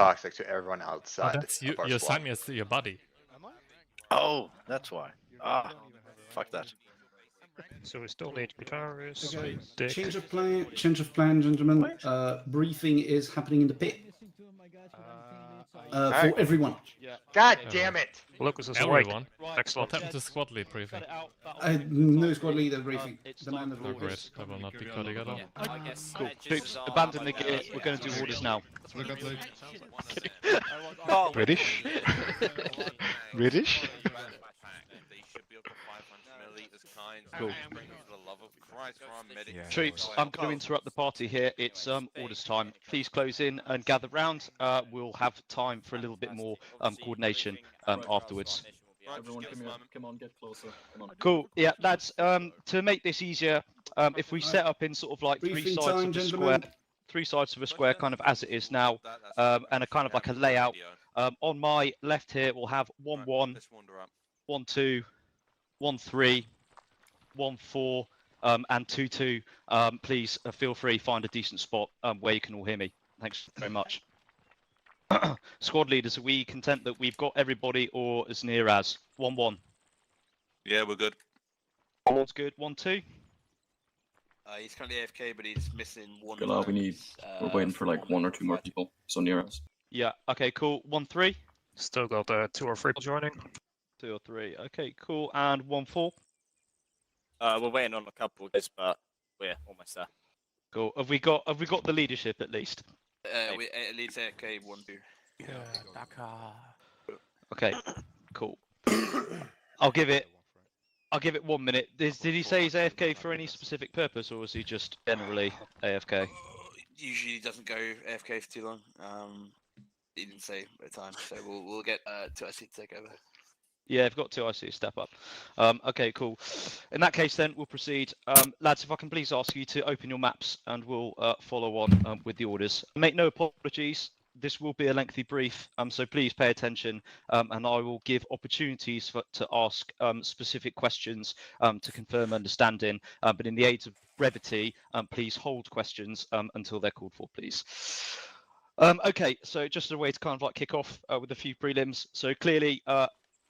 toxic to everyone Oh, outside. that's you. Of our You squad. assigned me as your buddy. Oh, that's why. Fuck that. So we still need guitarists. Okay. Dick. Change of plan, gentlemen. Briefing is happening in the pit. For everyone. God damn it! Lucas is awake. Everyone. Excellent. What happened to squad lead briefing? No squad leader briefing. The man of Oh, orders. great. I will not be cutting at all. Cool. Troops, abandon the gear. We're going to do orders now. British? British? Cool. Yeah. Troops, I'm going to interrupt the party here. It's orders time. Please close in and gather round. We'll have time for a little bit more coordination afterwards. Everyone, come on, get closer. Come on. Cool. Yeah, lads. To make this easier, if we set up in sort of like Briefing time, gentlemen. three sides of a square, kind of as it is now, and a kind of like a layout. On my left here, we'll have 1-1, 1-2, 1-3, 1-4, and 2-2. Please feel free, find a decent spot where you can all hear me. Thanks very much. Squad leaders, are we content that we've got everybody, or as near as 1-1? Yeah, we're good. 1-1's good. 1-2. He's currently AFK, but he's missing one. We're waiting for like 1 or 2 more people, so near us. Yeah. Okay. Cool. 1-3. Still got 2 or 3 joining. 2 or 3. Okay. Cool. And 1-4. We're waiting on a couple of this, but we're almost there. Cool. Have we got the leadership at least? We leads AFK 1-2. Okay. Cool. I'll give it 1 minute. Did he say he's AFK for any specific purpose, or was he just generally AFK? Usually he doesn't go AFK for too long. He didn't say at the time, so we'll get 2IC to take over. Yeah, I've got 2IC step up. Okay, cool. In that case, then we'll proceed. Lads, if I can please ask you to open your maps, and we'll follow on with the orders. Make no apologies. This will be a lengthy brief, so please pay attention, and I will give opportunities to ask specific questions to confirm understanding. But in the aids of brevity, please hold questions until they're called for, please. Okay, so just a way to kind of like kick off with a few prelims. So clearly,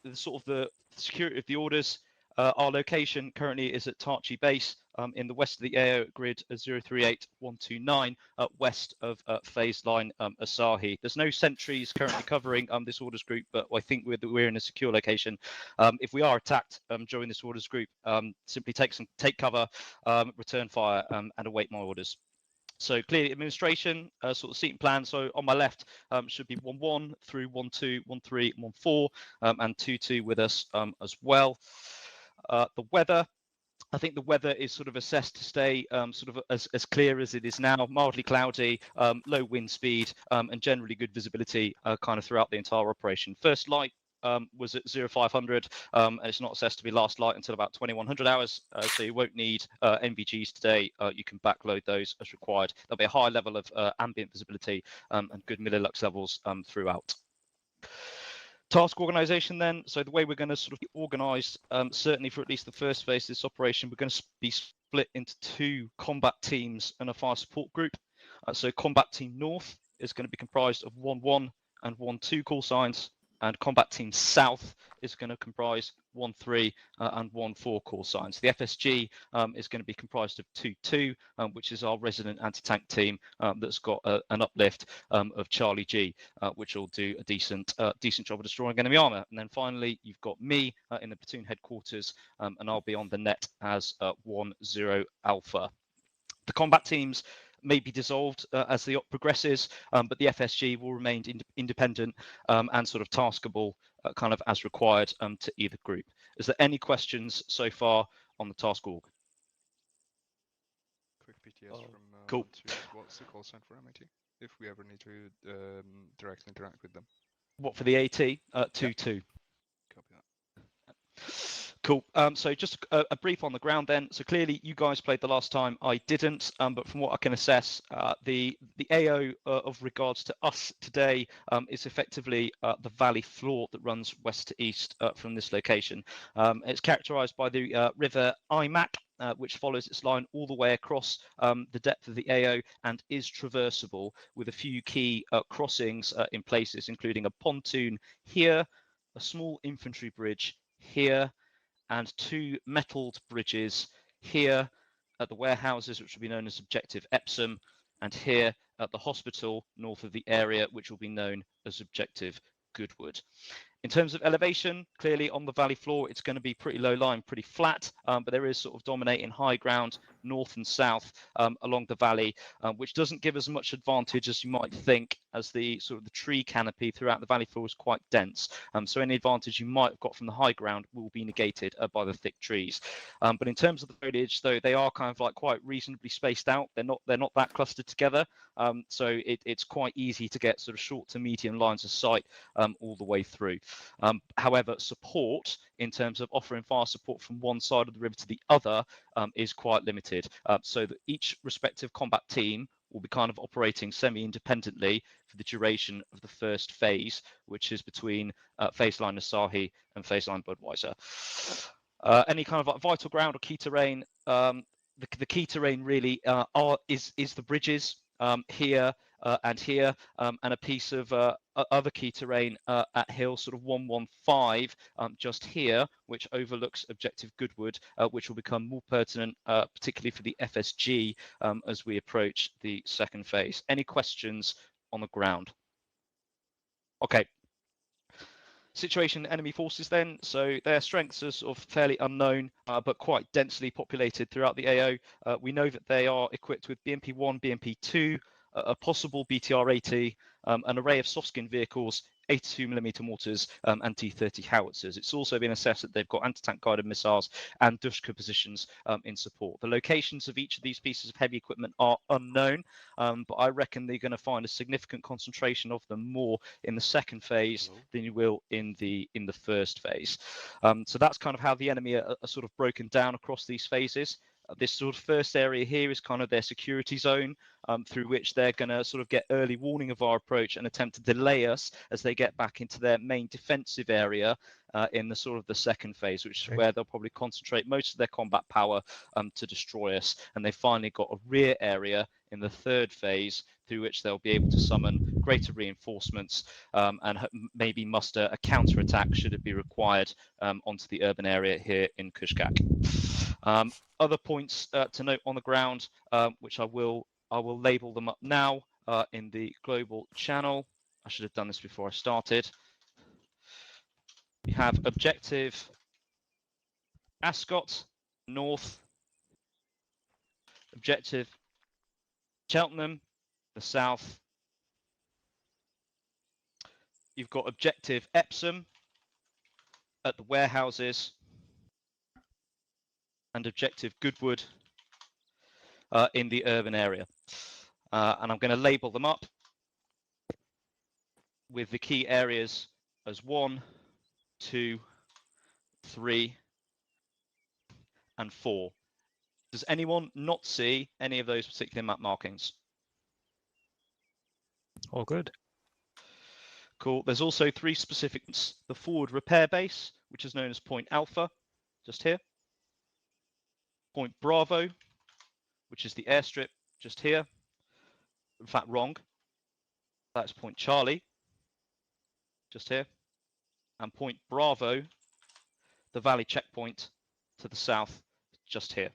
the security of the orders. Our location currently is at Tarchi Base in the west of the AO grid 038129 west of phase line Asahi. There's no sentries currently covering this orders group, but I think we're in a secure location. If we are attacked during this orders group, simply take cover, return fire, and await my orders. So clearly administration, sort of seating plan. So on my left should be 1-1 through 1-2, 1-3, 1-4, and 2-2 with us as well. The weather, I think the weather is sort of assessed to stay sort of as clear as it is now, mildly cloudy, low wind speed, and generally good visibility kind of throughout the entire operation. First light was at 0500. It's not assessed to be last light until about 2100 hours, so you won't need NVGs today. You can backload those as required. There'll be a high level of ambient visibility and good millilux levels throughout. Task organization then. So the way we're going to sort of be organized, certainly for at least the first phase of this operation, we're going to be split into 2 combat teams and a fire support group. So combat team north is going to be comprised of 1-1 and 1-2 call signs, and combat team south is going to comprise 1-3 and 1-4 call signs. The FSG is going to be comprised of 2-2, which is our resident anti-tank team that's got an uplift of Charlie G, which will do a decent job of destroying enemy armor. And then finally, you've got me in the platoon headquarters, and I'll be on the net as 1-0 Alpha. The combat teams may be dissolved as the op progresses, but the FSG will remain independent and sort of taskable kind of as required to either group. Is there any questions so far on the task org? Quick PTS from cool. What's the call sign for MIT if we ever need to directly interact with them? What for the AT? 2-2. Copy that. Cool. So just a brief on the ground then. So clearly you guys played the last time, I didn't, but from what I can assess, the AO of regards to us today is effectively the valley floor that runs west to east from this location. It's characterized by the river Imac, which follows its line all the way across the depth of the AO and is traversable with a few key crossings in places, including a pontoon here, a small infantry bridge here, and 2 metalled bridges here at the warehouses, which will be known as Objective Epsom, and here at the hospital north of the area, which will be known as Objective Goodwood. In terms of elevation, clearly on the valley floor, it's going to be pretty low lying, pretty flat, but there is sort of dominating high ground north and south along the valley, which doesn't give as much advantage as you might think, as the sort of the tree canopy throughout the valley floor is quite dense. So any advantage you might have got from the high ground will be negated by the thick trees. But in terms of the foliage, though, they are kind of like quite reasonably spaced out. They're not that clustered together. So it's quite easy to get sort of short to medium lines of sight all the way through. However, support in terms of offering fire support from one side of the river to the other is quite limited. So that each respective combat team will be kind of operating semi-independently for the duration of the first phase, which is between phase line Asahi and phase line Budweiser. Any kind of like vital ground or key terrain, the key terrain really is the bridges here and here, and a piece of other key terrain at hill sort of 115 just here, which overlooks Objective Goodwood, which will become more pertinent, particularly for the FSG as we approach the second phase. Any questions on the ground? Okay. Situation enemy forces then, so their strengths are sort of fairly unknown, but quite densely populated throughout the AO. We know that they are equipped with BMP-1, BMP-2, a possible BTR-80, an array of soft-skin vehicles, 82mm mortars, and T-30 howitzers. It's also been assessed that they've got anti-tank guided missiles and Dushka positions in support. The locations of each of these pieces of heavy equipment are unknown, but I reckon they're going to find a significant concentration of them more in the second phase than you will in the first phase. So that's kind of how the enemy are sort of broken down across these phases. This sort of first area here is kind of their security zone, through which they're going to sort of get early warning of our approach and attempt to delay us as they get back into their main defensive area in the sort of the second phase, which is where they'll probably concentrate most of their combat power to destroy us. And they finally got a rear area in the third phase through which they'll be able to summon greater reinforcements and maybe muster a counter-attack should it be required onto the urban area here in Kushkak. Other points to note on the ground, which I will label them up now in the global channel. I should have done this before I started. We have Objective Ascot, north. Objective Cheltenham, the south. You've got Objective Epsom at the warehouses, and Objective Goodwood in the urban area. And I'm going to label them up with the key areas as 1, 2, 3, and 4. Does anyone not see any of those particular map markings? All good. Cool. There's also 3 specific ones. The forward repair base, which is known as Point Alpha, just here. Point Bravo, which is the airstrip, just here. In fact, wrong. That's Point Charlie, just here. And Point Bravo, the Valley checkpoint to the south, just here.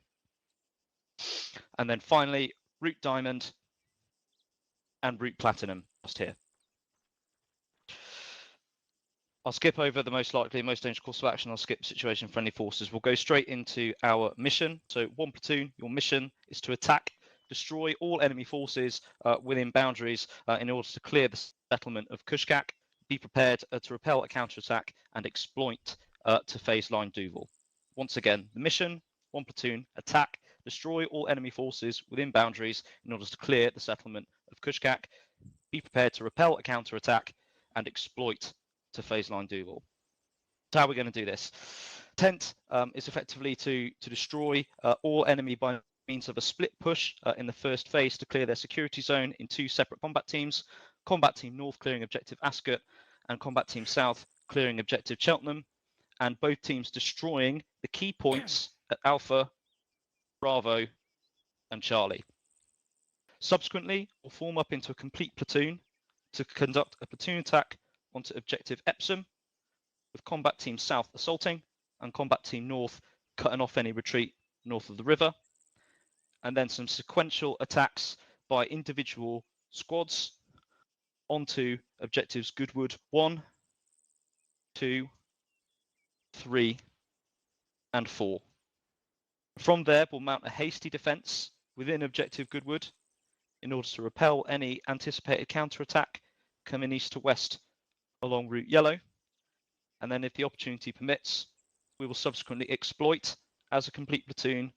And then finally, Route Diamond and Route Platinum, just here. I'll skip over the most likely, most dangerous course of action. I'll skip situation friendly forces. We'll go straight into our mission. So 1 platoon, your mission is to attack, destroy all enemy forces within boundaries in order to clear the settlement of Kushkak. Be prepared to repel a counterattack and exploit to phase line Duval. Once again, the mission, 1 platoon, attack, destroy all enemy forces within boundaries in order to clear the settlement of Kushkak. Be prepared to repel a counterattack and exploit to phase line Duval. So how are we going to do this? Intent is effectively to destroy all enemy by means of a split push in the first phase to clear their security zone in 2 separate combat teams. Combat Team North clearing Objective Ascot and Combat Team South clearing Objective Cheltenham, and both teams destroying the key points at Alpha, Bravo, and Charlie. Subsequently, we'll form up into a complete platoon to conduct a platoon attack onto objective Epsom, with Combat Team South assaulting and Combat Team North cutting off any retreat north of the river, and then some sequential attacks by individual squads onto objectives Goodwood 1, 2, 3, and 4. From there, we'll mount a hasty defence within objective Goodwood in order to repel any anticipated counterattack coming east to west along Route Yellow. And then if the opportunity permits, we will subsequently exploit as a complete platoon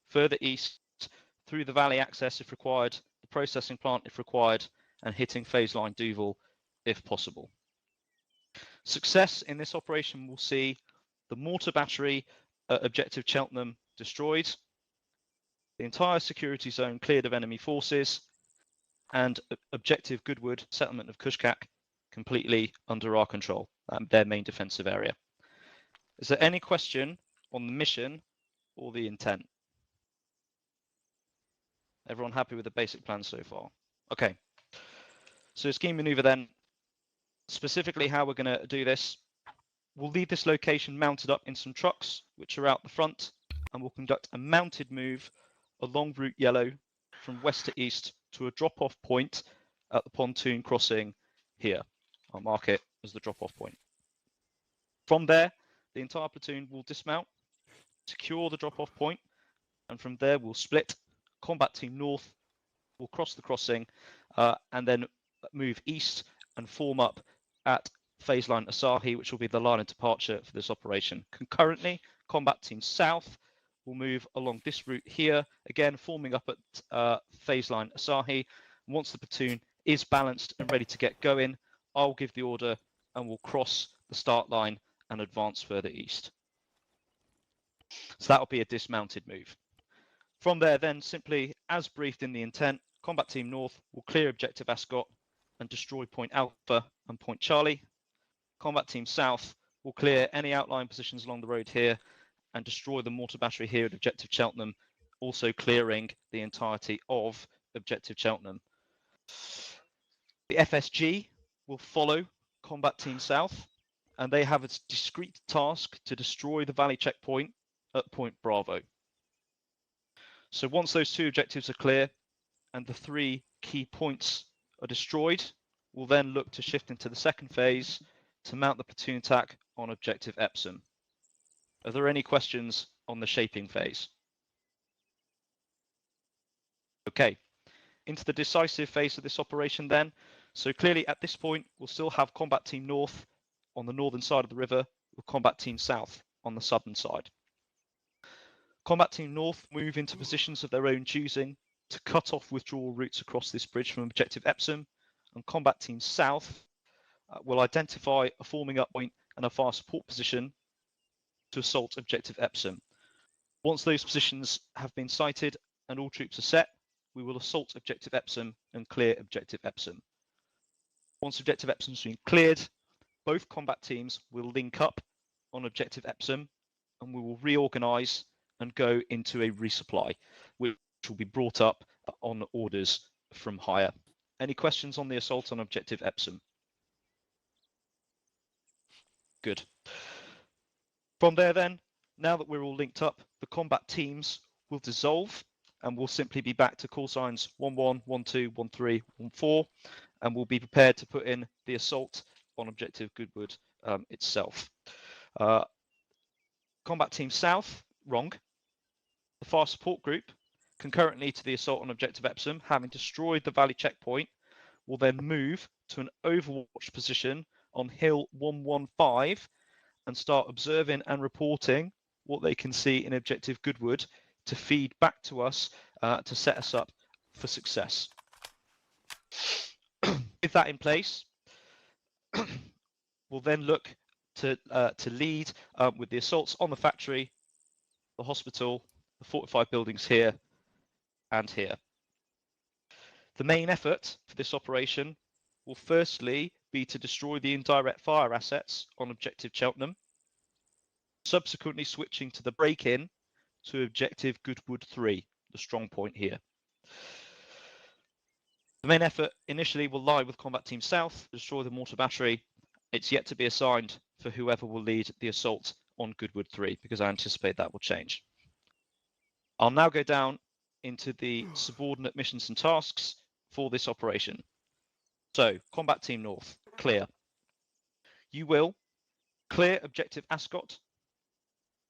further east through the valley access if required, the processing plant if required, and hitting phase line Duval if possible. Success in this operation will see the mortar battery at objective Cheltenham destroyed, the entire security zone cleared of enemy forces, and objective Goodwood, settlement of Kushkak, completely under our control, their main defensive area. Is there any question on the mission or the intent? Everyone happy with the basic plan so far? Okay. So scheme maneuver then, specifically how we're going to do this. We'll leave this location mounted up in some trucks, which are out the front, and we'll conduct a mounted move along Route Yellow from west to east to a drop-off point at the pontoon crossing here. I'll mark it as the drop-off point. From there, the entire platoon will dismount, secure the drop-off point, and from there we'll split. Combat Team North will cross the crossing and then move east and form up at phase line Asahi, which will be the line of departure for this operation. Concurrently, Combat Team South will move along this route here, again forming up at phase line Asahi. Once the platoon is balanced and ready to get going, I'll give the order and we'll cross the start line and advance further east. So that'll be a dismounted move. From there then, simply as briefed in the intent, Combat Team North will clear objective Ascot and destroy Point Alpha and Point Charlie. Combat Team South will clear any outlying positions along the road here and destroy the mortar battery here at objective Cheltenham, also clearing the entirety of objective Cheltenham. The FSG will follow Combat Team South, and they have a discrete task to destroy the valley checkpoint at Point Bravo. So once those two objectives are clear and the three key points are destroyed, we'll then look to shift into the second phase to mount the platoon attack on objective Epsom. Are there any questions on the shaping phase? Okay, into the decisive phase of this operation then. So clearly at this point, we'll still have Combat Team North on the northern side of the river with Combat Team South on the southern side. Combat Team North move into positions of their own choosing to cut off withdrawal routes across this bridge from objective Epsom, and Combat Team South will identify a forming up point and a fire support position to assault objective Epsom. Once those positions have been sighted and all troops are set, we will assault objective Epsom and clear objective Epsom. Once objective Epsom has been cleared, both combat teams will link up on objective Epsom and we will reorganize and go into a resupply, which will be brought up on orders from higher. Any questions on the assault on objective Epsom? Good. From there then, now that we're all linked up, the combat teams will dissolve and we'll simply be back to call signs 1-1, 1-2, 1-3, 1-4, and we'll be prepared to put in the assault on objective Goodwood itself. Combat Team South, wrong. The fire support group, concurrently to the assault on objective Epsom, having destroyed the valley checkpoint, will then move to an overwatch position on Hill 115 and start observing and reporting what they can see in objective Goodwood to feed back to us to set us up for success. With that in place, we'll then look to lead with the assaults on the factory, the hospital, the fortified buildings here and here. The main effort for this operation will firstly be to destroy the indirect fire assets on objective Cheltenham, subsequently switching to the break-in to objective Goodwood 3, the strong point here. The main effort initially will lie with Combat Team South, destroy the mortar battery. It's yet to be assigned for whoever will lead the assault on Goodwood 3, because I anticipate that will change. I'll now go down into the subordinate missions and tasks for this operation. So, Combat Team North, clear. You will clear objective Ascot,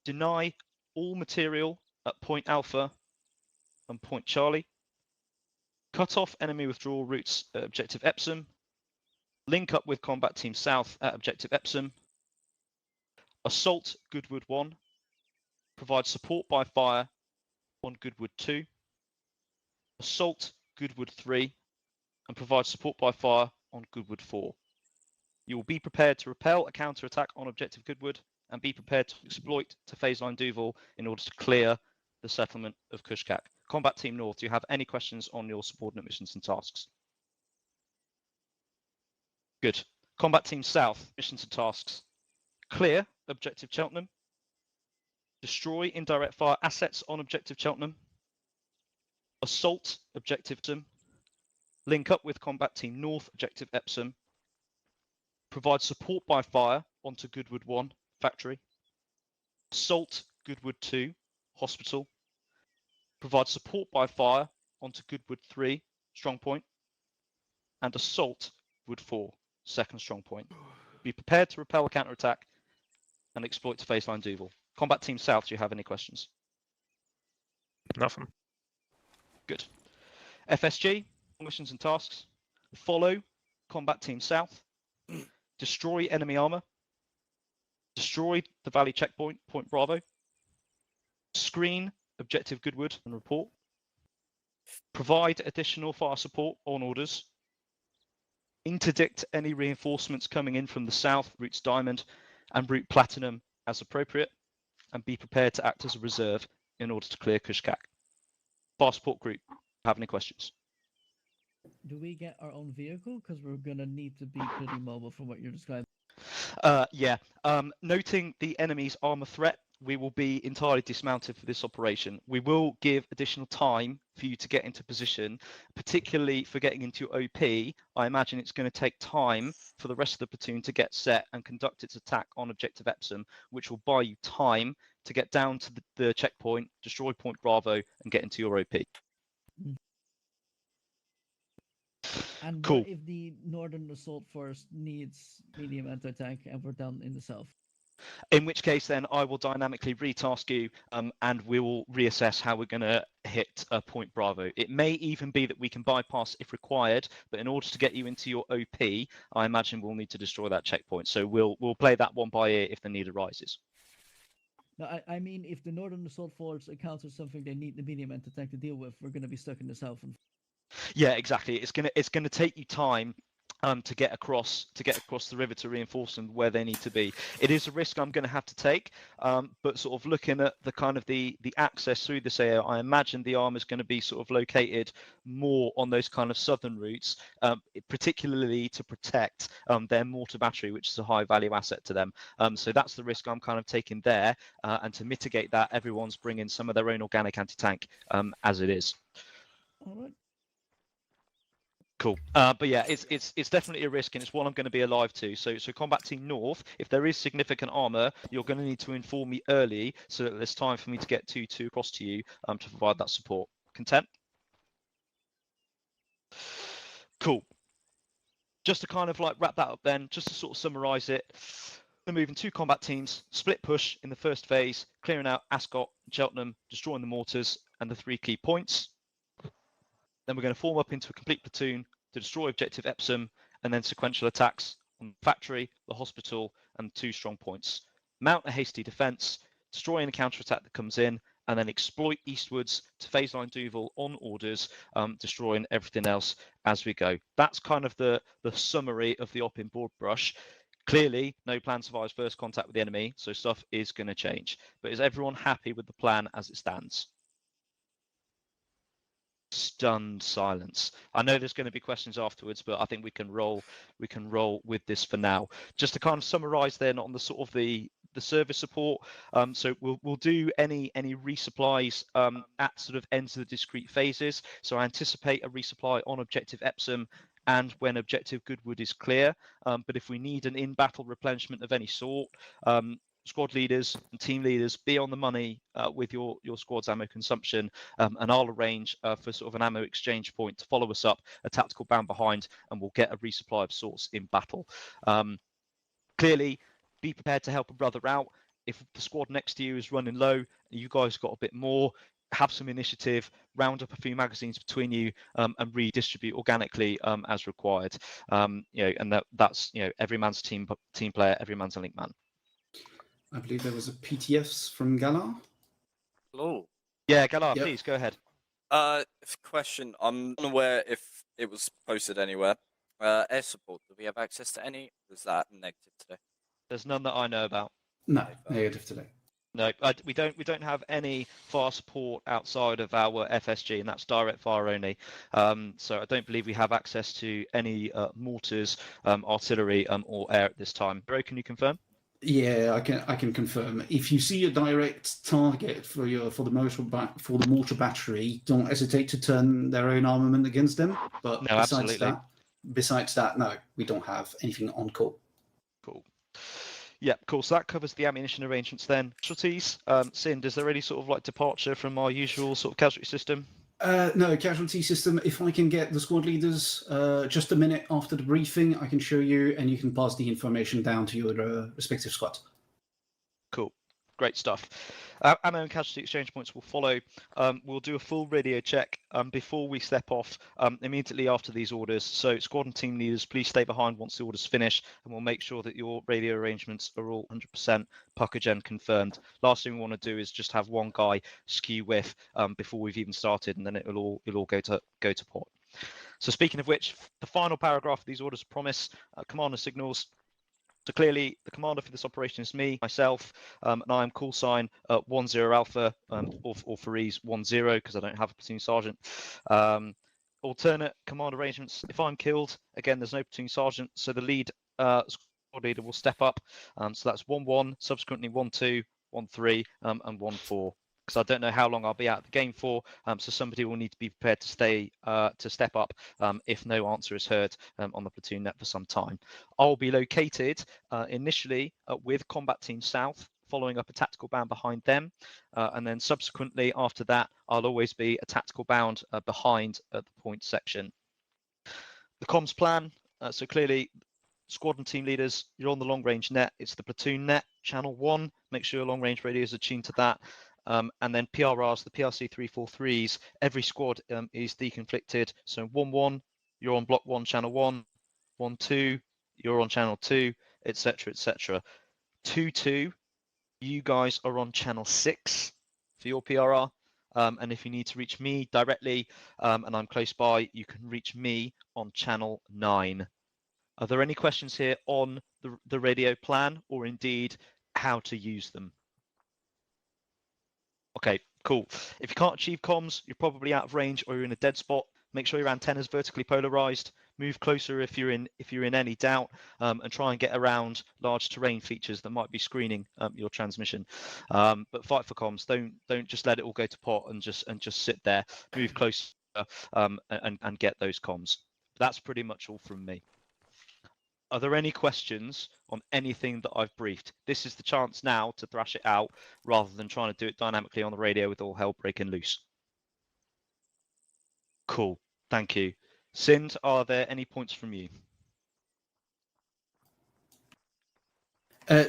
deny all material at Point Alpha and Point Charlie, cut off enemy withdrawal routes at objective Epsom, link up with Combat Team South at objective Epsom, assault Goodwood 1, provide support by fire on Goodwood 2, assault Goodwood 3, and provide support by fire on Goodwood 4. You will be prepared to repel a counter-attack on objective Goodwood and be prepared to exploit to phase line Duval in order to clear the settlement of Kushkak. Combat Team North, do you have any questions on your subordinate missions and tasks? Good. Combat Team South, missions and tasks. Clear objective Cheltenham. Destroy indirect fire assets on objective Cheltenham. Assault objective Epsom. Link up with Combat Team North, objective Epsom. Provide support by fire onto Goodwood 1, factory. Assault Goodwood 2, hospital. Provide support by fire onto Goodwood 3, strong point. And assault Goodwood 4, second strong point. Be prepared to repel a counterattack and exploit to phase line Duval. Combat Team South, do you have any questions? Nothing. Good. FSG, missions and tasks. Follow Combat Team South. Destroy enemy armor. Destroy the Valley checkpoint, Point Bravo. Screen objective Goodwood and report. Provide additional fire support on orders. Interdict any reinforcements coming in from the south, routes Diamond and route Platinum as appropriate, and be prepared to act as a reserve in order to clear Kushkak. Fire support group, have any questions? Do we get our own vehicle? Because we're going to need to be pretty mobile from what you're describing. Yeah. Noting the enemy's armor threat, we will be entirely dismounted for this operation. We will give additional time for you to get into position, particularly for getting into your OP. I imagine it's going to take time for the rest of the platoon to get set and conduct its attack on objective Epsom, which will buy you time to get down to the checkpoint, destroy Point Bravo, and get into your OP. And Cool. what if the Northern Assault Force needs medium anti-tank and we're down in the south? In which case, then I will dynamically retask you, and we will reassess how we're going to hit Point Bravo. It may even be that we can bypass if required, but in order to get you into your OP, I imagine we'll need to destroy that checkpoint. So we'll play that one by ear if the need arises. No, I mean, if the Northern Assault Force encounters something they need the medium anti-tank to deal with, we're going to be stuck in the south. Yeah, exactly. It's gonna take you time to get across the river to reinforce them where they need to be. It is a risk I'm going to have to take, but sort of looking at the kind of the access through this area, I imagine the arm is going to be sort of located more on those kind of southern routes, particularly to protect their mortar battery, which is a high value asset to them. So that's the risk I'm kind of taking there, and to mitigate that, everyone's bringing some of their own organic anti-tank as it is. All right. Cool. But yeah, it's definitely a risk, and it's one I'm going to be alive to. So Combat Team North, if there is significant armor, you're going to need to inform me early so that there's time for me to get to across to you to provide that support. Content? Cool. Just to kind of like wrap that up then, just to sort of summarize it, we're moving 2 combat teams, split push in the first phase, clearing out Ascot and Cheltenham, destroying the mortars and the 3 key points. Then we're going to form up into a complete platoon to destroy objective Epsom, and then sequential attacks on the factory, the hospital, and 2 strong points. Mount a hasty defence, destroy any counterattack that comes in, and then exploit eastwards to phase line Duval on orders, destroying everything else as we go. That's kind of the summary of the op in broad brush. Clearly, no plan survives first contact with the enemy, so stuff is going to change. But is everyone happy with the plan as it stands? Stunned silence. I know there's going to be questions afterwards, but I think we can roll with this for now. Just to kind of summarize then on the sort of the the service support. So we'll do any resupplies at sort of ends of the discrete phases. So I anticipate a resupply on objective Epsom and when objective Goodwood is clear. But if we need an in-battle replenishment of any sort, squad leaders and team leaders, be on the money with your squad's ammo consumption, and I'll arrange for sort of an ammo exchange point to follow us up, a tactical band behind, and we'll get a resupply of sorts in battle. Clearly, be prepared to help a brother out. If the squad next to you is running low, you guys got a bit more, have some initiative, round up a few magazines between you, and redistribute organically as required. And that's every man's team player, every man's a link man. I believe there was a PTS from Galar. Hello. Yeah, Galar, Yep. please go ahead. Question. I'm unaware if it was posted anywhere. Air support. Do we have access to any? Was that negative today? There's none that I know about. No, negative today. No, we don't have any fire support outside of our FSG, and that's direct fire only. So I don't believe we have access to any mortars, artillery, or air at this time. Bro, can you confirm? Yeah, I can confirm. If you see a direct target for the mortar battery, don't hesitate to turn their own armament against them. But No, absolutely. Besides that, no, we don't have anything on call. Cool. Yeah, cool. So that covers the ammunition arrangements then. Casualties. Sind, is there any sort of like departure from our usual sort of casualty system? No, casualty system. If I can get the squad leaders just a minute after the briefing, I can show you and you can pass the information down to your respective squad. Cool. Great stuff. Ammo and casualty exchange points will follow. We'll do a full radio check before we step off immediately after these orders. So squad and team leaders, please stay behind once the orders finish, and we'll make sure that your radio arrangements are all 100% Puckagen confirmed. Last thing we want to do is just have one guy skew whiff before we've even started, and then it'll all go to pot. So speaking of which, the final paragraph of these orders promise commander signals. So clearly, the commander for this operation is me, myself, and I am call sign 10 Alpha, or for ease 10 because I don't have a platoon sergeant. Alternate command arrangements. If I'm killed, again, there's no platoon sergeant, so the lead squad leader will step up. So that's 1-1, subsequently 1-2, 1-3, and 1-4. Because I don't know how long I'll be out of the game for, so somebody will need to be prepared to step up if no answer is heard on the platoon net for some time. I'll be located initially with Combat Team South, following up a tactical band behind them, and then subsequently after that, I'll always be a tactical bound behind the point section. The comms plan, so clearly, squad and team leaders, you're on the long range net. It's the platoon net, channel 1. Make sure your long range radios are tuned to that. And then PRRs, the PRC 343s, every squad is deconflicted. So 1-1, you're on block 1, channel 1. 1-2, you're on channel 2, etc., etc. 2-2, you guys are on channel 6 for your PRR. And if you need to reach me directly and I'm close by, you can reach me on channel 9. Are there any questions here on the radio plan, or indeed how to use them? Okay, cool. If you can't achieve comms, you're probably out of range or you're in a dead spot. Make sure your antenna's vertically polarized. Move closer if you're in any doubt, and try and get around large terrain features that might be screening your transmission. But fight for comms. Don't just let it all go to pot and just sit there. Move closer and get those comms. That's pretty much all from me. Are there any questions on anything that I've briefed? This is the chance now to thrash it out rather than trying to do it dynamically on the radio with all hell breaking loose. Cool. Thank you. Sind, are there any points from you?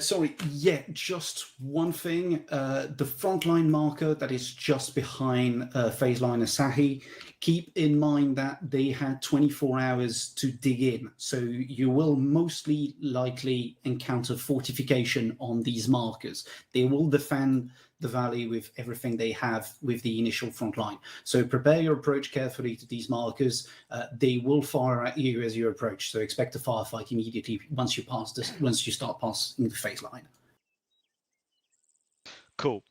Sorry, yeah, just one thing. The frontline marker that is just behind phase line Asahi, keep in mind that they had 24 hours to dig in. So you will mostly likely encounter fortification on these markers. They will defend the valley with everything they have with the initial front line. So prepare your approach carefully to these markers. They will fire at you as you approach. So expect a firefight immediately once you start passing the phase line. Cool.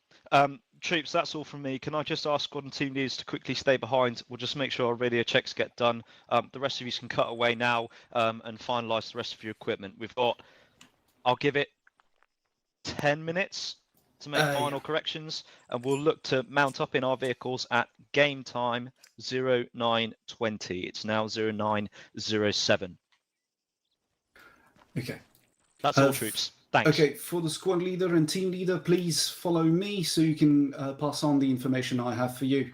Troops, that's all from me. Can I just ask squad and team leaders to quickly stay behind? We'll just make sure our radio checks get done. The rest of you can cut away now and finalise the rest of your equipment. I'll give it 10 minutes to make Yeah. final corrections, and we'll look to mount up in our vehicles at game time 09:20. It's now 09:07. Okay. That's all, troops. Thanks. Okay, for the squad leader and team leader, please follow me so you can pass on the information I have for you.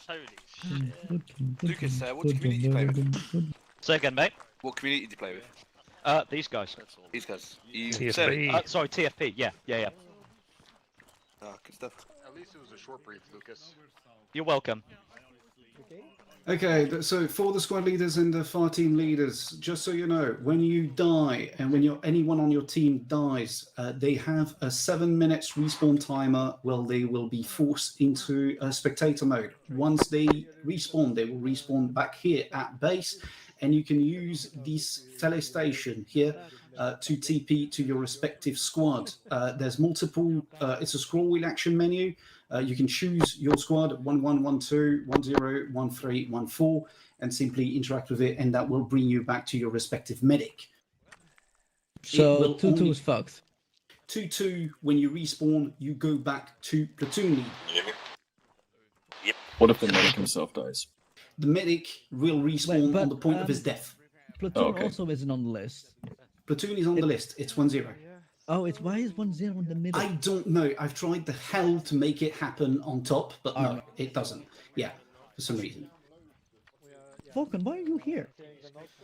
Holy shit. Lucas, what community do you play with? Say again, mate. What community do you play with? These guys. These guys. You TFP. Sorry, TFP. Yeah. Oh, good stuff. At least it was a short brief, Lucas. You're welcome. Okay, so for the squad leaders and the fire team leaders, just so you know, when you die and when anyone on your team dies, they have a 7 minutes respawn timer. Well, they will be forced into spectator mode. Once they respawn, they will respawn back here at base, and you can use this telestation here to TP to your respective squad. There's multiple, it's a scroll wheel action menu. You can choose your squad 1, 1, 1, 2, 1, 0, 1, 3, 1, 4, and simply interact with it, and that will bring you back to your respective medic. So 2-2 is fucked. 2-2, when you respawn, you go back to platoon lead. Yep. What if the medic himself dies? The medic will respawn But, on the point of his death. Platoon also isn't on the list. Platoon is on the list. It's 1-0. Oh, why is 1-0 in the middle? I don't know. I've tried the hell to make it happen on top, but no, ArmA. it doesn't. Yeah, for some reason. Falcon, why are you here?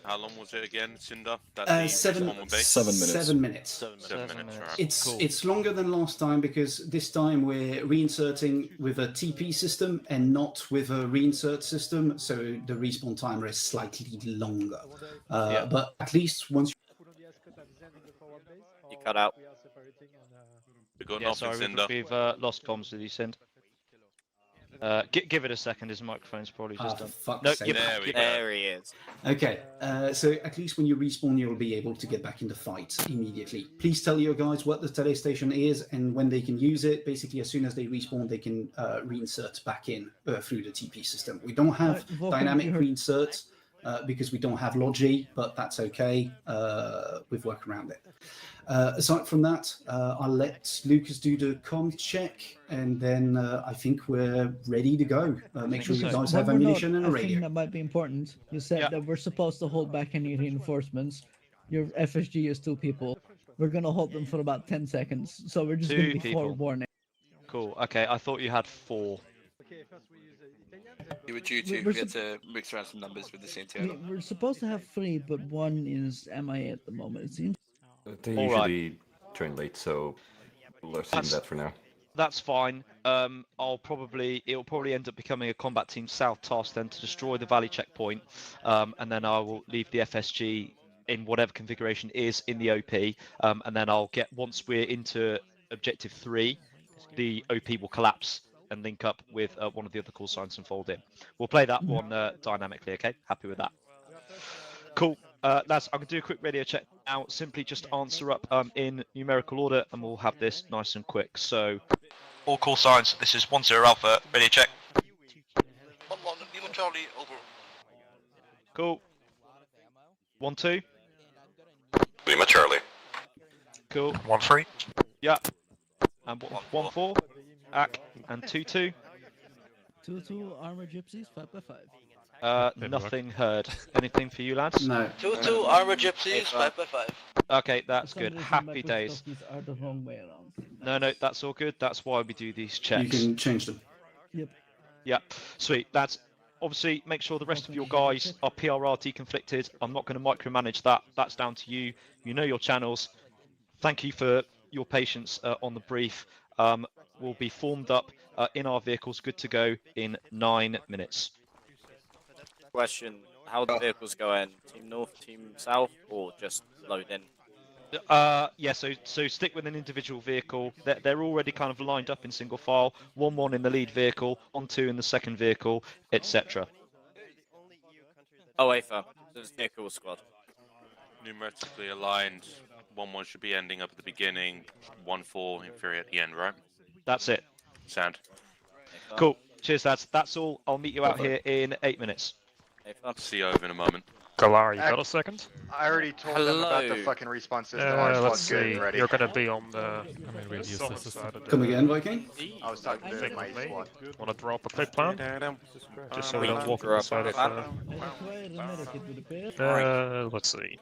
How long was it again, Cinder? 7 minutes. 7 minutes. 7 minutes, right. It's longer than last time because this time we're reinserting with a TP system and not with a reinsert system, so the respawn timer is slightly longer. But at least once You cut out. We got Yeah, nothing, sorry, Cinder. we've lost comms with you, Sind. Give it a second. His microphone's probably just done. fuck's sake. There he is. Okay, so at least when you respawn, you'll be able to get back in the fight immediately. Please tell your guys what the telestation is and when they can use it. Basically, as soon as they respawn, they can reinsert back in through the TP system. We don't have Vulcan, dynamic you heard- reinserts because we don't have Logi, but that's okay. We've worked around it. Aside from that, I'll let Lucas do the comm check, and then I think we're ready to go. Make sure you guys have One more ammunition note, and a I think radio. that might be important. You said that we're supposed to hold back any reinforcements. Your FSG is 2 people. We're gonna hold them for about 10 seconds, so we're just 2 gonna be people. forewarning. Cool. Okay, I thought you had 4. You were due to. We're We had to mix around some numbers with the CNTO. We're supposed to have 3, but 1 is MIA at the moment, it seems. They All right. usually join late, so we'll assume that for now. That's fine. It'll probably end up becoming a combat team south task then to destroy the valley checkpoint, and then I will leave the FSG in whatever configuration is in the OP, and then I'll get, once we're into objective 3, the OP will collapse and link up with one of the other call signs and fold in. We'll play that one dynamically. Okay, happy with that. Cool. Lads, I'm going to do a quick radio check now. Simply just answer up in numerical order, and we'll have this nice and quick. So, all call signs. This is 10 Alpha. Radio check. 1 London, Lima Charlie, over. Cool. 1 2. Lima Charlie. Cool. 1 3. Yeah. And 1 4. Ack. And 2 2. 2-2 ArmA Gypsies, 5x5. Nothing heard. Anything for you, lads? No. 2-2 ArmA Gypsies, 5x5. Okay, that's For some good. reason, Happy my days. These are the wrong way around. No, that's all good. That's why we do these checks. You can change them. Yep. Yeah, sweet. That's obviously make sure the rest of your guys are PRR deconflicted. I'm not going to micromanage that. That's down to you. You know your channels. Thank you for your patience on the brief. We'll be formed up in our vehicles, good to go in 9 minutes. Question: how the vehicles go in? Team North, Team South, or just load in? Yeah, so stick with an individual vehicle. They're already kind of lined up in single file. 1-1 in the lead vehicle, 1-2 in the second vehicle, etc. Oh, AFA. There's vehicle squad. Numerically aligned. 1-1 should be ending up at the beginning. 1-4 inferior at the end, right? That's it. Sound. Cool. Cheers, lads. That's all. I'll meet you out here in 8 minutes. AFA. See you over in a moment. Galar, you got a second? I already told them about the Hello. fucking respawn system. Our Let's squad's good see. and ready. You're gonna be on the I mean, we'll use southern this system. side of the Come again, Viking? I was talking to thing my with me. squad. Wanna drop a quick plan? Just so we We don't can walk on draw the up side a of. Let's see.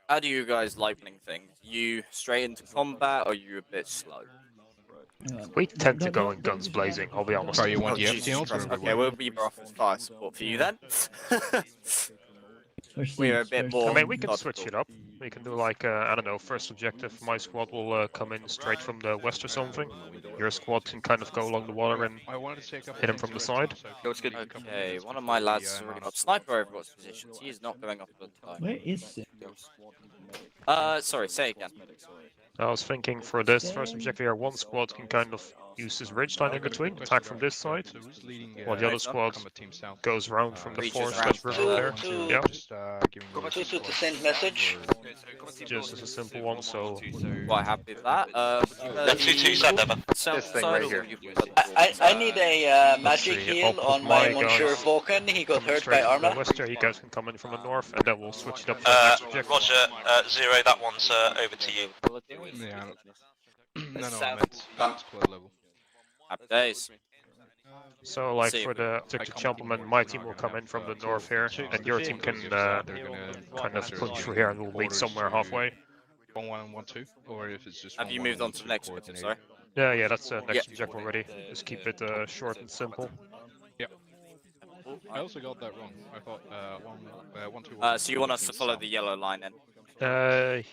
How do you guys like playing things? You straight into combat, or are you a bit slow? We tend to go in guns blazing. I'll be honest. Sorry, you want Oh, the Jesus FTL? Christ. Okay, we'll be off as fire support for you then. We're a bit more. I mean, we can logical. switch it up. We can do like, I don't know, first objective, my squad will come in straight from the west or something. Your squad can kind of go along the water and I wanted to take up hit him from the side. Okay, one of my lads has already got sniper over what's positions. He is not going off the time. Where is it? Sorry, say again. I was thinking for this first objective here, one squad can kind of use this ridge line in between, attack from this side, while the other squad goes round from the Reaches forest round. that's river there. Yeah, To send message. just as a simple one, so... Quite happy with that. This thing right here. I need a magic see, heal I'll put on my my Monsieur guys Vulcan. He got coming hurt straight by from the ArmA. west there, you guys can come in from the north, and then we'll switch it up for the next objective. Roger, Zero, that one's over to you. Yeah. No, I meant squad level. Happy days. So, like, See. for the objective gentleman, my team will come in from the north here, and your team can kind of punch through here, and we'll meet somewhere halfway. 1-1 and 1-2, or if it's just. Have you 1-1 moved on and to the 1-2 next objective, sorry? Yeah, that's the next objective already. Just keep it short and simple. Yeah. I also got that wrong. I thought 1-2. So you want us to follow the yellow line then?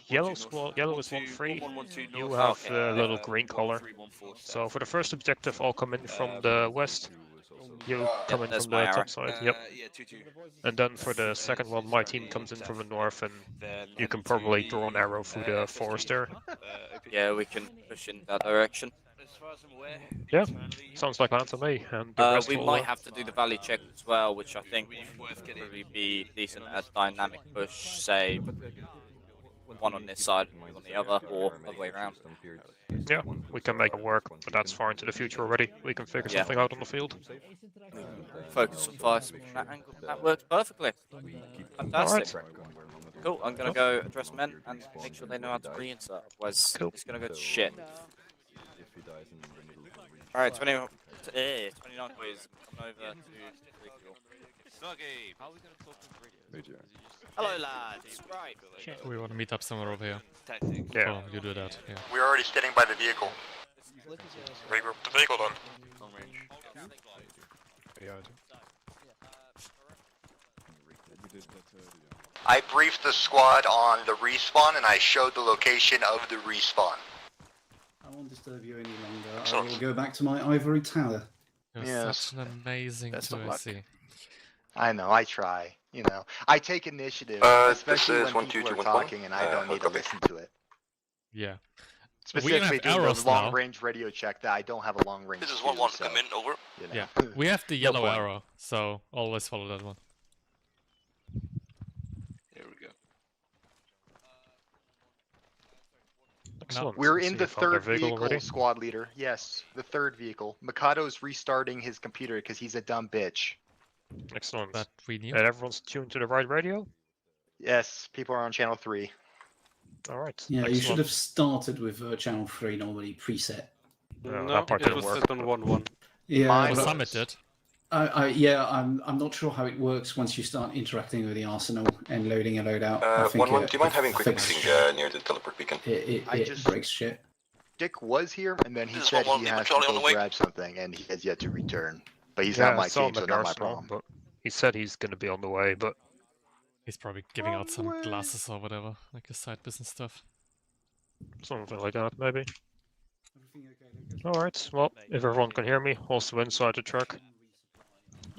Yellow squad, yellow is 1-3. You have the little green color. So for the first objective, I'll come in from the west. You come in that's from the my arrow. top side. Yep. And then for the second one, my team comes in from the north, and you can probably draw an arrow through the forest there. Yeah, we can push in that direction. Yeah, sounds like plan to me. And the rest We will, might have to do the valley check as well, which I think would probably be decent as dynamic push, say one on this side, one on the other, or other way around. Yeah, we can make it work, but that's far into the future already. We can figure something out on the field. Focus on fire from that angle. That works perfectly. Fantastic. Cool, I'm gonna go address men and make sure they know how to reinsert, otherwise it's gonna go to shit. Alright, 29 boys, coming over to Snuggie, how are we going to talk to the radio? Hello lads, right. We want to meet up somewhere over here. Yeah. Oh, you do that, yeah. We're already standing by the vehicle. Regroup the vehicle then. I briefed the squad on the respawn and I showed the location of the respawn. I won't disturb you any longer. I will go back to my ivory tower. You're Yes. such an amazing Best of luck. 2IC. I know, I try. You know, I take initiative, this especially is when people are 12214. talking and I don't need to Okay. listen to it. Yeah. Specifically have doing arrows the now. long-range radio check that I don't have a long-range. This is to, 1-1, so, come in, over. you know. Yeah. We have the yellow point. arrow, so always follow that one. Here we go. Excellent. We're So in you the found their third vehicle, already? squad leader. Yes, the third vehicle. Mikado's restarting his computer because he's a dumb bitch. Excellent. That we knew. And everyone's tuned to the right radio? Yes, people are on channel 3. Alright. Yeah, you excellent. should have started with channel 3 normally preset. That part didn't work. on 1-1. Yeah, Mine Well, but- Summit did. I'm not sure how it works once you start interacting with the arsenal and loading a loadout. I think 1-1, do you mind it having a quick fixes- meeting near the teleport beacon? It breaks shit. Dick was here, and then he This is said 1-1, he has to Charlie on go the way. grab something, and he has yet to return. But he's Yeah, not my I saw team, him so at not the my arsenal, problem. but he said he's gonna be on the way, but He's probably giving out some glasses or whatever, like a side business stuff. something like that, maybe. Alright, well, if everyone can hear me, also inside the truck.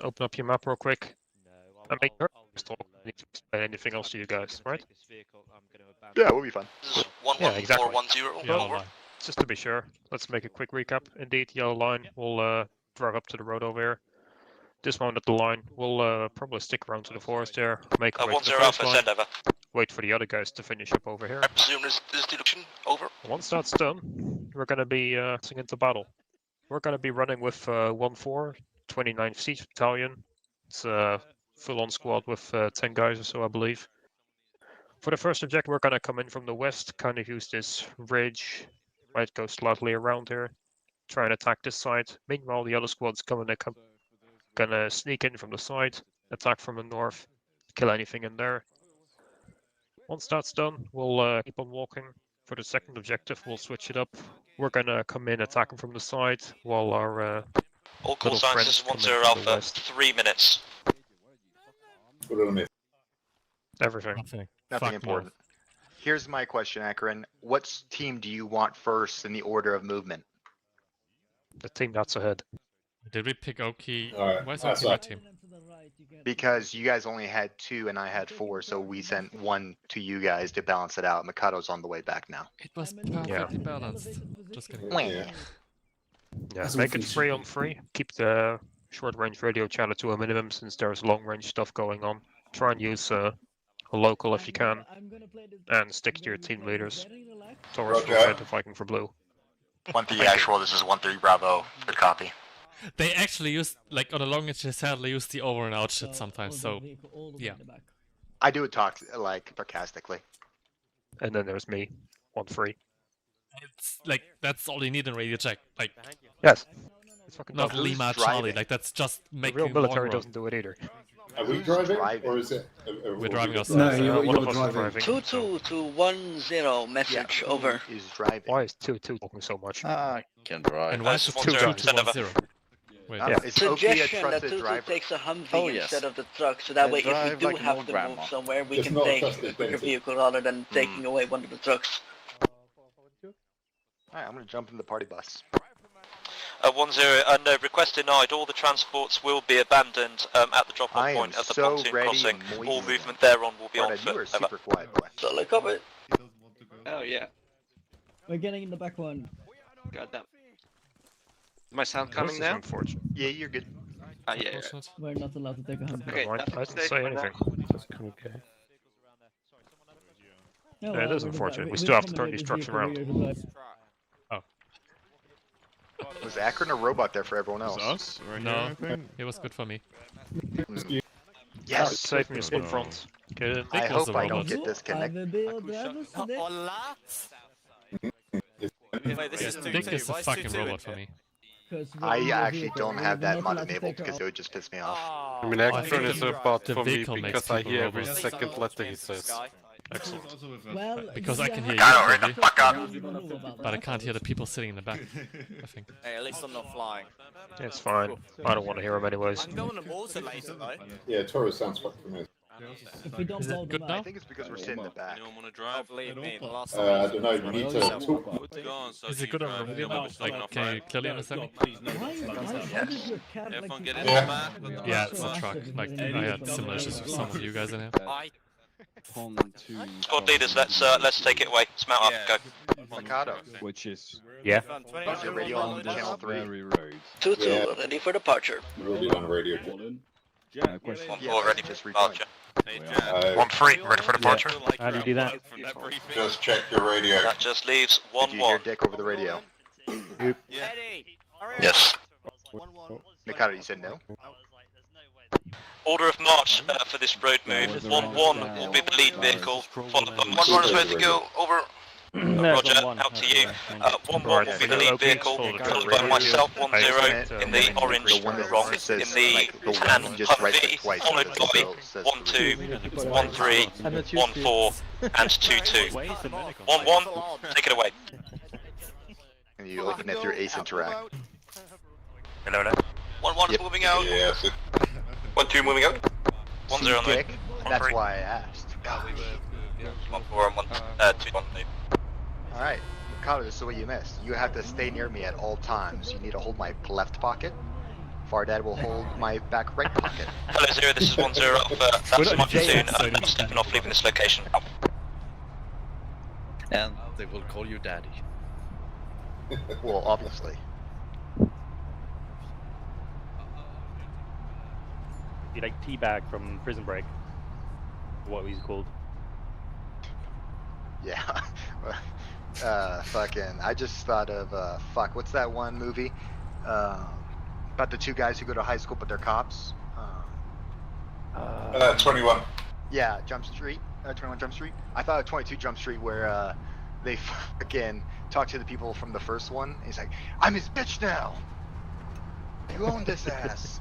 Open up your map real quick. And make sure I need to explain anything else to you guys, right? Yeah, we'll be fine. This is 1-1, Yeah, exactly. 4-1-0, Yellow over. line. Just to be sure, let's make a quick recap. Indeed, yellow line, we'll drive up to the road over here. Dismount at the line, we'll probably stick around to the forest there, make our way to the 1-0 first Alpha, line, send over. wait for the other guys to finish up over here. I presume this is deduction, over. Once that's done, we're gonna be passing into battle. We're gonna be running with 1-4, 29th Siege Battalion. It's full-on squad with 10 guys or so, I believe. For the first objective, we're gonna come in from the west, kind of use this ridge, might go slightly around here, try and attack this side. Meanwhile, the other squad's gonna sneak in from the side, attack from the north, kill anything in there. Once that's done, we'll keep on walking. For the second objective, we'll switch it up. We're gonna come in attacking from the side, while our All call little signs friends is come 10 in from the Alpha, west. 3 minutes. Everything. Nothing. Nothing Fuck important. Here's my question, Akron. What team do you want first in the order of movement? The team that's ahead. Did we pick Oki? Alright, Why is that's Oki my up. team? Because you guys only had 2 and I had 4, so we sent 1 to you guys to balance it out. Mikado's on the way back now. It was perfectly balanced. Just kidding. Yeah. Yeah, As make it always. 3-on-3. Keep the short-range radio channel to a minimum since there's long-range stuff going on. Try and use a local if you can, and stick to your team leaders. Taurus for Roger. red and Viking for blue. 1-3 actual, this is 1-3 Bravo. Good copy. They actually used, like, on a long range, they sadly use the over and out shit sometimes, so, yeah. I do it sarcastically. And then there's me, 1-3. It's, like, that's all you need in radio check. Like, Yes. It's fucking not dumb. Lima Charlie, like, that's just The making real military long doesn't do it either. Are we driving, or is it? We're driving ourselves. No, one you're of us is driving. 2-2 to 1-0 message, over. Is driving. Why is 2-2 talking so much? I can drive. And why is it 2 2-0, to 1-0? Wait, Yeah. Is Oki a Suggestion that trusted 2-2 driver? takes a Humvee Oh, yes. instead of the truck, so that I way if we drive do like an have old to grandma. move somewhere, we It's can not take trusted a quicker Daisy. vehicle rather than taking away one of the trucks. Alright, I'm gonna jump in the party bus. 1-0, no, request denied. All the transports will be abandoned at the drop-off I am point at the so pontoon ready crossing. and All moist. movement thereon will be on Florida, you are foot. Over. super quiet, boy. Solid cover. Oh yeah. We're getting in the back one. Goddamn. Is my sound This coming is now? unfortunate. Yeah, you're good. Yeah. Unfortunate. We're not allowed to take a Humvee. Okay, I that's didn't mistake say for now. anything. Yeah, Yeah, it is unfortunate. We still have to turn these trucks around. Was Akron a robot there for everyone else? Us? No, it was good for me. Yes! Save me a spot front. Good. I Nick was hope a I don't robot. get disconnected. Hola! Wait, this is Yeah, 2-2. Nick is a Why is fucking 2-2 robot for me. I actually don't have that mod enabled because it would just piss me off. Oh, I mean, I Akron think is a bot the for me vehicle makes because I people hear every robots. second letter he says. Excellent. Well, Because I can hear you, Gotta hurry probably, the fuck up! but I can't hear the people sitting in the back, I think. Hey, at least I'm not flying. Yeah, it's fine. I don't want to hear them anyways. I'm going to water later though. Yeah, Taurus sounds fucking familiar. if we don't Is it blow good them now? I up, think it's because we're sitting in the back. Anyone want to Oh, drive? believe me, the last I time don't know, you need to talk. Go on, so Is can it good you on drive? radio Yeah, now? we're stopping Like, off can you right. clearly understand me? how does your cat Everyone like get to in follow the back. you? Let's Yeah, go. it's a truck. Like, I had similar issues with some of you guys in here. Squad leaders, let's take it away. Smelt up, go. Mikado. Which is Yeah. Is your radio on channel 3? Road. 2-2, ready for departure. Really on radio. Question. 1-4 ready for Just departure. Hey, Jack. 1-3, ready for departure. How do you do that? From that briefing. Just check your radio. That just leaves Did you hear 1-1. Dick over the radio? Eddie! Hurry up. Yes. Mikado, you said no? Order of march for this road move. 1-1 will be the lead vehicle, followed by 1-1 is ready to go, over. Roger, out to you. 1-1 will be the lead vehicle, followed by myself, 1-0 in the orange, The one that wrong says, in the like, the tan one just right there Humvee, twice. followed but by it says 1-2, 1-3, 1-4, and 2-2. 1-1, take it away. And you open it through Ace Interact. Hello, hello. 1-1 is Yep. moving out. Yes, 1-2 moving out. 1-0 on the Dick, that's why I asked. 1-4 and 2-1. Alright, Mikado, this is what you missed. You have to stay near me at all times. You need to hold my left pocket. Fardad will hold my back right pocket. Hello, 0, this is 1-0 off, that's my platoon. I'm stepping off, leaving this location. And they will call you daddy. Well, obviously. Be like Teabag from Prison Break. What he's called. Yeah. Fucking, I just thought of, fuck, what's that one movie? About the two guys who go to high school but they're cops? 21. Yeah, Jump Street. 21 Jump Street. I thought of 22 Jump Street where they fucking talk to the people from the first one. He's like, I'm his bitch now. You own this ass.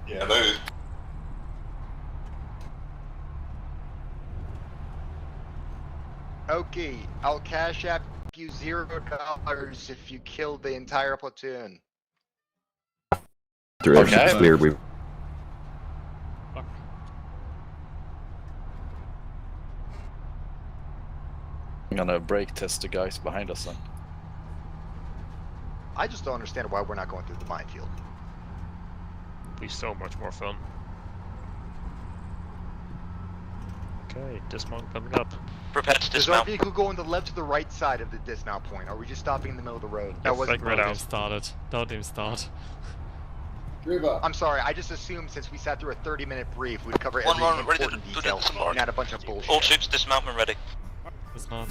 Yeah, those. Okay, I'll cash app you $0 if you kill the entire platoon. Direction Okay. clear. We I'm gonna brake test the guys behind us then. I just don't understand why we're not going through the minefield. Be so much more fun. Okay, dismount coming up. Prepare to Does our dismount. vehicle go on the left to the right side of the dismount point? Or are we just stopping in the middle of the road? That wasn't Don't even started. Don't even start. I'm sorry, I just assumed since we sat through a 30-minute brief, we'd cover One every moment, ready to important do the detail, disembark. not a bunch of bullshit. All troops dismount when ready. Dismount.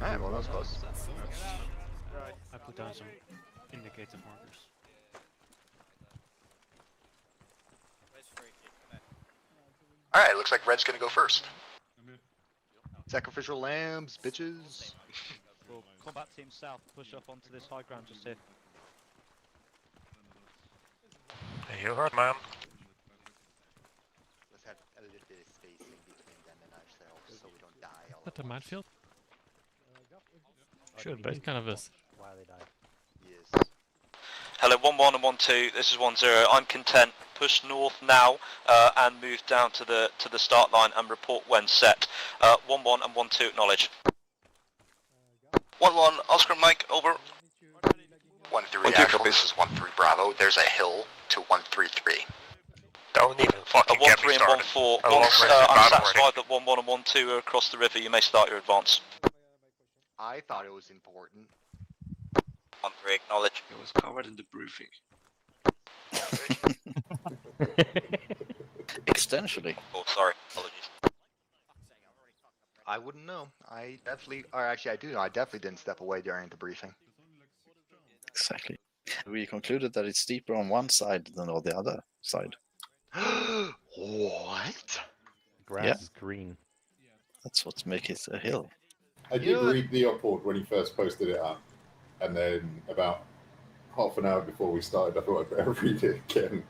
Alright, well that was close. I put down some indicator markers. Alright, looks like Red's gonna go first. Sacrificial lambs, bitches. Well, combat team south, push up onto this high ground just here. You heard, man. Let's have a little bit of spacing between them and ourselves so we don't die all At the minefield? Should It be. kind of is. Why they die. Yes. Hello, 1-1 and 1-2. This is 1-0. I'm content. Push north now and move down to the start line and report when set. 1-1 and 1-2. Acknowledge. 1-1. Oscar Mike. Over. 1-3 actual, this is 1-3 Bravo. There's a hill to 1-3-3. Don't even fucking 1-3 get me and started. 1-4. I love Once Red I'm Dead satisfied that 1-1 and 1-2 are across the river, you may start your advance. I thought it was important. 1-3. Acknowledge. It was covered in the briefing. Extensionally. Oh, sorry. Apologies. I wouldn't know. I definitely, or actually I do know, I definitely didn't step away during the briefing. Exactly. We concluded that it's steeper on one side than on the other side. What? Grass Yeah. is green. That's what makes it a hill. I did read the report when he first posted it up, and then about half an hour before we started, I thought I'd better read it again.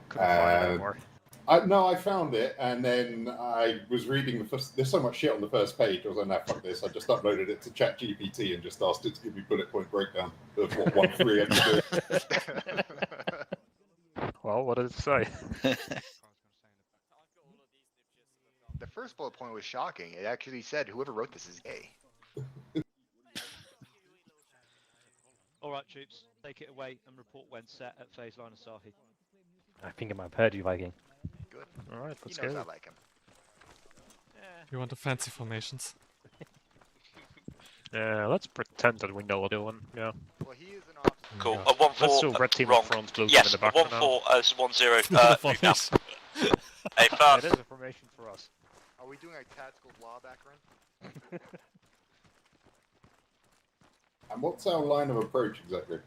Couldn't find it anymore. I found it, and then I was reading the first. There's so much shit on the first page. I was like, nah, fuck this. I just uploaded it to ChatGPT and just asked it to give me bullet point breakdown of what 1-3 had to do. Well, what did it say? The first bullet point was shocking. It actually said whoever wrote this is gay. Alright, troops, take it away and report when set at phase line Asahi. I think I might have heard you, Viking. Good. Alright, let's He knows go. I like him. You want the fancy formations? Yeah, let's pretend that we know what we're doing. Yeah. Well, he is an officer. Cool. Yeah. 1-4. Let's do red team wrong. up front, blue team Yes, in the back for now. 1-4 as 1-0. The Move now. formation. Hey, It fast. is a formation for us. Are we doing a tactical blah background? And what's our line of approach exactly?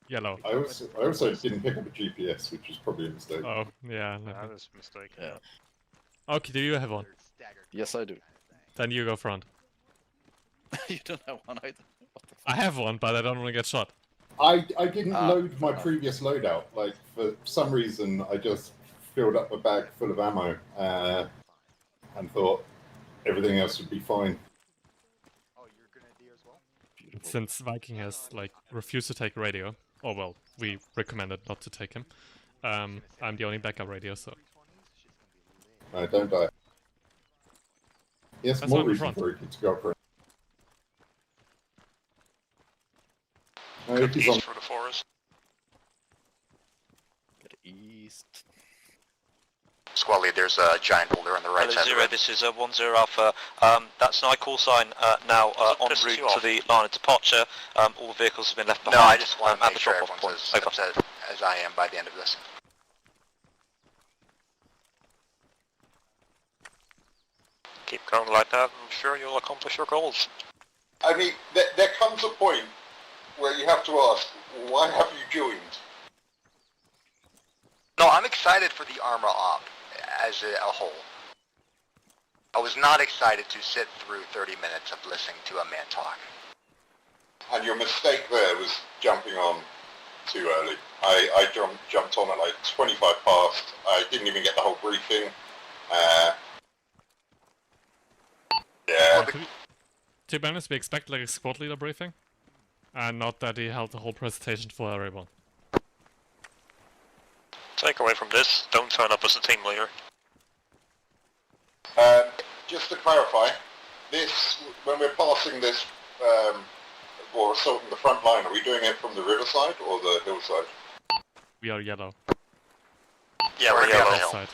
Yellow. I also didn't pick up a GPS, which is probably a mistake. Oh, yeah. That is a mistake. Yeah. Okay, do you have one? Yes, I do. Then you go front. You don't have one either. What the fuck? I have one, but I don't want to get shot. I didn't load my previous loadout. Like, for some reason, I just filled up a bag full of ammo and thought everything else would be fine. Oh, you're grenadier as well? Since Viking has, like, refused to take radio. Oh, well, we recommended not to take him. I'm the only backup radio, so... No, don't die. Yes, That's more not in reason front. for Ricky to go for it. No, Good Ricky's on. east for the forest. Get east. Squad lead, there's a giant boulder on the right Hello, side. 0, this is 1-0 Alpha. That's an I-call sign now en route to the line of departure. All the vehicles have been left behind. No, I just want to at make the sure drop-off everyone's point. as Over. upset as I am by the end of this. Keep going like that, I'm sure you'll accomplish your goals. I mean, there comes a point where you have to ask, why have you joined? excited for the ArmA op as a whole. I was not excited to sit through 30 minutes of listening to a man talk. And your mistake there was jumping on too early. I jumped on at like 25 past. I didn't even get the whole briefing. Yeah. To be honest, we expect like a squad leader briefing, and not that he held the whole presentation for everyone. Take away from this, don't turn up as a team leader. Just to clarify, this, when we're passing this, or assaulting the front line, are we doing it from the riverside or the hillside? We are yellow. Yeah, we're yellow. Side.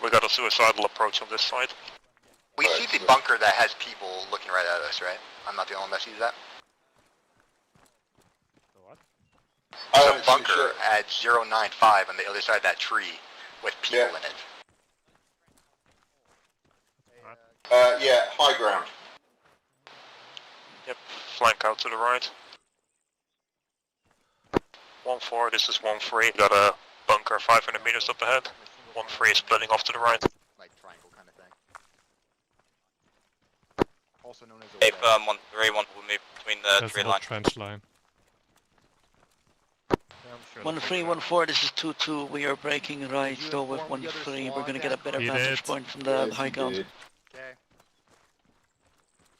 We got a suicidal approach on this side. We see the bunker that has people looking right at us, right? I'm not the only one that sees that. There's a bunker at 095 on the other side of that tree with people in it. Yeah, high ground. Yep, flank out to the right. 1-4, this is 1-3. Got a bunker 500 meters up ahead. 1-3 splitting off to the right. Like triangle kind of thing. Also known as a 1-3, 1 will move between the There's tree a line. trench line. 1-3, 1-4, this is 2-2. We are breaking right though with 1-3. We're gonna get a better vantage point from the high ground. Okay.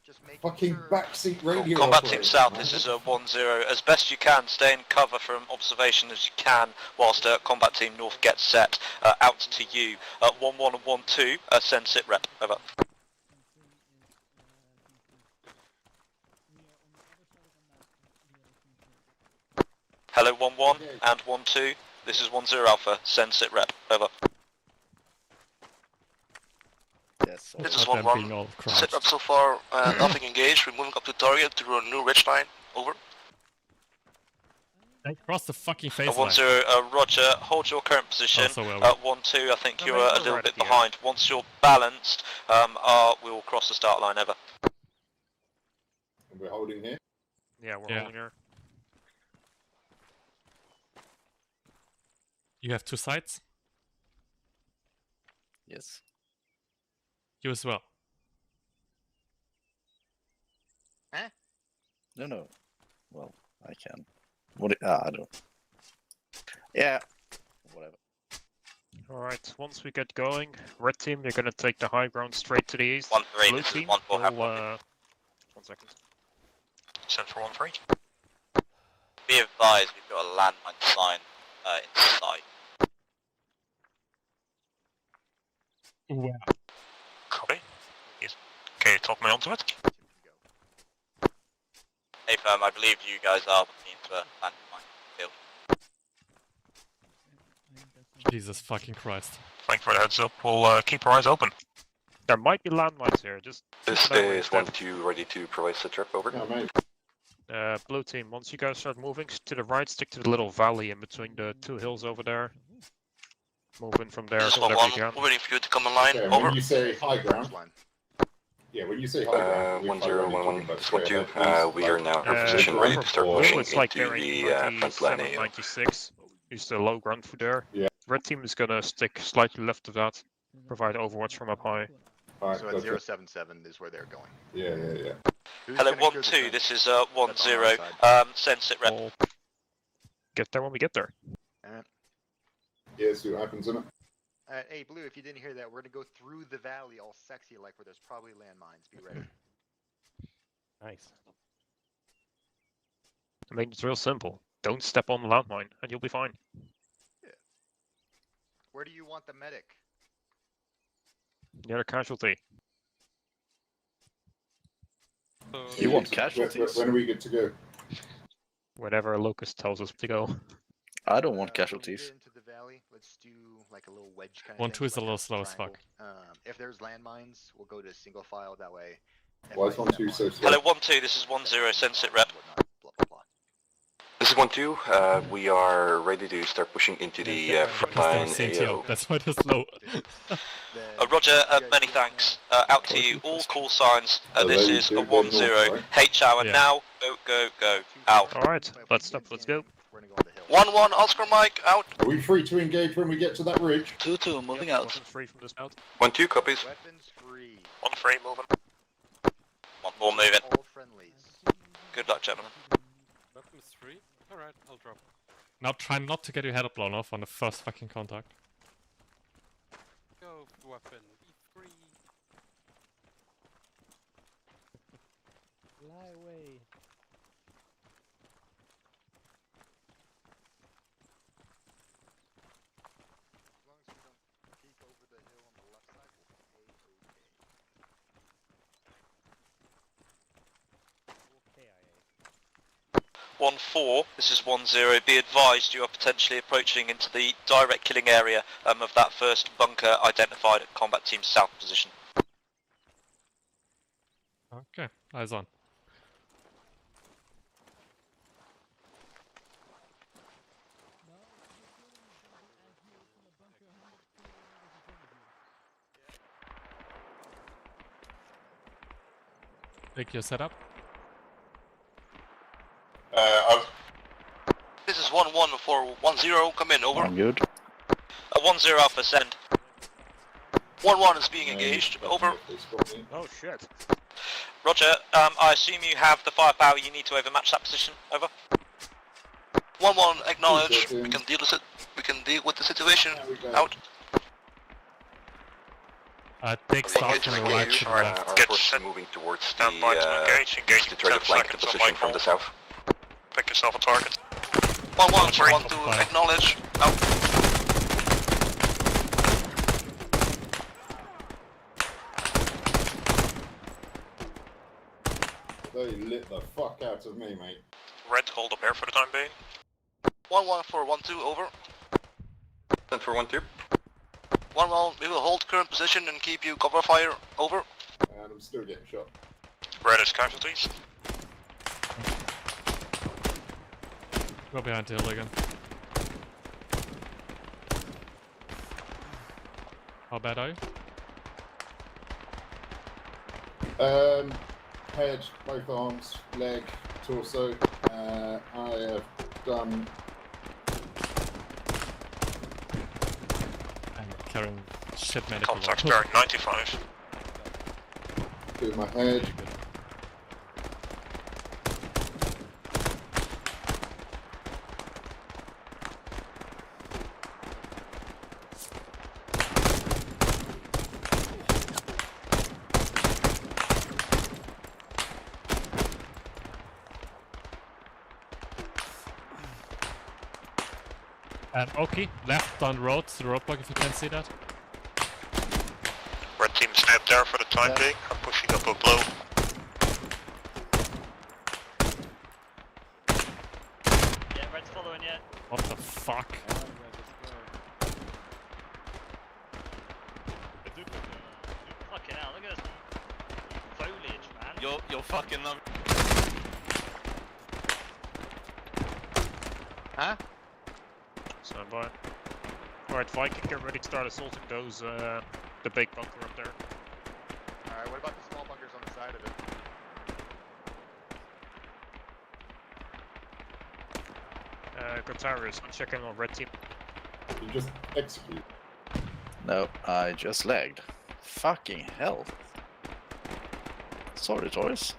Just make Fucking backseat radio. Combat Team South, this is a 1-0. As best you can, stay in cover from observation as you can whilst Combat Team North gets set. Out to you. 1-1 and 1-2, send sit rep. Over. Hello 1-1 and 1-2. This is 1-0 Alpha. Send sit rep. Over. Yes. This is 1-1. Sit rep so far. Nothing engaged. We're moving up to target through a new ridge line. Over. Cross the fucking face 1-0. Roger. Hold your current position. 1-2. I think you're a little bit behind. Once you're balanced, we will cross the start line. Over. And we're holding here. Yeah, we're holding here. You have two sides? Yes. You as well. Huh? No. Well, I can. What? I don't. Yeah. Whatever. Alright, once we get going, red team, you're gonna take the high ground straight to the east. 1-3, Blue this is team, 1-4 will, have 1 second. Send for 1-3. Be advised, we've got a landmine sign inside. Wow. Copy. Yes. Okay, talk me onto it. Hey firm, I believe you guys are looking into a landmine field. Jesus fucking Christ. Thank you for the heads up. We'll keep our eyes open. There might be landmines here, just... This is 1-2 ready to provide the trip, over. Blue team, once you guys start moving to the right, stick to the little valley in between the two hills over there. Moving from there This to is whatever you 1-1. can. Waiting for you to come in line. Okay, Over. when you say high ground. Yeah, when you say high ground. 1-0, 1-1, this 1-2. We are now in our position ready to start pushing It's like into bearing the front line 97, AO. 96. Use the low ground for there. Yeah. Red team is gonna stick slightly left of that. Provide overwatch from up high. Alright, So at 077 is where they're going. Yeah. Hello 1-2. This is 1-0. Send sit rep. We'll get there when we get there. Yeah, see what happens in it. Hey, Blue, if you didn't hear that, we're going to go through the valley all sexy like where there's probably landmines. Be ready. Nice. I mean, it's real simple. Don't step on the landmine, and you'll be fine. Yeah. Where do you want the medic? Near a casualty. You want casualties? When are we good to go? Whenever Locust tells us to go. I don't want casualties. Into the valley, let's do like a little wedge kind of 1-2 is a little slow as fuck. If there's landmines, we'll go to single file that way. Why is 1-2 so slow? Hello 1-2. This is 1-0. Send sit rep. This is 1-2. We are ready to start pushing into the front line AO. That's why they're slow. Roger, many thanks. Out to you. All call signs. This is a 1-0. H hour now. Go. Out. Alright, let's stop, let's go. 1-1, Oscar Mike, out. Are we free to engage when we get to that ridge? 2-2, moving out. Weapons free from the south. 1-2, copies. Weapons free. 1-3, moving. 1-4, moving. All friendlies. Good luck, gentlemen. Weapons 3? Alright, I'll drop. Now try not to get your head blown off on the first fucking contact. Go, weapon. Be free. Fly away. As long as we don't peek over the hill on the left side, we'll be A-OK. 1-4, this is 1-0. Be advised you are potentially approaching into the direct killing area of that first bunker identified at Combat Team South position. Okay, eyes on. Take your setup. This is 1-1 for 1-0, come in, over. I'm good. 1-0 Alpha, send. 1-1 is being engaged, over. Oh shit. Roger, I assume you have the firepower you need to overmatch that position, over. 1-1, acknowledge, we can deal with it. We can deal with the situation, out. Take stock on the right to the left. Our forces moving towards the, to try to flank the position from the south. Pick yourself a target. 1-1, 1-2, acknowledge, out. They lit the fuck out of me, mate. Red, hold up air for the time being. 1-1 for 1-2, over. And for 1-2. 1-1, we will hold current position and keep you cover fire, over. And I'm still getting shot. Red is casualties. Go behind the hill again. How bad are you? Head, both arms, leg, torso. I have done. I'm carrying shit medical. Contact bearing 95. Do my head. Okay, left on road, to the roadblock if you can see that. Red team stay up there for the time being. I'm pushing up a blow. Yeah, Red's following you. What the fuck? Fucking hell, look at this foliage, man. You're fucking love. Huh? Stand by. Alright, Viking, get ready to start assaulting those, the big bunker up there. Alright, what about the small bunkers on the side of it? Gutarius, I'm checking on red team. You just execute. No, I just lagged. Fucking hell. Sorry, Torres.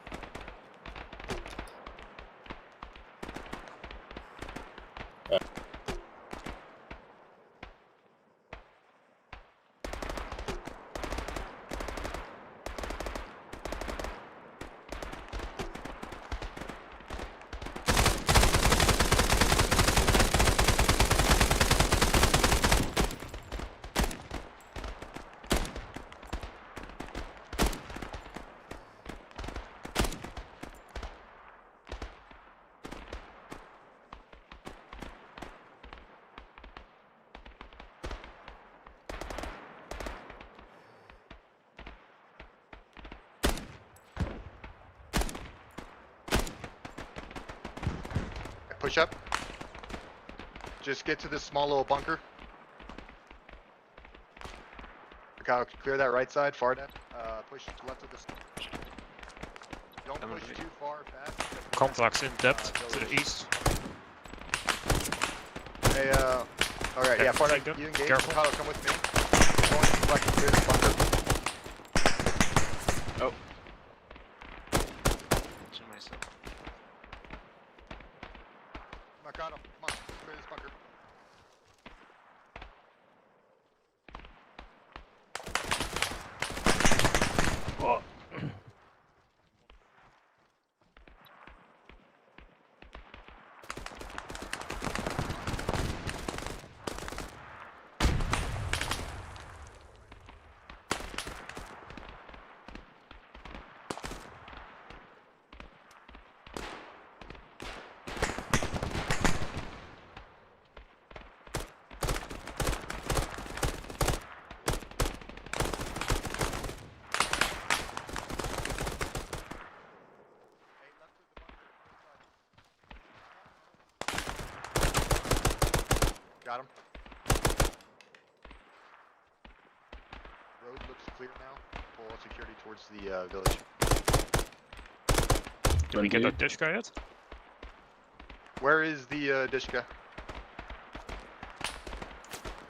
Push up. Just get to this small little bunker. Okay, clear that right side, far left. Push left of this. Don't push too far fast. Contacts in depth to the east. Hey, alright, yeah, partner, you engage. Kyle, come with me. We're going to like clear the bunker. Oh. Mercado, come on, clear this bunker. Oh. Got him. Road looks clear now. Full security towards the village. Did we get that dish guy yet? Where is the Dishka?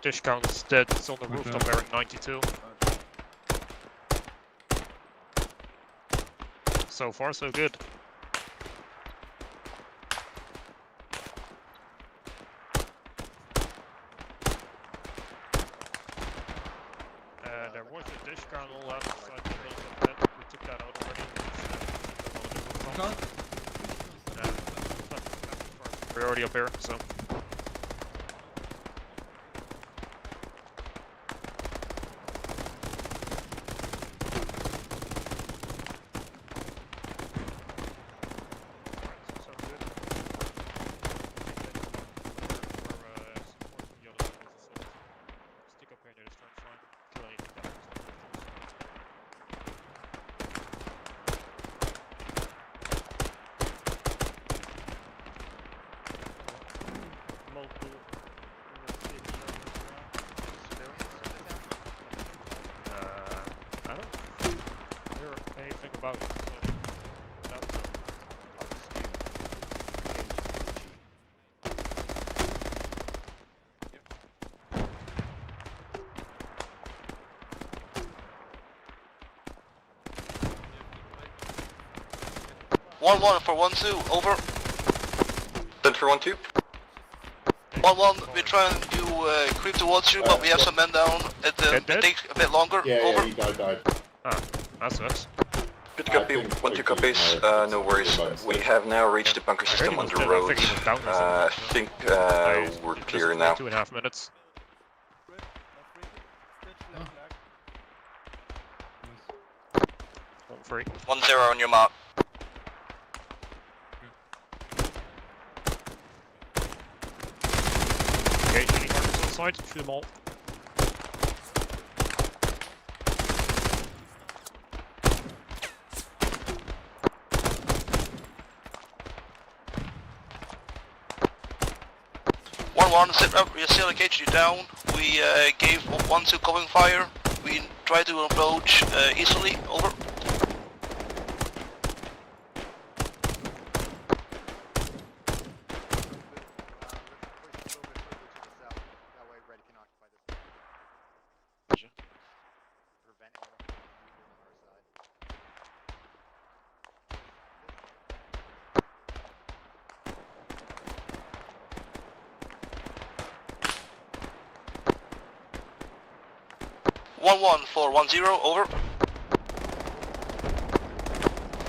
Dish count is dead. It's on the rooftop bearing 92. So far, so good. There was a dish gun on the left side of the building that we took that out already. We're already up here, so. I don't hear anything about it. So that's 1-1 for 1-2, over. 10 for 1-2. 1-1, we're trying to creep towards you, but we have some men down. It takes a bit longer, over. Yeah, he died. Ah, that sucks. Good copy, 1-2 copies, no worries. We have now reached the bunker system on the road. I think we're clear now. 2.5 minutes. 1-3. 1-0 on your mark. Okay, any targets on side? Shoot them all. Sit up, we still engaged you down. We gave 1-2 covering fire. We tried to approach easily, over. For 1-0, over.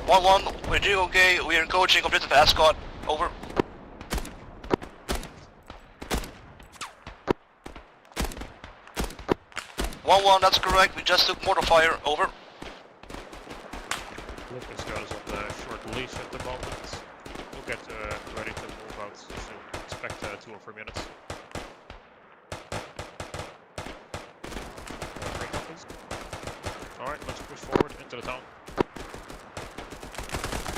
1-1, we're doing okay. We are coaching objective Ascot, over. That's correct. We just took mortar fire, over. Lucas goes on the short leash at the moment. We'll get ready to move out soon. Expect 2 or 3 minutes. Alright, let's push forward into the town.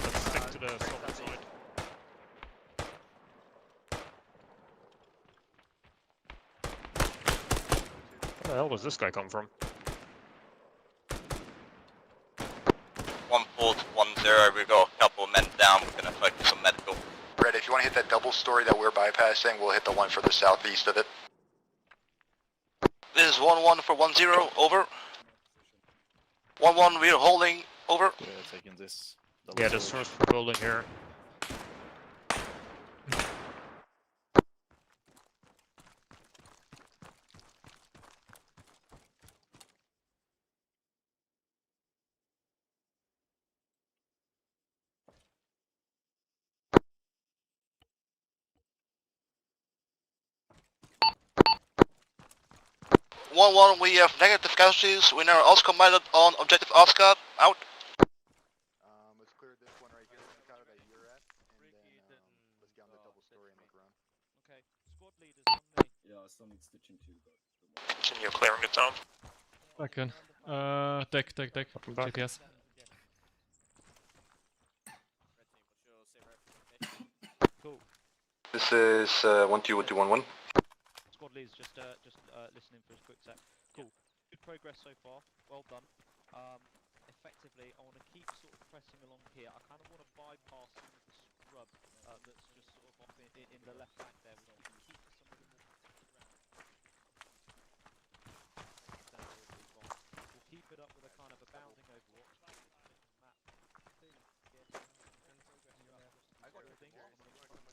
Let's stick to the southern side. Where the hell does this guy come from? 1-4 to 1-0, we've got a couple of men down. We're going to focus on medical. Ready. but if you want to hit that double story that we're bypassing, we'll hit the one for the southeast of it. This is 1-1 for 1-0, over. 1-1, we're holding, over. We're taking this. Yeah, the source for building here. We have negative casualties. We now also commanded on objective Oscar. Out. Let's clear this one right here, Ricardo, that you're at, and then let's get on the double story and make a run. Okay, squad leaders on me. Yeah, I still need stitching too. Continue clearing the town. Back in. Deck. GPS. Cool. This is 1-2-1-2-1-1. Squad leaders just listening for a quick sec. Cool. Good progress so far. Well done. Effectively, I want to keep sort of pressing along here. I kind of want to bypass some of the scrub that's just sort of off in the left flank there. We can keep some of the more. We'll keep it up with a kind of a bounding overwatch. Map.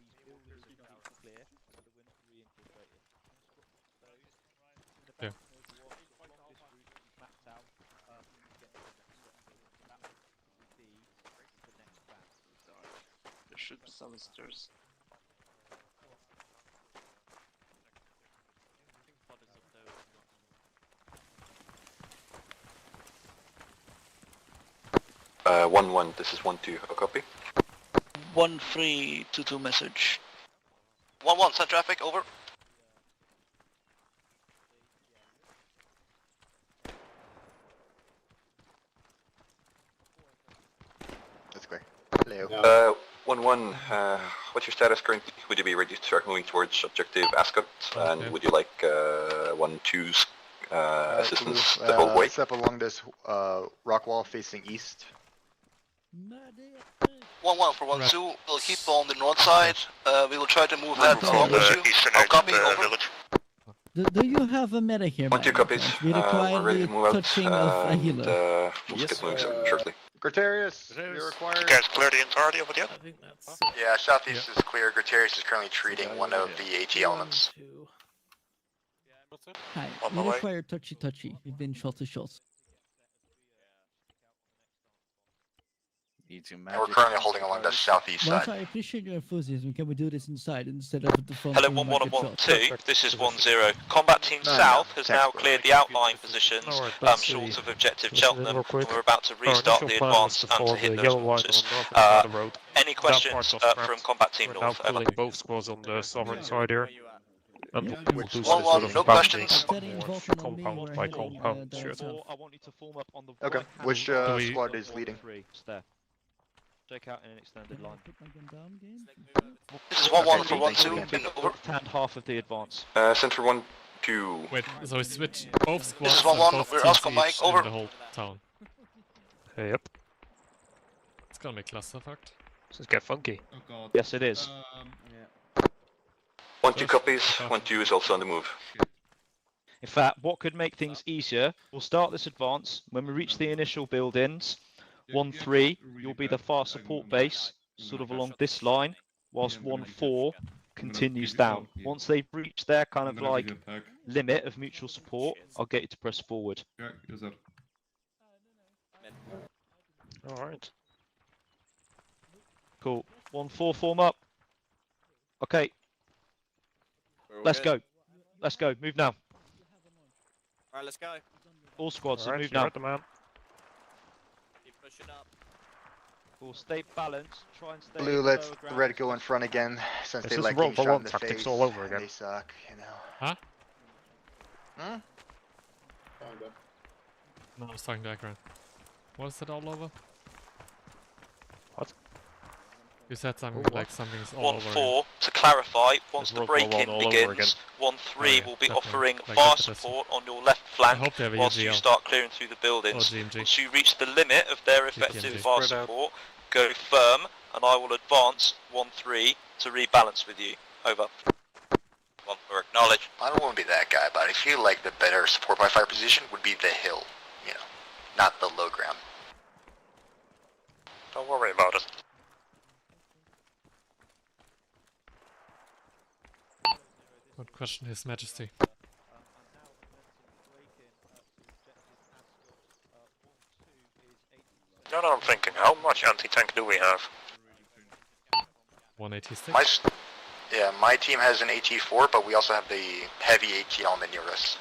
These buildings are going to be clear, so that we're not re-infiltrated. Yeah. Mapped out. Get to the next structure. That would be the next plan. There should be some visitors. Uh, 1-1, this is 1-2, a copy. 1322 message. 1-1, send traffic, over. That's clear. Leo. 1-1, what's your status currently? Would you be ready to start moving towards objective Ascot? And would you like 1-2's assistance the whole way? Step along this rock wall facing east. 1-1 for 1-2. We'll keep on the north side. We will try to move that along with you. I'll copy, over. Do you have a medic here? 1-2 copies. We require We're ready the to move out. touching of a healer. We'll get moving shortly. Gregarious, you're required. You guys clear the entirety of it yet? Yeah, southeast is clear. Gregarious is currently treating one of the AT elements. Hi, On we my way. require touchy. We've been shot to shots. And we're currently holding along the southeast Whilst side. I appreciate your enthusiasm, can we do this inside instead of at the front? Hello, where we might 1-1 and get shot? 1-2. This is 1-0. Combat Team South has now cleared the outlying positions, short of objective Cheltenham. We're about to restart the advance and to hit those waters. Any questions from Combat Team We're now North? Over. pulling both squads on the southern side here. And we'll do some 1-1, sort of no bounding questions. compound by compound shit. I want you to form up on the Okay, right which hand squad is leading? Stare. Check out in an extended line. This is 1-1 for 1-2. Been over. Left hand half of the advance. Center 1-2. Wait, so we switch both squads This is and 1-1, both we're teams Oscar Mike, each over. in the whole town. Hey, yep. It's gonna be clusterfucked. Let's get funky. Yes, it is. 1-2 copies. 1-2 is also on the move. In fact, what could make things easier, we'll start this advance. When we reach the initial buildings, 1-3, you'll be the far support base, sort of along this line, whilst 1-4 continues down. Once they've reached their kind of like limit of mutual support, I'll get you to press forward. Alright. Cool. 1-4, form up. Okay. Let's go. Let's go. Move now. Alright, let's go. All squads, Alright, move you're now. at the man. Keep pushing up. We'll stay balanced. Try and stay. Blue lets lower the ground. red go in front again, since It's they just like roll getting for shot one in the tactics face. all over and again. They suck, you know. Huh? Hmm? No, I was talking background. Was it all over? What? You said something like something's all over. 1-4, to clarify, once Just the roll break-in all over again. begins, 1-3 Oh, yeah, will be definitely. offering Like fire that, that's- support on your left I flank hope they have a whilst you UGL. start clearing through the buildings. GMG. Once you reach the limit of their effective GMG. fire Spread out. support, go firm, and I will advance 1-3 to rebalance with you. Over. 1-4, acknowledge. I don't want to be that guy, but I feel like the better support by fire position would be the hill, you know, not the low ground. Don't worry about it. Good question, His Majesty. You know what I'm thinking, how much anti-tank do we have? 186. My team has an AT4, but we also have the heavy AT on the near us.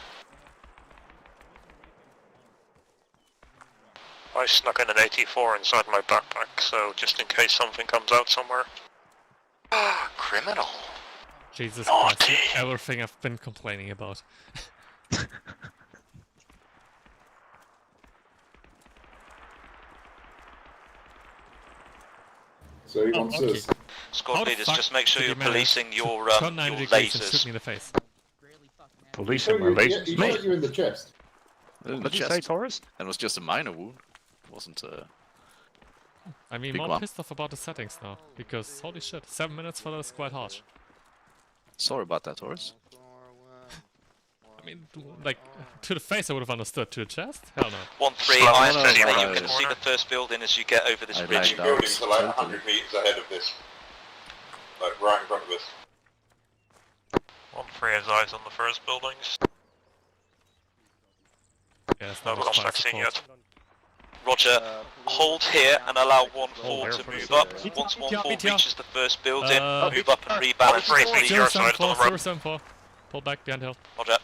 I snuck in an AT4 inside my backpack, so just in case something comes out somewhere. Criminal. Jesus Christ, everything I've been complaining about. So he wants us. Squad leaders, just make sure you're policing your lasers. Shoot me in the face. Policing my lasers? He shot you in the chest. In the Did you chest. say, Taurus? And it was just a minor wound. It wasn't I mean, big more one. pissed off about the settings now, because holy shit, 7 minutes for that is quite harsh. Sorry about that, Taurus. I mean, like, to the face I would have understood, to the chest? Hell no. 1-3, Iron Fist, you can see the first building as you get over this ridge. The buildings are like 100 meters ahead of this. Like right in front of us. 1-3 has eyes on the first buildings. Yeah, it's No not contact seen yet. Roger, hold here and allow 1-4 to move up. Once 1-4 reaches the first building, move up and rebalance to 074, pull back behind hill. Roger.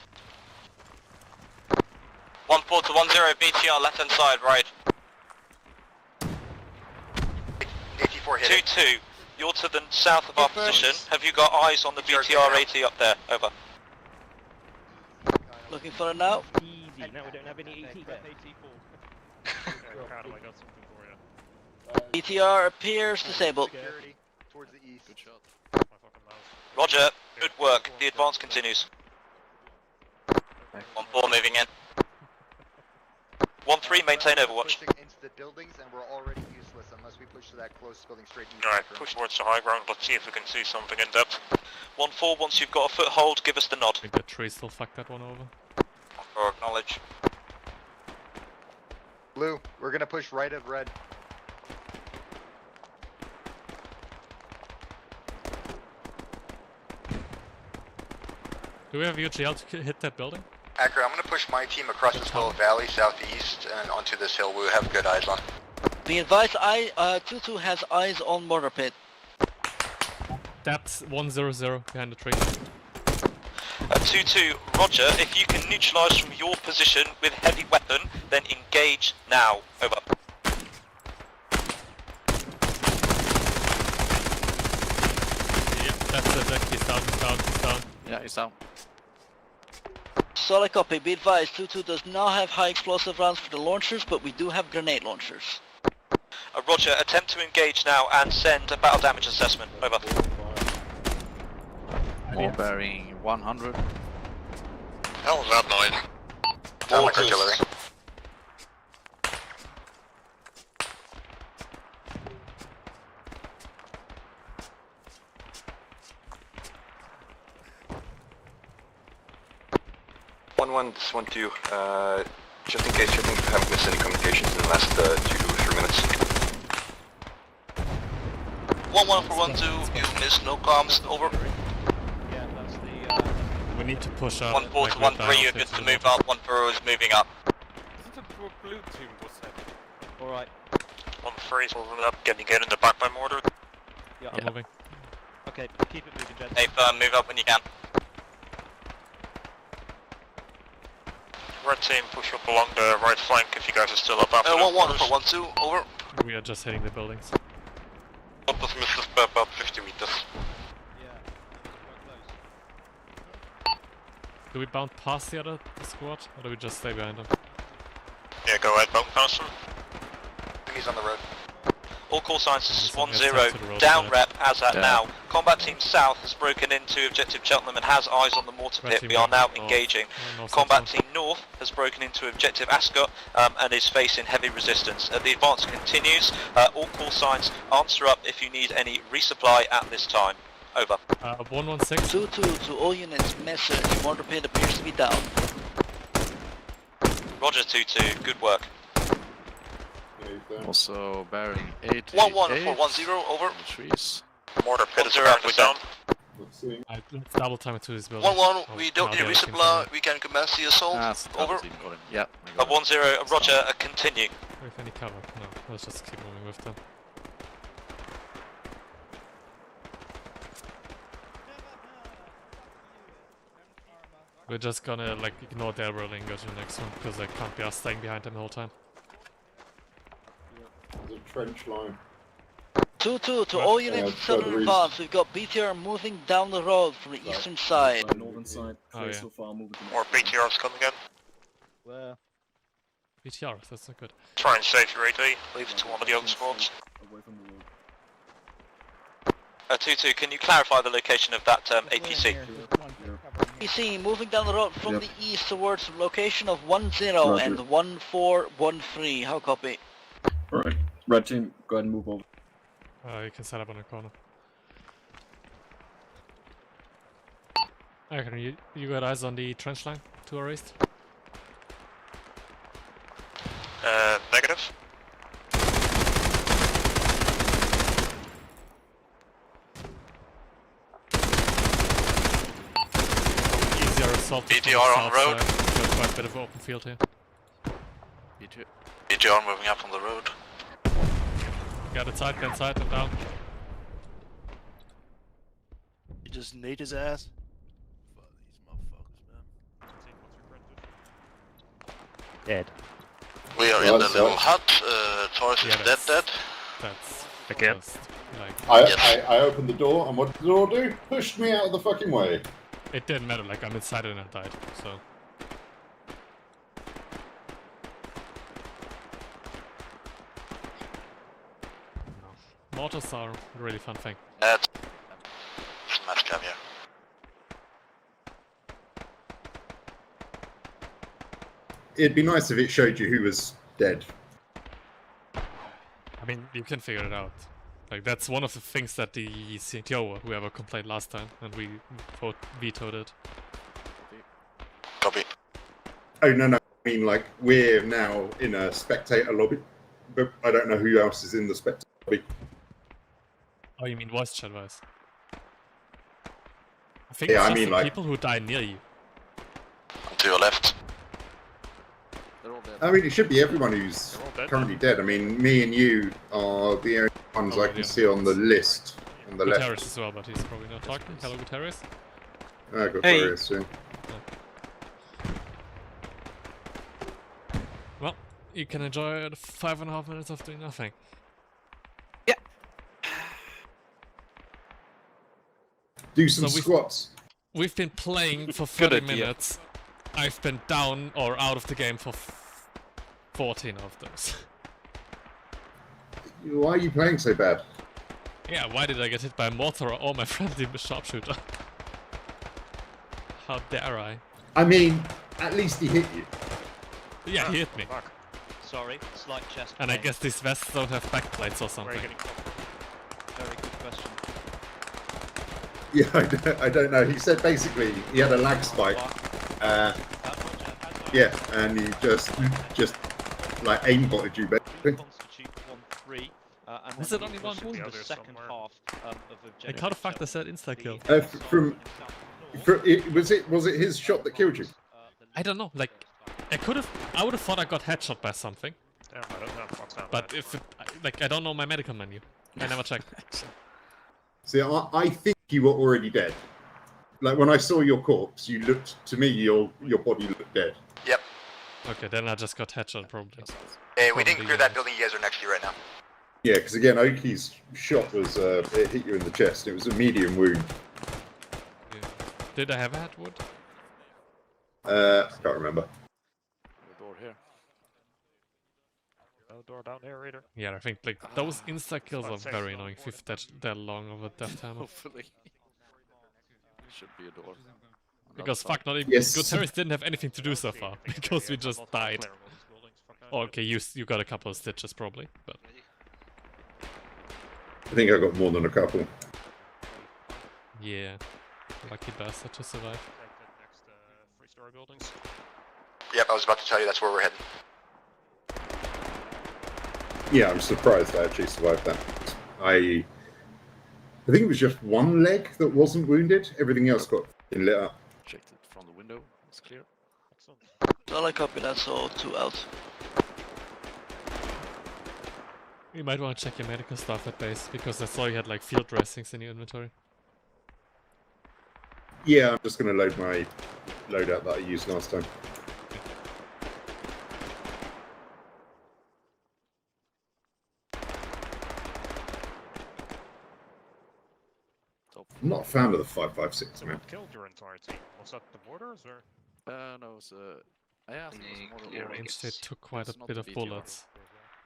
1-4 to 1-0, BTR left hand side, right. 84 hit. 2-2, you're to the south of our position. Have you got eyes on the BTR AT up there? Over. Looking for it now. Easy, now we don't have any AT. BTR appears disabled. Towards the east. Good shot. Roger, good work. The advance continues. 1-4 moving in. 1-3, maintain overwatch. Pushing into the buildings, and we're already useless unless we push to that close building straight east. Alright, push towards the high ground, let's see if we can see something in depth. 1-4, once you've got a foothold, give us the nod. I think the tree still fucked that one over. 1-4, acknowledge. Blue, we're gonna push right of red. Do we have UGL to hit that building? Accurate, I'm gonna push my team across this little valley southeast and onto this hill we have good eyes on. Be advised, 2-2 has eyes on mortar pit. That's 100 behind the tree. 2-2, Roger, if you can neutralise from your position with heavy weapon, then engage now. Over. Yep, that's it, he's down. Yeah, he's down. Solid copy. Be advised, 2-2 does not have high explosive rounds for the launchers, but we do have grenade launchers. Roger, attempt to engage now and send a battle damage assessment. Over. More bearing 100. Hell was that noise? Sound like artillery. This 1-2. Just in case you think you haven't missed any communications in the last 2 to 3 minutes. 1-1 for 1-2, you missed no comms, over. We need to push up. 1-4 to 1-3, you're good to move up, 1-4 is moving up. Blue team was that? Alright. 1-3 is moving up, getting in the back by mortar. Yeah, I'm moving. Okay, keep it moving, gents. Hey, move up when you can. Red team, push up along the right flank if you guys are still up after 1-1 for 1-2, over. We are just hitting the buildings. Up with Mr. Spare about 50 meters. Do we bound past the other squad, or do we just stay behind them? Yeah, go ahead, bounce past them. He's on the road. All call signs, this is Yes, 1-0, to the road down side. rep as at Yeah. now. Combat Team South has broken into Objective Cheltenham and has eyes on the mortar Red pit. team We are now north. engaging. North Combat section. Team North has broken into Objective Ascot and is facing heavy resistance. The advance continues. All call signs, answer up if you need any resupply at this time. Over. 116. 2-2 to all units, message. Mortar pit appears to be down. Roger 2-2, good work. Also bearing 8. 11410, over. Trees. Mortar pit is currently down. Let's double time it to this building. 1-1, we don't need a resupply, we can commence the assault. Over. Yeah. 1-0, Roger, continue. With any cover? No, let's just keep moving with them. We're just gonna like ignore their rolling and go to the next one because they can't be us staying behind them the whole time. There's a trench line. 2-2 to all units in southern advance. We've got BTR moving down the road from the eastern side. Northern side, clear so far, moving to More BTRs coming in. Where? BTR, that's not good. Try and save your AD, leave it to one of the other squads. away from the road. 2-2, can you clarify the location of that APC? APC moving down the road from the east towards location of 10 and 1413. How copy? Alright, red team, go ahead and move over. You can set up on the corner. Okay, you got eyes on the trench line to our east? Negative. Easier assault. BTR on the road. Got quite a bit of open field here. BTR moving up on the road. Got it side, and down. You just nade his ass. Dead. We are in the little hut. Taurus is dead. That's again. I opened the door, and what did the door do? Pushed me out of the fucking way. It didn't matter, like I'm inside and I died, so. No. Mortars are a really fun thing. That's match cam here. It'd be nice if it showed you who was dead. I mean, you can figure it out. Like, that's one of the things that the CTO or whoever complained last time, and we vetoed it. Copy. Oh, no. I mean, like, we're now in a spectator lobby, but I don't know who else is in the spectator lobby. Oh, you mean voice chat wise? I think Yeah, it's I just mean, the like, people who die near you. To your left. I mean, it should be everyone who's currently dead. I mean, me and you are the only ones I can see on the list on the left. Guterres as well, but he's probably not talking. Hello, Guterres. Guterres, yeah. Well, you can enjoy the 5.5 minutes of doing nothing. Do some squats. We've been playing for 30 minutes. I've been down or out of the game for 14 of those. Why are you playing so bad? Yeah, why did I get hit by a mortar or my friendly sharpshooter? How dare I? I mean, at least he hit you. Yeah, he hit me. Sorry, slight chest And I pain. guess these vests don't have backplates or something. Very good question. Yeah, I don't know. He said basically he had a lag spike. Yeah, and he just like aimbotted you basically. Is it only one wound? The second half of Like, how the fuck does that insta-kill? Was it his shot that killed you? I don't know, like, I would have thought I got headshot by something. Yeah, I don't know what's that. But if it, like, I don't know my medical menu. I never checked. See, I think you were already dead. Like when I saw your corpse, you looked to me, your body looked dead. Yep. Okay, then I just got headshot probably. Hey, we didn't clear that building. You guys are next to you right now. Yeah, because again, Oki's shot was it hit you in the chest. It was a medium wound. Yeah. Did I have a head wound? I can't remember. Door here. No door down here either. Yeah, I think like those insta kills are very annoying if they're long of a death timer. Hopefully. Should be a door. Because fuck, not even Guterres didn't have anything to do so far because we just died. Oh, okay, you got a couple of stitches probably, but I think I got more than a couple. Yeah. Lucky bastard to survive. Three-story buildings. Yep, I was about to tell you that's where we're heading. Yeah, I'm surprised I actually survived that. I think it was just one leg that wasn't wounded. Everything else got lit up. Checked it from the window. It's clear. Excellent. Well, I copy that, so 2 out. You might want to check your medical stuff at base, because I saw you had like field dressings in your inventory. Yeah, I'm just going to load my loadout that I used last time. I'm not a fan of the 5.56, So man. what killed your entire team? Was that the mortars or? No, it was I asked if it was mortar or Means they took quite a it's not bit the of BTR. bullets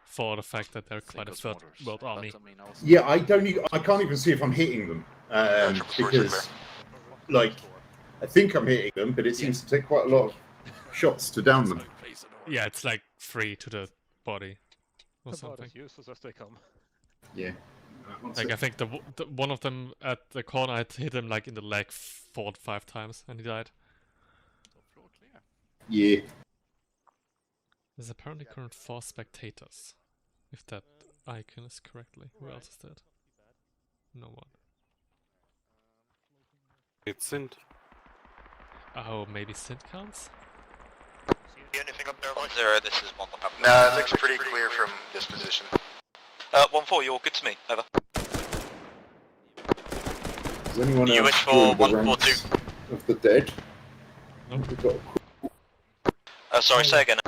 for the fact that they're quite a third world army. I mean, I was Yeah, I can't even see if I'm hitting them. Because, like, I think I'm hitting them, but it seems to take quite a lot of shots to down them. Yeah, it's like 3 to the body or About something. as useless as they come. Yeah. Like I think the one of them at the corner, I hit him like in the leg 4 or 5 times and he died. Yeah. There's apparently current 4 spectators, if that icon is correctly. Who else is dead? No one. It's Sint. Oh, maybe Sint counts? Anything up there, 1-0, this is 1 up. No, it looks pretty clear from this position. 1-4, you're good to me. Over. Does anyone You else wish for join the 142? ranks of the dead? Nope. We've got Sorry, say again.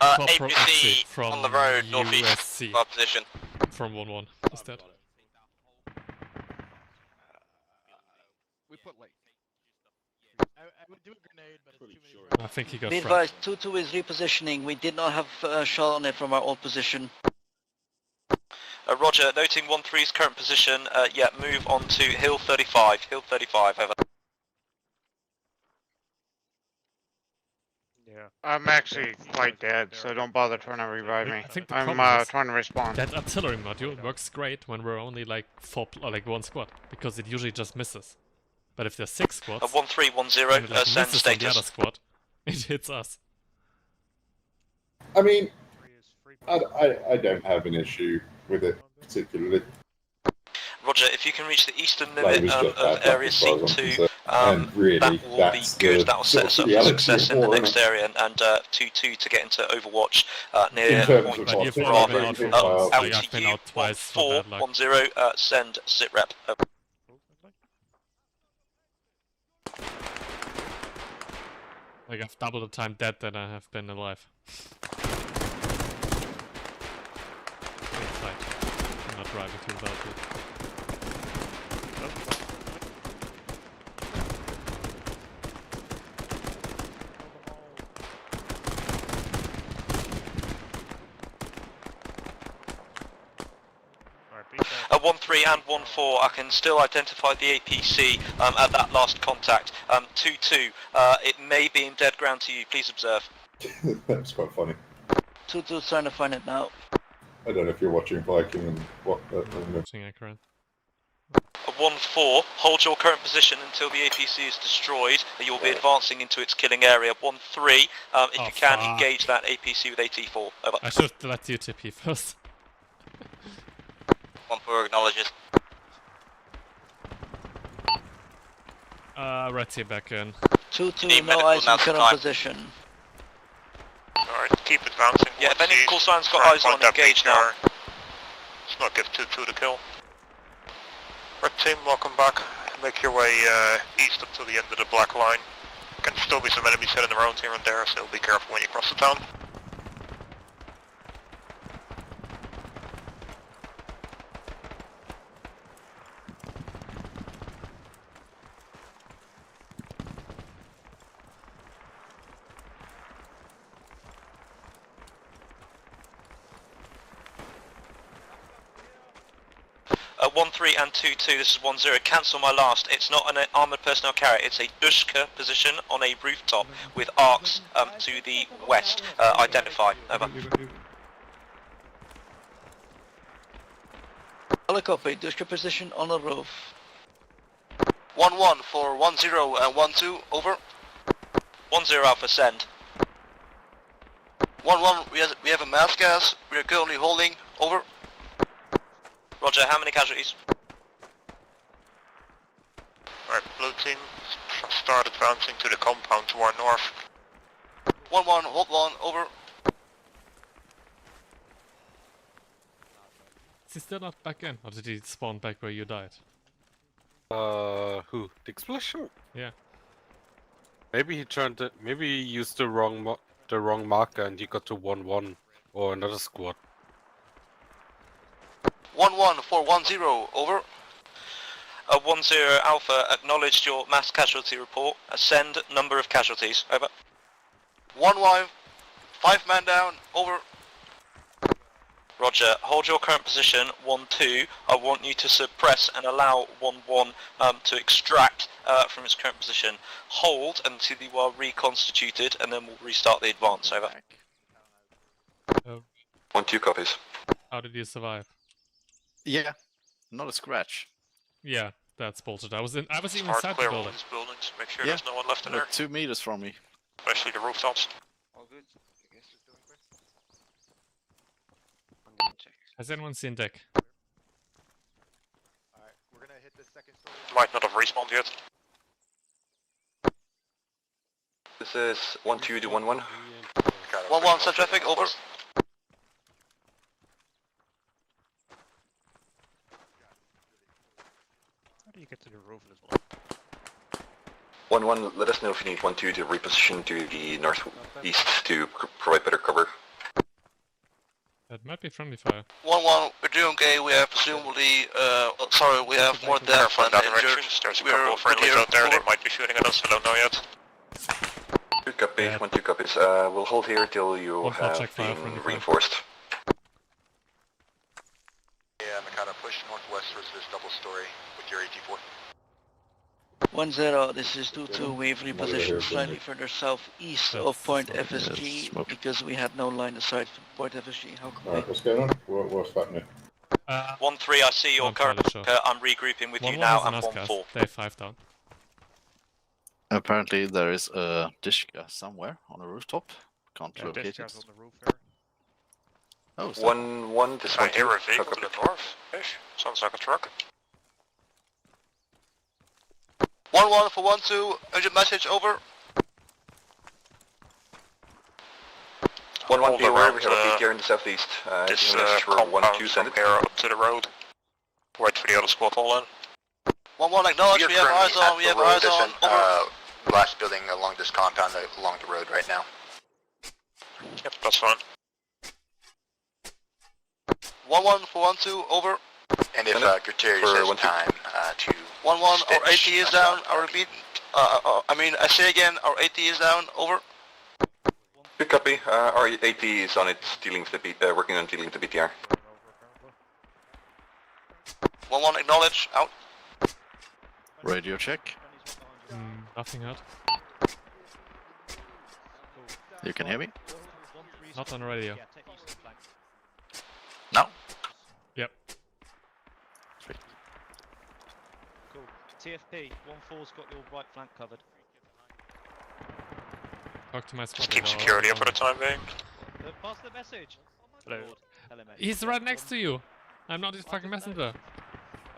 Corporal APC from on the road, northeast USC. of our position. From 1-1 is dead. We put like. I would do a grenade, but it's too many. I think he got Be fragged. advised, 2-2 is repositioning. We did not have a shot on it from our old position. Roger, noting 1-3's current position. Yeah, move on to Hill 35. Hill 35, over. Yeah. I'm actually quite dead, so don't bother trying to revive me. I think the I'm problem is trying to respawn. that artillery module works great when we're only like 4 or like 1 squad, because it usually just misses. But if there's 6 squads, 1310, and it like send misses on the other status. squad, it hits us. I mean, I don't have an issue with it particularly. Roger, if you can reach the eastern Like, it limit was just of bad luck Area as far as I'm C2, concerned. And really, that will be that's good. the That will set us sort up of for reality success of in the war, next isn't it? area, and 2-2 to get into Overwatch near In terms point of But what you've things already are been out being for hit by once, our like troops. I've been out twice for bad luck. 1410, send sit rep. Like I've double the time dead than I have been alive. In fight. I'm not driving through without it. At 1-3 and 1-4, I can still identify the APC at that last contact. 2-2, it may be in dead ground to you. Please observe. That's quite funny. 2-2's trying to find it now. I don't know if you're watching Viking and what. Watching Akron. At 1-4, hold your current position until the APC is destroyed. You'll be advancing into its killing area. 1-3, if you can, fuck. engage that APC with AT4. Over. I should have let you TP first. 1-4 acknowledges. Red team back in. 2-2, no eyes in current position. Alright, keep advancing. Yeah, if any call signs got eyes on, engage now. Let's not give 2-2 the kill. Red team, welcome back. Make your way east up to the end of the black line. Can still be some enemies heading around here and there, so be careful when you cross the town. At 1-3 and 2-2, this is 1-0. Cancel my last. It's not an armoured personnel carrier. It's a Dushka position on a rooftop with arcs to the west. Identify. Over. Helicopter, Dushka position on the roof. 1-1 for 1-0 and 1-2, over. 1-0 Alpha, send. 1-1, we have a mass gas, we are currently holding, over. Roger, how many casualties? Alright, blue team, start advancing to the compound to our north. 1-1, hold 1, over. Is he still not back in? Or did he spawn back where you died? Who? The explosion? Yeah. Maybe he turned it. Maybe he used the wrong marker and he got to 1-1 or another squad. 1-1 for 1-0, over. 1-0 Alpha, acknowledged your mass casualty report. Send number of casualties, over. 1-1, 5 man down, over. Roger, hold your current position, 1-2. I want you to suppress and allow 1-1 to extract from its current position. Hold until you are reconstituted, and then we'll restart the advance, over. 1-2 copies. How did you survive? Yeah, not a scratch. Yeah, that's bullshit. I was even Hard inside the clear all building. these buildings, make sure Yeah, there's no one left in there. 2 meters from me. Especially the rooftops. All good. Has anyone seen Dick? Alright, we're gonna hit the second story. Might not have respawned yet. This is 1-2 to 1-1. 1-1, send traffic, over. How do you get to the roof as well? 1-1, let us know if you need 1-2 to reposition to the northeast to provide better cover. That might be friendly fire. 1-1, we're doing okay, we have presumably, sorry, we have more death From than that injured. direction, there's a We couple are of friendlies here, out there, they over. might be shooting at us, I don't know yet. Good copy, 1-2 copies. We'll hold here till you One have check fire, been friendly fire. reinforced. Yeah, Mikado, push northwest towards this double story with your AT-4. 1-0, this is 2-2. We've repositioned slightly further southeast of Point FSG because we had no line of sight from Point FSG. How come Alright, what's going on? What's happening? 1-3, I see your current. I'm regrouping with you now, and 1-4. They have 5 down. Apparently there is a dish gas somewhere on a rooftop. Can't locate it. On the roof there. Oh, so 1-1, this I 1-2. hear a vehicle to the north-ish. Sounds like a truck. 1-1 for 1-2, urgent message, over. 1-1, be aware we have a around, peak here in the southeast. This if you have a message for compound 1-2, send from it. here up to the road. Wait for the other squad all in. 1-1, acknowledge, we have eyes on, we have eyes on, over. Last building along this compound, along the road right now. Yep, that's fine. 1-1 for 1-2, over. And if Gutierrez for has 1-2. time to 1-1, our AT stitch, is down, I repeat. I say again, our AT is down, over. Good copy. Our AT is on it, dealing with the working on dealing with the BTR. 1-1, acknowledge, out. radio check. Nothing out. You can hear me? Not on the radio. No? Yep. Cool. TFP, 1-4's got your right flank covered. Talk to my squad. Just keep security up for the time being. Pass the message. Hello. LMA. He's right next to you. I'm not his fucking messenger.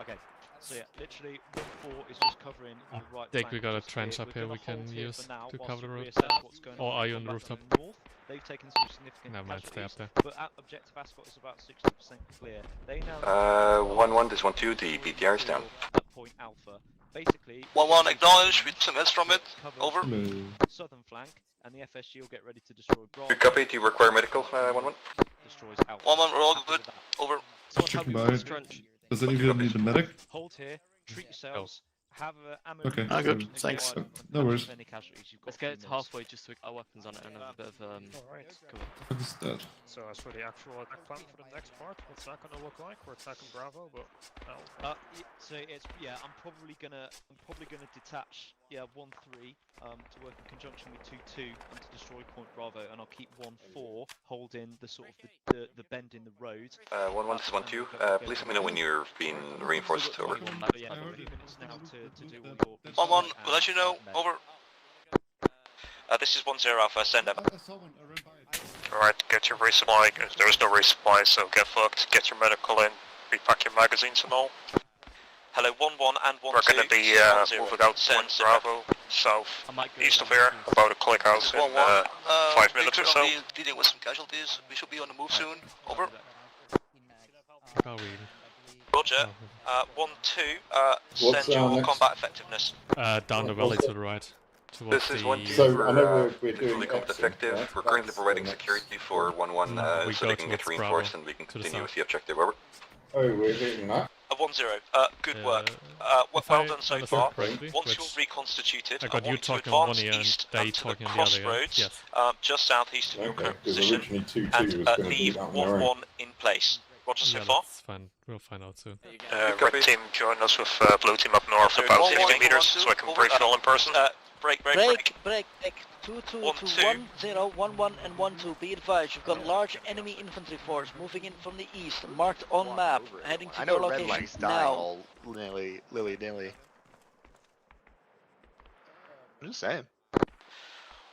Okay. So yeah, literally 1-4 is just covering your right Dick, flank. we got a just trench here. up We're here gonna we can hold here use for now to whilst cover the we roof. reassess what's going Or on are with you on the combat rooftop? north. They've taken some significant Never mind, stay up casualties, there. but objective Ascot is about 60% clear. They now 1-1, this 1-2, the BTR is down. at point alpha. Basically 1-1, acknowledge, we took some hits from it, over. Southern flank, and the FSG will get ready to destroy Bravo. Good copy. Do you require medical? 1-1. Destroys Alpha. 1-1, we're all good, over. Checking by. Does anyone need a medic? Hold here, treat yourselves, have ammo. Okay. Good, thanks. No worries. Any casualties you've got. Let's get it to halfway just so we get our weapons on it and have a bit of Alright. cool. What is that? So as for the actual attack plan for the next part, what's that gonna look like? We're attacking Bravo, but So it's I'm probably gonna detach Yeah, 1-3 to work in conjunction with 2-2 and to destroy Point Bravo, and I'll keep 1-4 holding the sort of the bend in the road. 1-1, this is 1-2. Please let me know when you're being reinforced. Over. But yeah, I've got a few minutes now to do all your... 1-1, we'll let you know. Over. This is 1-0 Alpha, send over. Alright, get your resupply. There's no resupply, so get fucked. Get your medical in. Repack your magazines and all. Hello, 1-1 and 1-2. We're going to be moving out Point Bravo, south, east of here, about a click out in 5 minutes or so. Dealing with some casualties. We should be on the move soon. Over. Roger. 1-2. Send your combat effectiveness. Down the valley to the right. This is 1-2 for fully combat effective. We're currently providing security for 1-1 so they can get reinforced and we can continue with the objective. Over. Oh, we're hitting that. 1-0. Good work. Well done so far. Once you're reconstituted, I want you to advance east to the crossroads, just southeast of your current position, and leave 1-1 in place. Roger so far? That's fine. We'll find out soon. Red team, join us with blue team up north about 50 meters so I can brief it all in person. Break. 2-2 to 1-0, 1-1 and 1-2. Be advised, you've got large enemy infantry force moving in from the east, marked on map, heading to I your know red location light's dying now. all nilly-dilly. I'm just saying.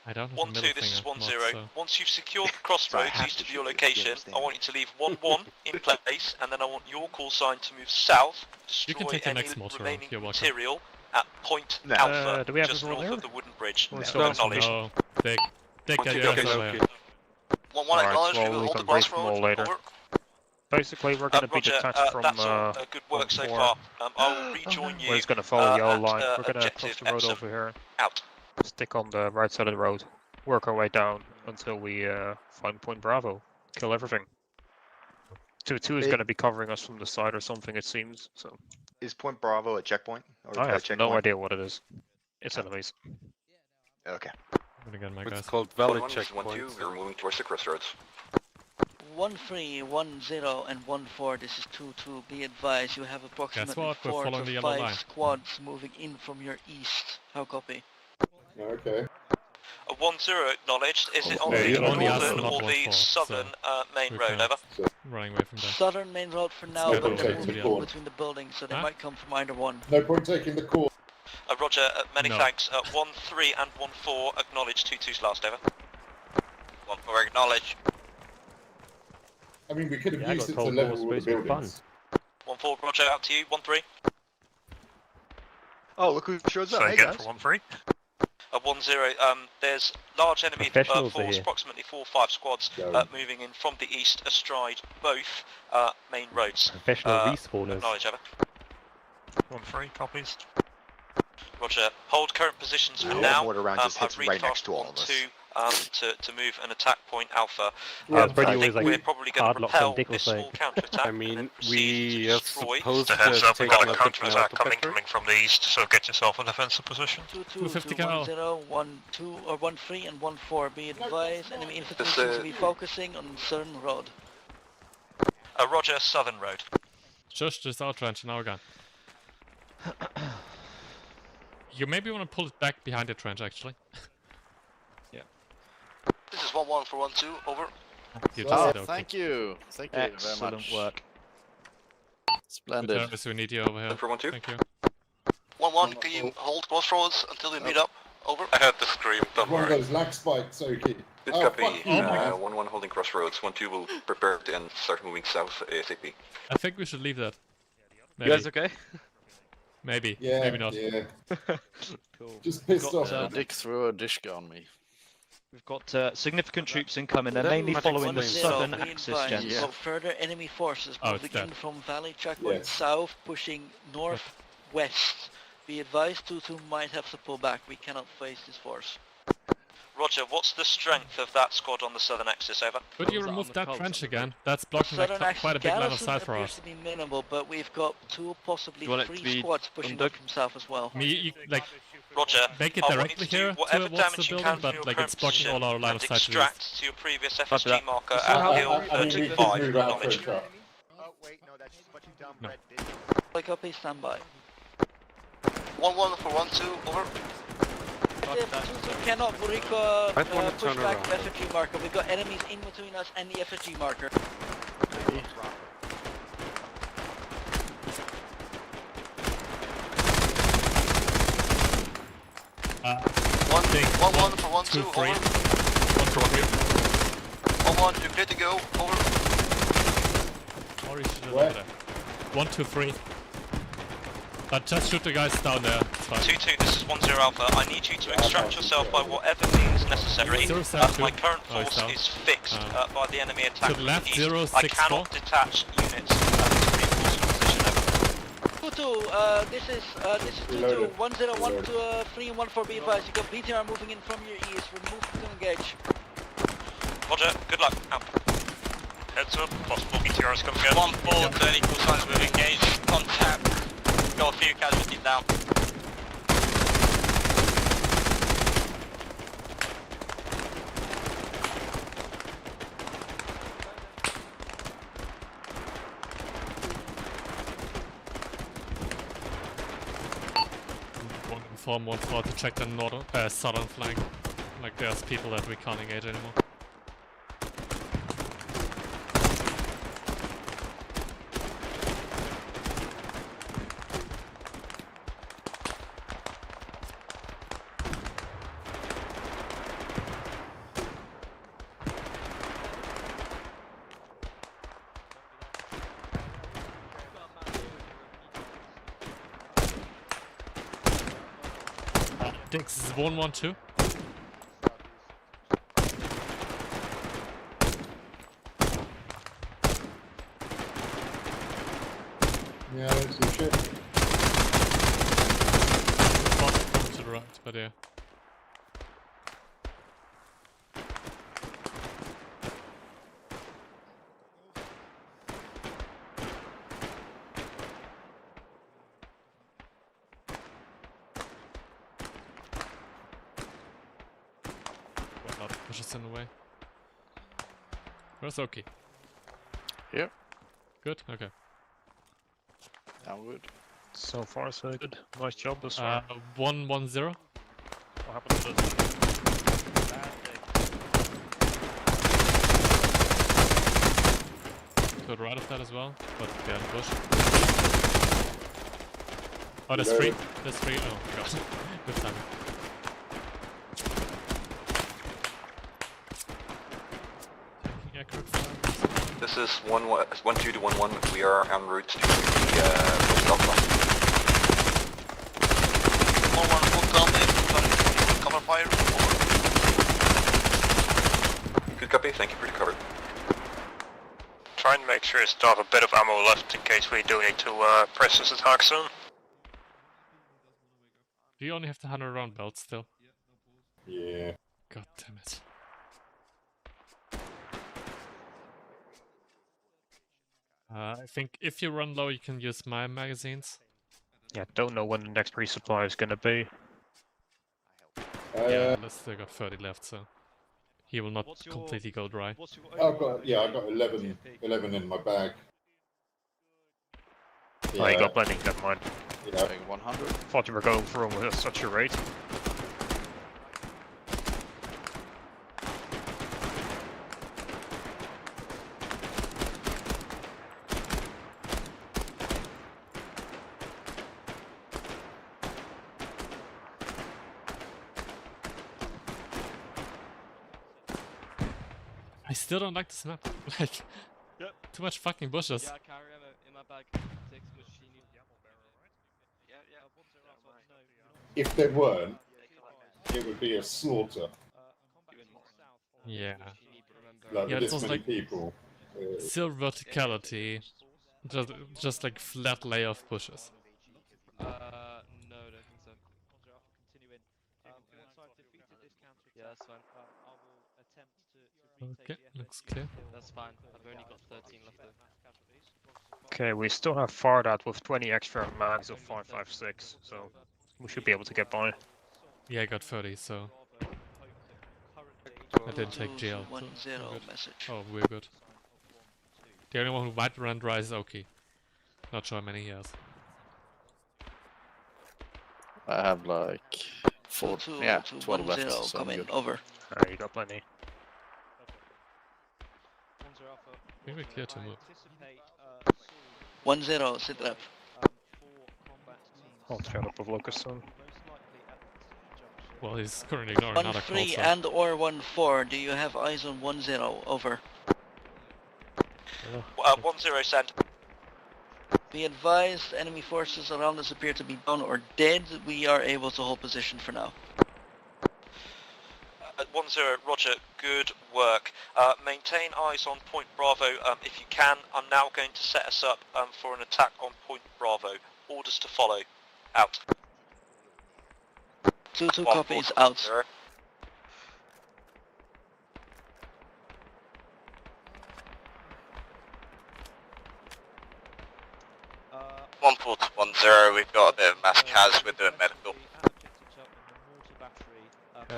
I don't have 1-2, this is 1-0. Once you've secured the crossroads east of your location, I want you to leave 1-1 in place, and then I want your call sign to move south, destroy any remaining material at Point Alpha, do we have just everyone north there? of the wooden bridge. No, Acknowledged. no. They get Okay, you okay, somewhere. 1-1 acknowledged, we will hold the crossroads. Over. Basically, we're going to be Roger, detached from that's all. Good work so far. I will rejoin you. We're just going to follow your at, line. We're going to cross the road F7. over here. Out. Stick on the right side of the road. Work our way down until we find Point Bravo. Kill everything. 2-2 is going to be covering us from the side or something, it seems. So. Is Point Bravo a checkpoint? Or I have checkpoint? no idea what it is. It's enemies. Okay. I'm gonna get my guys. It's called Valley 1-1, Checkpoint. 1-2, we're moving towards the crossroads. 1-3, 1-0 and 1-4, this is 2-2. Be advised, you have approximately what? We're 4 following to the yellow 5 line. squads moving in from your east. How copy? Okay. 1-0 acknowledged. Is it on Okay, the you only asked northern for or not the 1-4, southern main we road? can't. Over. Running away from there. Southern main road for now, Yeah, but don't they're take moving the in between the buildings, so they might come from either one. No point taking the call. Roger, many No. thanks. 1-3 and 1-4 acknowledged. 2-2's last over. 1-4 acknowledged. I mean, we could have Yeah, I used got it to told level it all was the supposed to be fun. buildings. 1-4, Roger, out to you. 1-3. Oh, look who shows up. So Hey, again guys. for 1-3. 1-0. There's large enemy Professionals are force, here. approximately 4 or 5 squads Go. moving in from the east astride both main roads. Professional respawners. Acknowledge, over. 1-3, copies. Roger. Hold current positions for Yeah, now. mortar round just I've hits right next to all of us. 1-2 to move and attack Point Alpha. Yeah, Brady I always think like we're probably going to hard locks repel on Dick or this small something. counter-attack. I and mean, then proceed we to are destroy supposed The heads to up, we take got a out counter-attack the coming picture. from the east, so get yourself in defensive position. 2-2 250 to cal. 1-0, 1-2 or 1-3 and 1-4. Be advised, enemy infantry This, seems to be focusing on Southern Road. Roger, Southern Road. Just our trench, now we're gone. You maybe want to pull it back behind the trench, actually. This is 1-1 for 1-2, over. You just Oh, said okay. thank you. Thank you very Excellent much. work. Splendid. Terrorists, we need you over here. For 1-2. Thank you. 1-1, can you hold crossroads until we meet up? Over. I heard the scream, don't One of worry. those lag spikes, Oki. Good Oh, copy. fuck you, man. 1-1 holding crossroads. 1-2 will prepare to and start moving south ASAP. I think we should leave that. You guys okay? Maybe. Yeah, Maybe not. yeah. Cool. Just pissed off. Dick threw a dishka on me. We've got significant troops incoming. They're mainly Automatic following the flames. southern Be axis, advised, gents. you've got further enemy forces Oh, it's moving in dead. from Valley Checkpoint Yes. south, pushing northwest. Be advised, 2-2 might have to pull back. We cannot face this force. Roger, what's the strength of that squad on the southern axis, over? Could you remove that trench again? That's blocking like Southern axis quite a big line of garrison sight for appears us. to be minimal, but we've got 2, possibly You want it 3 to be squads pushing up from south as well. Like, Roger, make it I want you directly to do here whatever towards the damage you building, can from but your like current it's blocking all our line and of sight to the extract east. to your previous Copy FSG that. marker I at Hill mean, we could 35, move out for a acknowledged. truck. Oh, wait, no, that's just what you dumb No. red did. Like copy, stand by. 1-1 for 1-2, over. if 2-2 cannot, Buriko push back the FFG marker. We've got enemies in between us and the FFG marker. One for 1-2, over. 1 for 3. 1-1, you're clear to go, over. Or you should have there. 1, 2, 3. But just shoot the guys down there. It's fine. 2-2, this is 1-0 Alpha. I need you to extract yourself by whatever means necessary. My current force is fixed by the enemy attack to the left, east. 0, 6, I cannot detach units to reinforce your position. 2-2, this is 2-2, 1-0, 1 3 and 1 4, be advised. You got BTR moving in from your east. We're moving to engage. Roger, good luck. Out. Heads up, possible BTRs coming in. 1-4, turn equal signs with engaged. Contact. Got a few casualties down. Inform 1-4 to check the southern flank. Like there's people that we can't engage anymore. Dix is 1-1-2. Yeah, that's some shit. Coming to the right, but yeah. Push us in the way. Where's Oki? Here. Good? Okay. Downward. So far, so good. Nice job this far. 1-1-0. What happened to this? To the right of that as well, but behind the bush. Oh, there's 3. There's 3. Oh, god. Good timing. This is 1-2 to 1-1. We are en route to the post alpha. 1-1, full combat, cover fire. Good copy, thank you for the cover. Try and make sure you still have a bit of ammo left in case we do need to press this attack soon. Do you only have the 100 round belt still? Yeah. God damn it. I think if you run low, you can use my magazines. Yeah, don't know when the next resupply is gonna be. Yeah, unless they got 30 left, so he will not completely go dry. I've got 11 in my bag. Yeah. Oh, you got plenty, never mind. Yeah. 100. Thought you were going for him with such a rate. I still don't like this map. Like, too much fucking bushes. Yeah, carry ammo in my bag. Takes machine. If there weren't, it would be a slaughter. Yeah. Like, yeah, with it this was many like people. still verticality, just like flat layer of bushes. No, I don't think so. Continue in. Once I've defeated this counter attack, yeah, that's fine. I will attempt to Okay, looks clear. That's fine. I've only got 13 left though. Okay, we still have Fardat with 20 extra mags of 5.56, so we should be able to get by. Yeah, I got 30, so I didn't take jail. So we're good. Oh, we're good. The only one who might run dry is Oki. Not sure how many he has. I have like 4, 2 yeah, to 12 left. 10, So come in, good. over. You got plenty. Maybe clear to move. 1-0, sit rep. I'll shut up of Locust soon. Well, he's currently ignoring another call. 1-3 and or 1-4, do you have eyes on 1-0, over. 1-0 send. Be advised, enemy forces around us appear to be down or dead. We are able to hold position for now. 1-0, roger, good work. Maintain eyes on point Bravo if you can. I'm now going to set us up for an attack on point Bravo. Orders to follow. Out. 2-2 copies, out. 0. One 1-0, we've got a bit of mass cas, we're doing medical.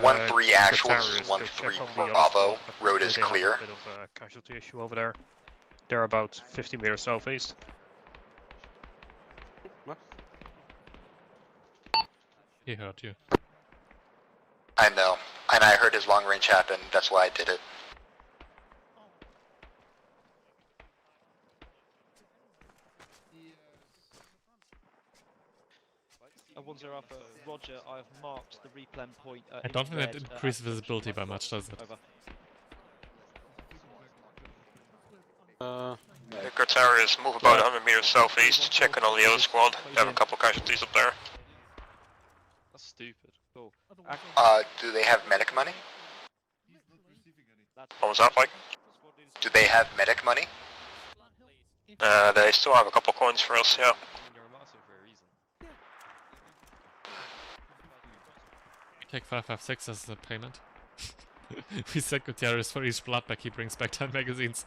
1-3 actuals, 1-3 Bravo, road is clear. Bit of a casualty issue over there. They're about 50 meters southeast. He heard you. I know, and I heard his long range happen, that's why I did it. 1-0 Alpha, roger, I have marked the replan point. I don't think that increases visibility by much, does it? Gratarius, move about 100 meters southeast, check on the yellow squad. They have a couple casualties up there. That's stupid. Cool. Do they have medic money? What was that like? Do they have medic money? They still have a couple coins for us, yeah. Take 556 as a payment. We said Gutierrez for each blood bag he brings back 10 magazines.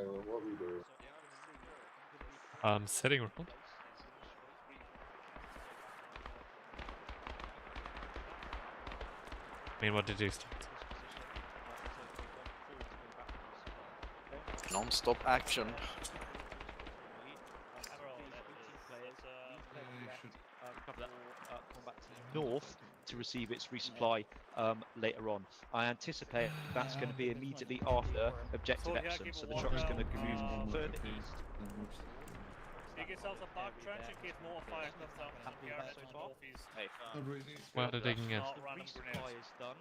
What are we doing? Setting round. I mean, what did you expect? Non-stop action. North to receive its resupply later on. I anticipate that's going to be immediately after objective Epsom, so the truck's going to move further east. Dig yourselves a park trench in case more fire comes out from the area to the northeast. Where are they digging in? Resupply is done.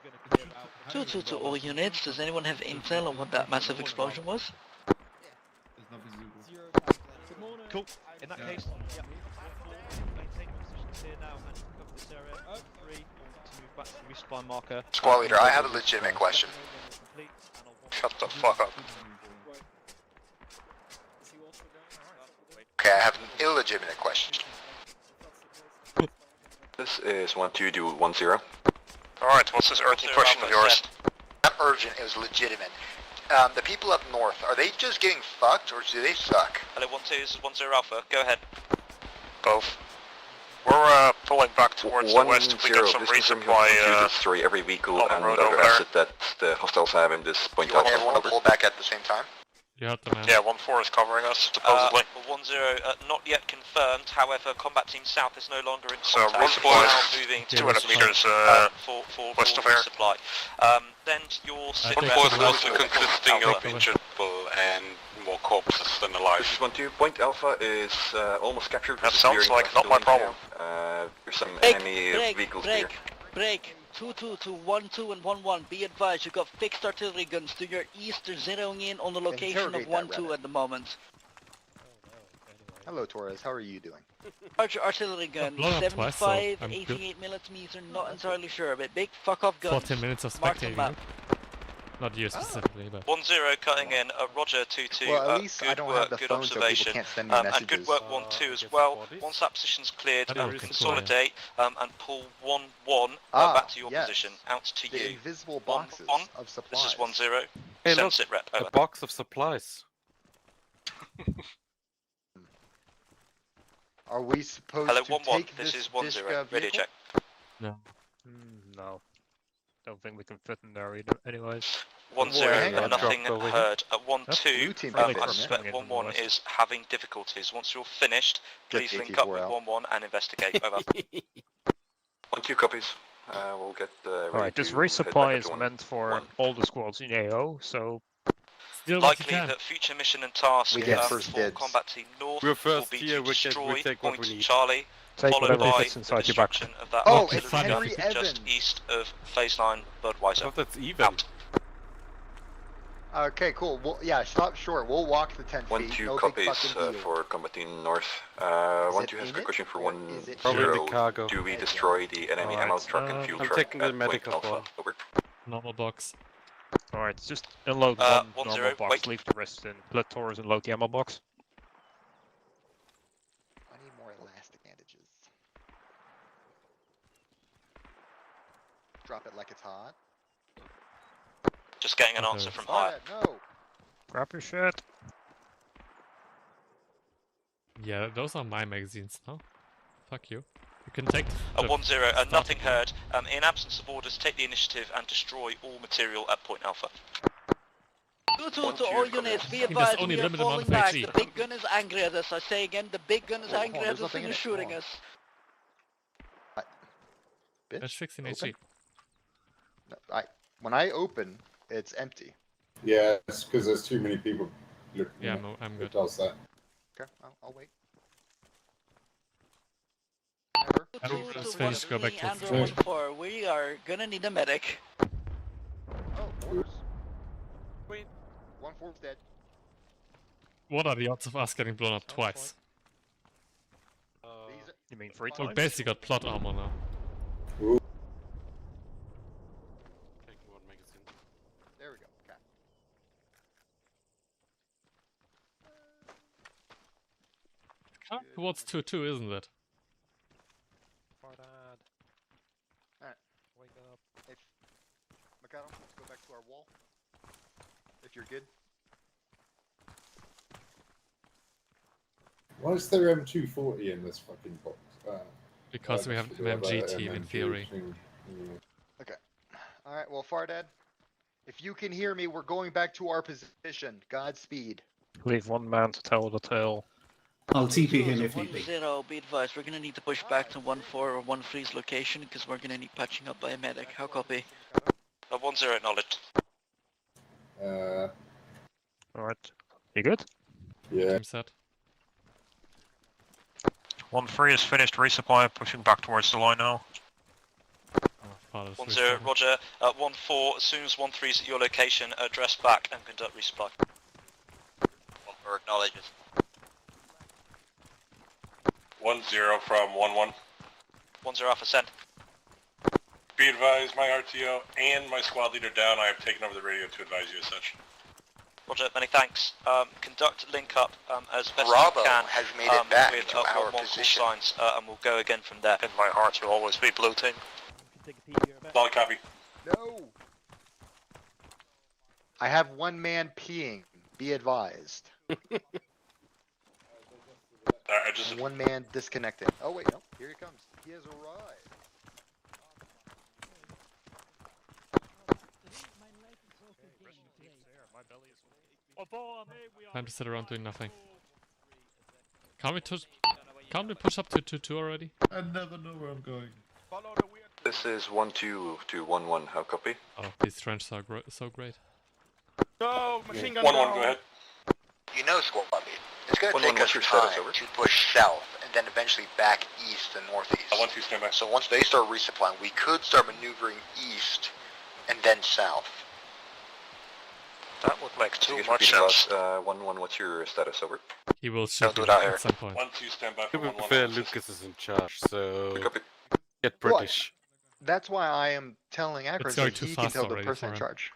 We're going to clear out 2-2 to all units, does anyone have intel on what that massive explosion was? Cool. In that case, yeah. Maintain your positions here now and cover this area. 3 to move back to the resupply marker. Squad leader, I have a legitimate question. Shut the fuck up. Okay, I have an illegitimate question. This is 1-2 to 1-0. Alright, what's this urgent question of yours? Not urgent, it was legitimate. The people up north, are they just getting fucked, or do they suck? Hello, 1-2 is 1-0 Alpha, go ahead. Both. We're pulling back towards the west if we get some resupply destroy every vehicle on the and road other over asset that the hostiles have in this point. You want to pull back at the same time? You heard the man. Yeah, 1-4 is covering us, supposedly. 1-0, not yet confirmed, however, combat team south is no longer in So contact. resupply Now moving is 200 meters for west of here. resupply. Then your sit think rep it's also also consisting of injured and more corpses than alive. This is 1-2. Point Alpha is almost captured. That sounds like not my problem. There's some Break, enemy break, vehicles break, here. break. 2-2 to 1-2 and 1-1. Be advised, you've got fixed artillery guns to your east. They're zeroing in on the location of 1-2 at the moment. Hello, Torres. How are you doing? Large artillery gun, blown up twice, so 75, I'm good. 88 millimeters, not entirely sure, but big fuck off guns. 14 minutes of Mark the spectating. map. Not you specifically, but... 1-0 cutting in, Roger 2-2, Well, at least I good don't work, have the good phone so people observation, can't send me and messages. good work 1-2 as well. Once that position's cleared, I don't think so, consolidate and pull 1-1 back to your position, out to The you. invisible boxes 1-1, of supplies. this is 1-0. Hey, Sense look, it, rep. Over. a box of supplies. Are we supposed Hello, to 1-1. take This this is 1-0. Dishka Radio vehicle? check. No. No. Don't think we can fit in there either, anyways. 1-0, nothing heard. At 1-2, Blue team I fit. suspect 1-1 is having difficulties. Once you're finished, please link up with 1-1 and investigate. Over. 1-2 copies. We'll get Alright, this resupply is meant for all the squads in AO, so... Likely that future mission and task for Combat Team North We're will first be here, to destroy we take what Point we need. Charlie, Take followed whatever by fits the inside your back. destruction of that Oh, it's artillery Henry gun just Evan. east of phase line Budweiser. I thought that's even. Out. Okay, cool. Well, yeah, stop short. We'll walk the 10 feet. 1-2 No copies big fucking deal. for Combat Team North. Is 1-2 it has a in quick it, question for or 1-0. is it Probably the cargo. Do we destroy the enemy ammo truck and fuel I'm truck taking the at medical Point Alpha? one. Over. Normal box. Alright, just unload 1-0, one normal box, wait. leave the rest in. Let Taurus unload the ammo box. I need more elastic bandages. Drop it like it's hot. Just getting an Okay. answer from higher. No. Grab your shit. Yeah, those are my magazines, no? Fuck you. You can take... At the 1-0, nothing starting heard. In absence of orders, take the initiative and destroy all material at Point Alpha. 2-2 to all units, be there's advised, only we are limited amount falling of back. HE. The big gun is angry at us. I say again, the big gun is Hold on, angry there's at us nothing and in is it. shooting Hold on. us. That's Bitch. 16 Open. HE. No, when I open, it's empty. Yeah, it's because there's too many people looking. Yeah, at I'm it. good. It does that. Okay, I'll wait. Let's finish, go back to Andrew the 1-4, we are gonna need a medic. Oh, orders. Wait. 1-4's dead. What are the odds of us getting blown up twice? You mean 3 We times? basically got plot armor now. Ooh. Taking one magazine. There we go. Okay. Towards 2-2, isn't it? Alright. Wake up. If Mikado, let's go back to our wall. If you're good. Why is there M240 in this fucking box? Because we have an MG team in theory. Okay. Alright, well, Fardad, if you can hear me, we're going back to our position. Godspeed. Leave one man to tell the tale. I'll TP him if need be. 1-0, be advised, we're gonna need to push back to 1-4 or 1-3's location because we're gonna need patching up by a medic. How copy? 1-0 acknowledged. Alright. You good? Yeah. Team set. 1-3 is finished resupply, pushing back towards the line now. 1-0, roger. 1-4, as soon as 1-3's at your location, address back and conduct resupply. 1-4 acknowledges. 1-0 from 1-1. 1-0 Alpha, send. Be advised, my RTO and my squad leader down. I have taken over the radio to advise you as such. Roger, many thanks. Conduct link up as best Bravo as you can has made it back with to our 1-1 position. call signs, and we'll go again from there. In my heart, you'll always be blue team. Solid copy. No! I have one man peeing. Be advised. Just One man disconnecting. Oh wait, no. Here he comes. He has arrived. Time to sit around doing nothing. Can't we push up to 2-2 already? I never know where I'm going. This is 1-2 to 1-1. How copy? Oh, these trenches are so great. Go! Machine gun 1-1, go ahead. You know, squad lead, it's going to 1-1, take us what's your time status, over? to push south and then eventually back east and northeast. 1-2, stand by. So once they start resupplying, we could start maneuvering east and then south. That would make too much sense. 1-1, what's your status, over? He will shoot do you it out here. at some point. 1-2, stand by To for be 1-1. fair, Lucas is in charge, so Copy. get British. That's why I am telling Akron It's going that too he can fast tell the already person in for him. charge.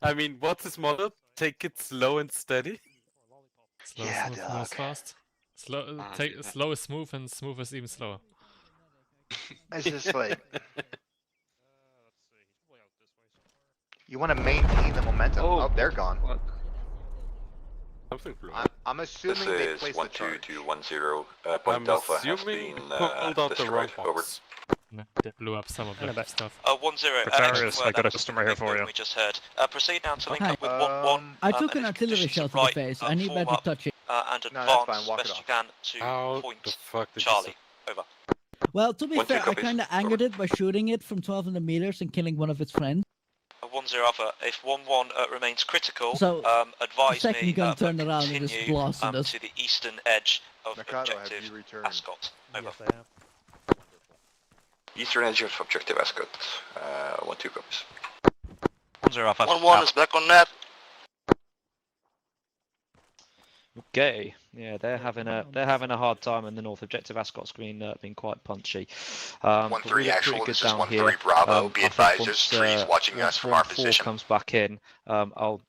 I mean, what's his motto? Take it slow and steady. Slow Yeah, is smooth, dog. is fast. Slow is smooth, and smooth is even slower. It's just like You want to maintain the momentum. Oh, Oh, they're gone. What? Something blew up. I'm assuming they This placed is the charge. 12210. Point Alpha has Assuming been pulled out the destroyed. wrong Over. box. No, they blew up some objective stuff. 1-0. Darius, I got a customer here for you. We just heard. Proceed now to link Hi. up with 1-1. I took an artillery shell to the face. I need back to touch it. And No, that's advance fine. Walk it best you off. can to How point the fuck did Charlie. Over. Well, to be 1-2 fair, I copies. kind of angered it by shooting it from 1200 meters and killing one of its friends. 1-0 Alpha. If 1-1 remains critical, So, advise the second me gun but turned around and just continue blasted us. to the eastern edge of Mikado, have objective you returned? Ascot. Over. Yes, I have. Eastern edge of objective Ascot. 1-2 copies. 1-0 Alpha. 1-1 is back on net. Okay, yeah, they're having a hard time in the north. Objective Ascot's been quite punchy. 1-3 actual. This is 1-3 Bravo. Be I think advised, there's trees watching us from our 1-4 position. comes back in, I'll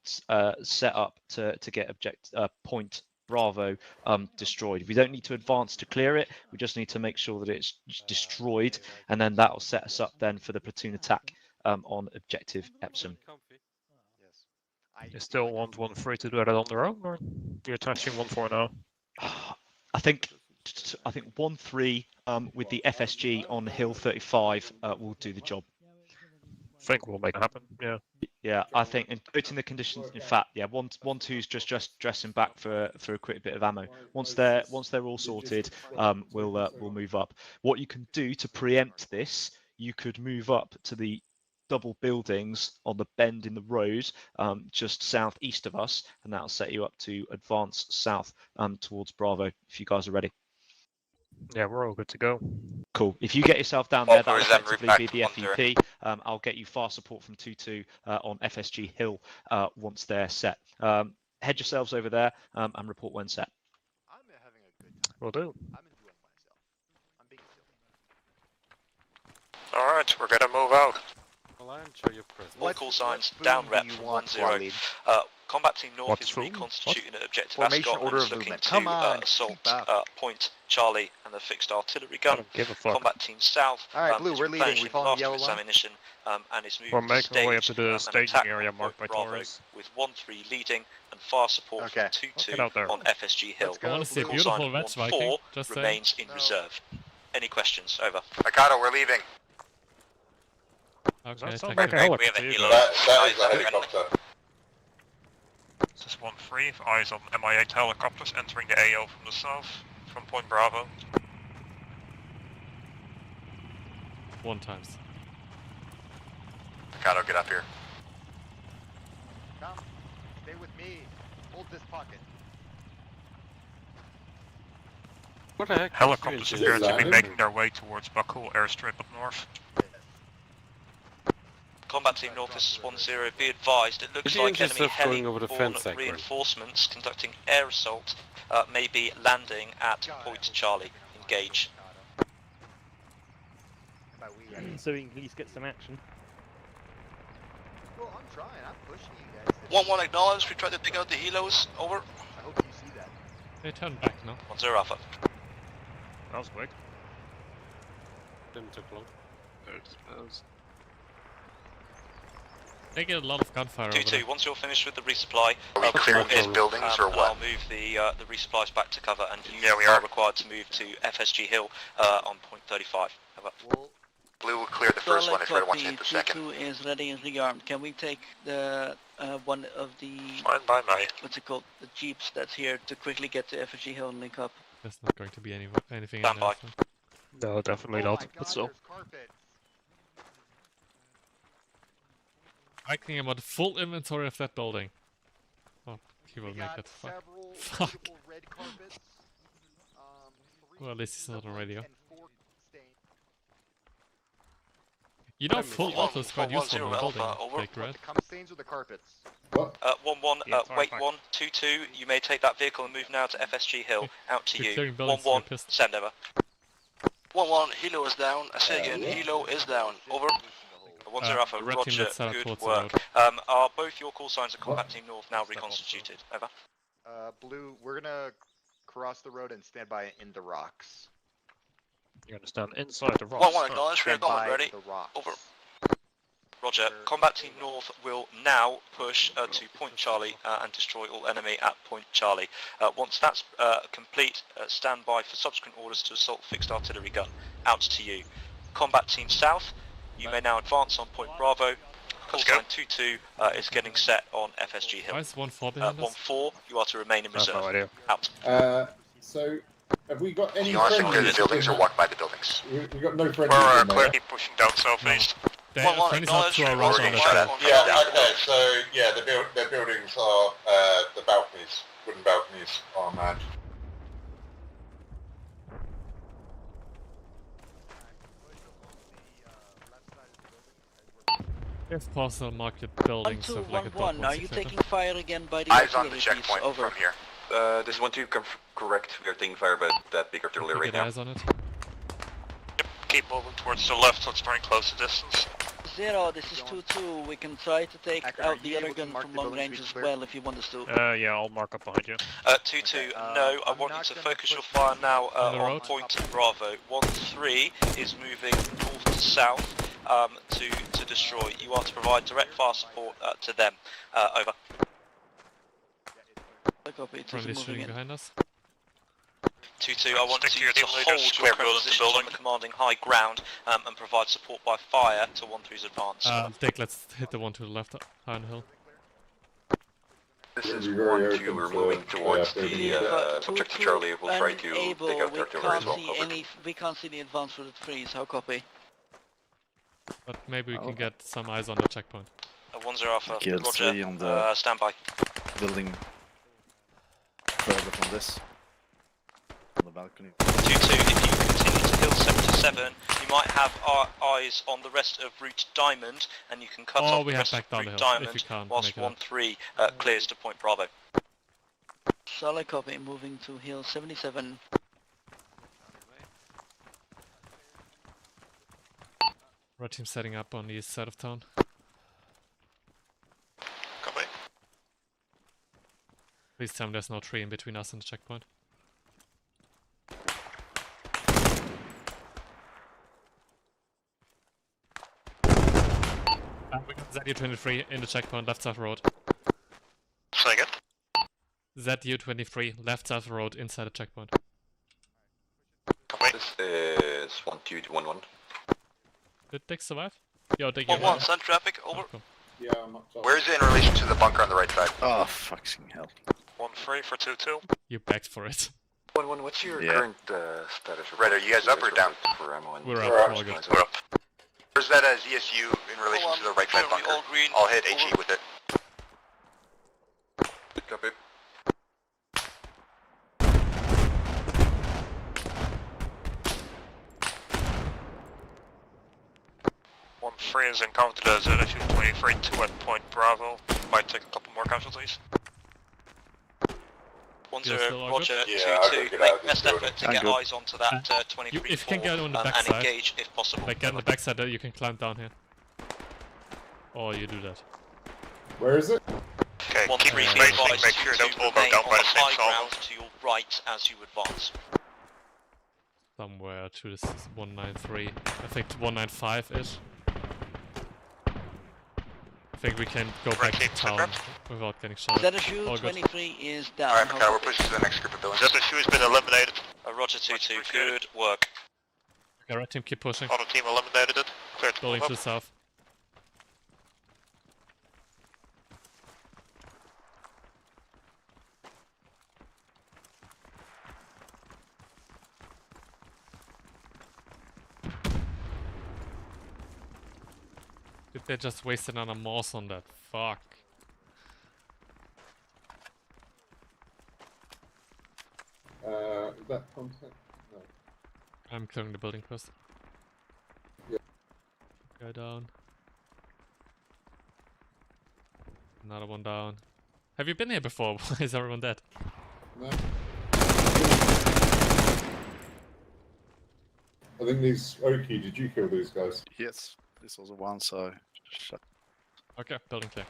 set up to get point Bravo destroyed. We don't need to advance to clear it. We just need to make sure that it's destroyed, and then that'll set us up then for the platoon attack on objective Epsom. You still want 1-3 to do that on their own, or you're attaching 1-4 now? I think 1-3 with the FSG on Hill 35 will do the job. I think we'll make it happen. Yeah. Yeah, I think, and putting the conditions. In fact, yeah, 1-2 is just dressing back for a quick bit of ammo. Once they're all sorted, we'll move up. What you can do to preempt this, you could move up to the double buildings on the bend in the road just southeast of us, and that'll set you up to advance south towards Bravo if you guys are ready. Yeah, we're all good to go. Cool. If you get yourself down there, that'll effectively be the FEP. I'll get you fast support from 2-2 on FSG Hill once they're set. Head yourselves over there and report when set. I'm having a good time. Will do. I'm enjoying myself. I'm being silly. Alright, we're gonna move out. Well, I enjoy your presence. All call signs down rep 1-0. Combat Team North is What's reconstituting at objective Formation Ascot and order is of looking movement. to Come on, assault keep up. Point Charlie and the fixed artillery I gun. don't give a fuck. Combat Team South Alright, Blue, is we're leaving. replenishing We follow last yellow of its line? ammunition and is moving We're making our way up to staged, the an staging attack area on marked by Bravo Taurus. with 1-3 leading and fire support Okay. from Get out 2-2 there. on FSG Hill. Let's go. I want to see a Call beautiful sign red Viking. 1-4 Just saying. remains in reserve. Any questions? Over. Mikado, we're leaving. Okay, That sounds thank like you. a We helicopter. have a you helo. guys. That is a helicopter. This is 1-3. Eyes on Mi-8 helicopters entering the AO from the south, from Point Bravo. 1 times. Mikado, get up here. Come. Stay with me. Hold this pocket. What the heck? Helicopters Is appear to be landing? making their way towards Baku airstrip up north. Combat Team North, this is 1-0. Be advised, it looks Is the like engine enemy stuff going over the heli-borne fence, Zach, right? reinforcements conducting air assault may be landing at Point Charlie. Engage. How about we, So we can at least get some action. Well, I'm trying. I'm pushing you guys. 1-1 acknowledged. We tried to take out the helos. Over. I hope you see that. They turned back now. 1-0 Alpha. That was quick. Didn't take long. They get a lot of gunfire over 2-2, there. once you're finished with the resupply, Are we clearing these buildings or I'll what? move the resupplies back to cover, and you Yeah, we are. required to move to FSG Hill on point 35. Over. Well, Blue will clear the first one if Red wants to hit the second. 2-2 is ready and rearmed. Can we take the one of the Fine by me. what's it called, the jeeps that's here to quickly get to FSG Hill and link up? There's not going to be anything in Stand by. there. So. No, definitely oh not. my But God, still. there's carpet. I think I'm on full inventory of that building. Oh, he will We make got it. Fuck. several Fuck. beautiful red carpets. 3 Well, at least he's not on radio. and 4 stain. You know, full auto is quite useful in a building. over. Like red. The cum stains or the carpets? What? 1-1, Yeah, fire wait back. 1, 2-2, you may take that vehicle and move now to FSG Hill. Out to You're you. clearing buildings with 1-1, your pistol. send over. 1-1. Helo is down. I say again, Helo is down. Over. 1-0 Alpha, the red team roger, that's set up good towards the work. road. Are both your call signs of Combat Team North now reconstituted? Over. Blue, we're gonna cross the road and stand by in the rocks. You understand? Inside the rocks. 1-1 acknowledged. We are Stand going by ready. the rocks. Over. Roger. Combat Team North will now push to Point Charlie and destroy all enemy at Point Charlie. Once that's complete, stand by for subsequent orders to assault fixed artillery gun. Out to you. Combat Team South, you may now advance on Point Bravo. Call sign 2-2 is getting set on FSG Hill. Why is 1-4 behind us? 1-4, you are to remain in reserve. No idea. Out. So, have we got any You want to clear the friendlies buildings in- or walk by the buildings? We got no friendlies We're in there. clearly pushing down southeast. They are friendlies up to our right on the track. Yeah, okay, so, yeah, their buildings are, the balconies, wooden balconies are mad. If possible, market buildings of like a 1-2-1-1, dot are you taking fire again by the Eyes on the artillery, checkpoint please? Over. from here. This is 1-2, correct. We are taking fire by that big artillery right Get now. eyes on it. Keep moving towards the left, let's try and close the distance. 0, this is 2-2. We can try to take out the other gun from long range as well if you want us to. Yeah, I'll mark up behind you. 2-2, no, I want you to focus your fire now on Point Bravo. 1-3 is moving north to south to destroy. You are to provide direct fire support to them. Over. Friendly shooting behind us. 2-2, I want you to hold your current position on the commanding high ground and provide support by fire to 1-3's advance. Dick, let's hit the one to the left, high on the hill. This is 1-2, we're moving towards the objective Charlie. We'll try to take out the artillery as well. Over. We can't see the advance with the trees. How copy? But maybe we can get some eyes on the checkpoint. 1-0 Alpha, Kill 3 Roger, on the stand by. building further from this. On the balcony. 2-2, if you continue to Hill 77, you might have our eyes on the rest of Route Diamond, and you can cut off the rest of Route Diamond whilst 1-3 clears to Point Bravo. Solid copy, moving to Hill 77. Red team setting up on the east side of town. Copy. Please tell me there's no tree in between us and the checkpoint. We got ZU-23 in the checkpoint, left side road. Say again? ZU-23, left side road, inside the checkpoint. Copy. This is 1-2 to 1-1. Did Dick survive? Yo, Dick, 1-1, send traffic, over. Oh, cool. Yeah, I'm up top. Where is it in relation to the bunker on the right side? Oh, fucking hell. 1-3 for 2-2. You begged for it. 1-1, what's your current status? Right, are you guys up or down? For ammo and We're up, all good. We're up. Where's that as ESU in relation to the right side bunker? All green. I'll hit HE with it. Copy. One three has encountered a ZSU-23 2 at Point Bravo. Might take a couple more casualties. 1-0, Roger, Yeah, 2-2, make best effort to get eyes onto that 23 if you can get on the and backside, engage if possible. like get on the backside, you can climb down here. Or you do that. Where is it? Okay, keep 1-3, spacing, make sure you don't all go down by the same high salvo. ground to your right as you advance. Somewhere to this 193. I think 195 is. I think we can go back to town without getting shot. All good. ZSU-23 is down. Alright, How Mikhail, we're copy? pushing to the next group of buildings. ZSU has been eliminated. Roger 2-2, good work. Okay, red team, keep pushing. Other team eliminated it. Clear to Building move to up. the south. Did they just waste another mouse on that? Fuck. Is that contact? No. I'm clearing the building first. Yeah. Guy down. Another one down. Have you been here before? Why is everyone dead? No. I think these Oki, did you kill these guys? Yes, this was a one, so shut. Okay, building clear.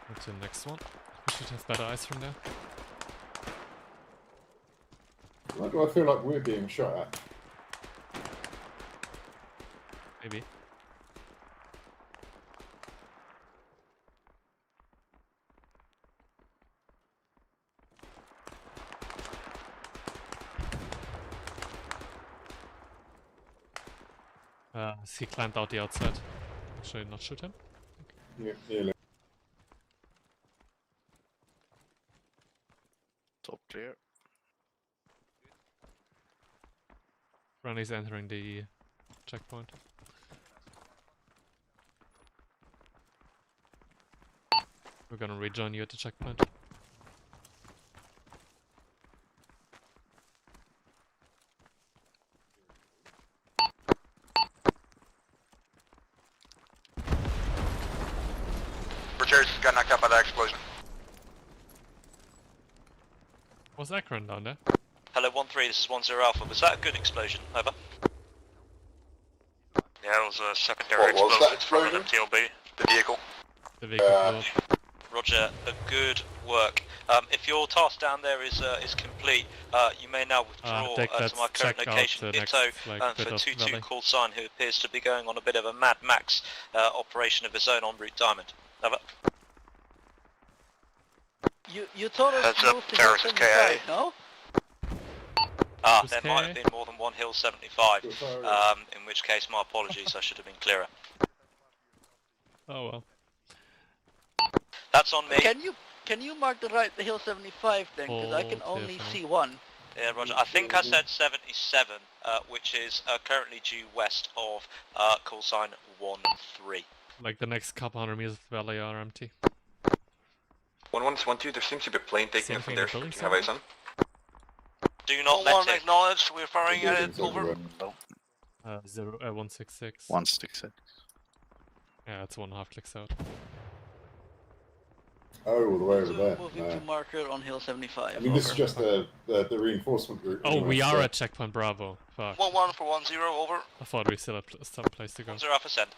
On to the next one. We should have better eyes from there. Why do I feel like we're being shot at? Maybe. He climbed out the outside. Should I not shoot him? Yeah. Top clear. Ronnie's entering the checkpoint. We're gonna rejoin you at the checkpoint. Richards got knocked out by that explosion. Was Akron down there? Hello, 1-3, this is 1-0 Alpha. Was that a good explosion? Over. Yeah, it was a secondary explosion from an MTLB. The vehicle. The vehicle blew up. Roger, good work. If your task down there is complete, you may now withdraw to my current location. Ditto for 2-2 call sign, who appears to be going on a bit of a Mad Max operation of his own en route Diamond. Over. You told us Heads to up, move to Terrace Hill is KA. 75, no? There might have been more than one Hill 75, in which case my apologies, I should have been clearer. Oh well. That's on me. Can you mark the Hill 75 then? Because I can only see one. Yeah, Roger. I think I said 77, which is currently due west of call sign 1-3. Like the next couple hundred meters of the valley are empty. 1-1-1-2, there seems to be a plane taking it from there. Do you have eyes on? Do not let it. Acknowledged, we're firing at it, over. 166. 166. Yeah, it's 1.5 clicks out. Oh, all the way over there. Moving to marker on Hill 75. I mean, this is just the reinforcement route. Oh, we are at checkpoint Bravo. Fuck. 1-1 for 1-0, over. I thought we still had some place to go. 1-0 Alpha send.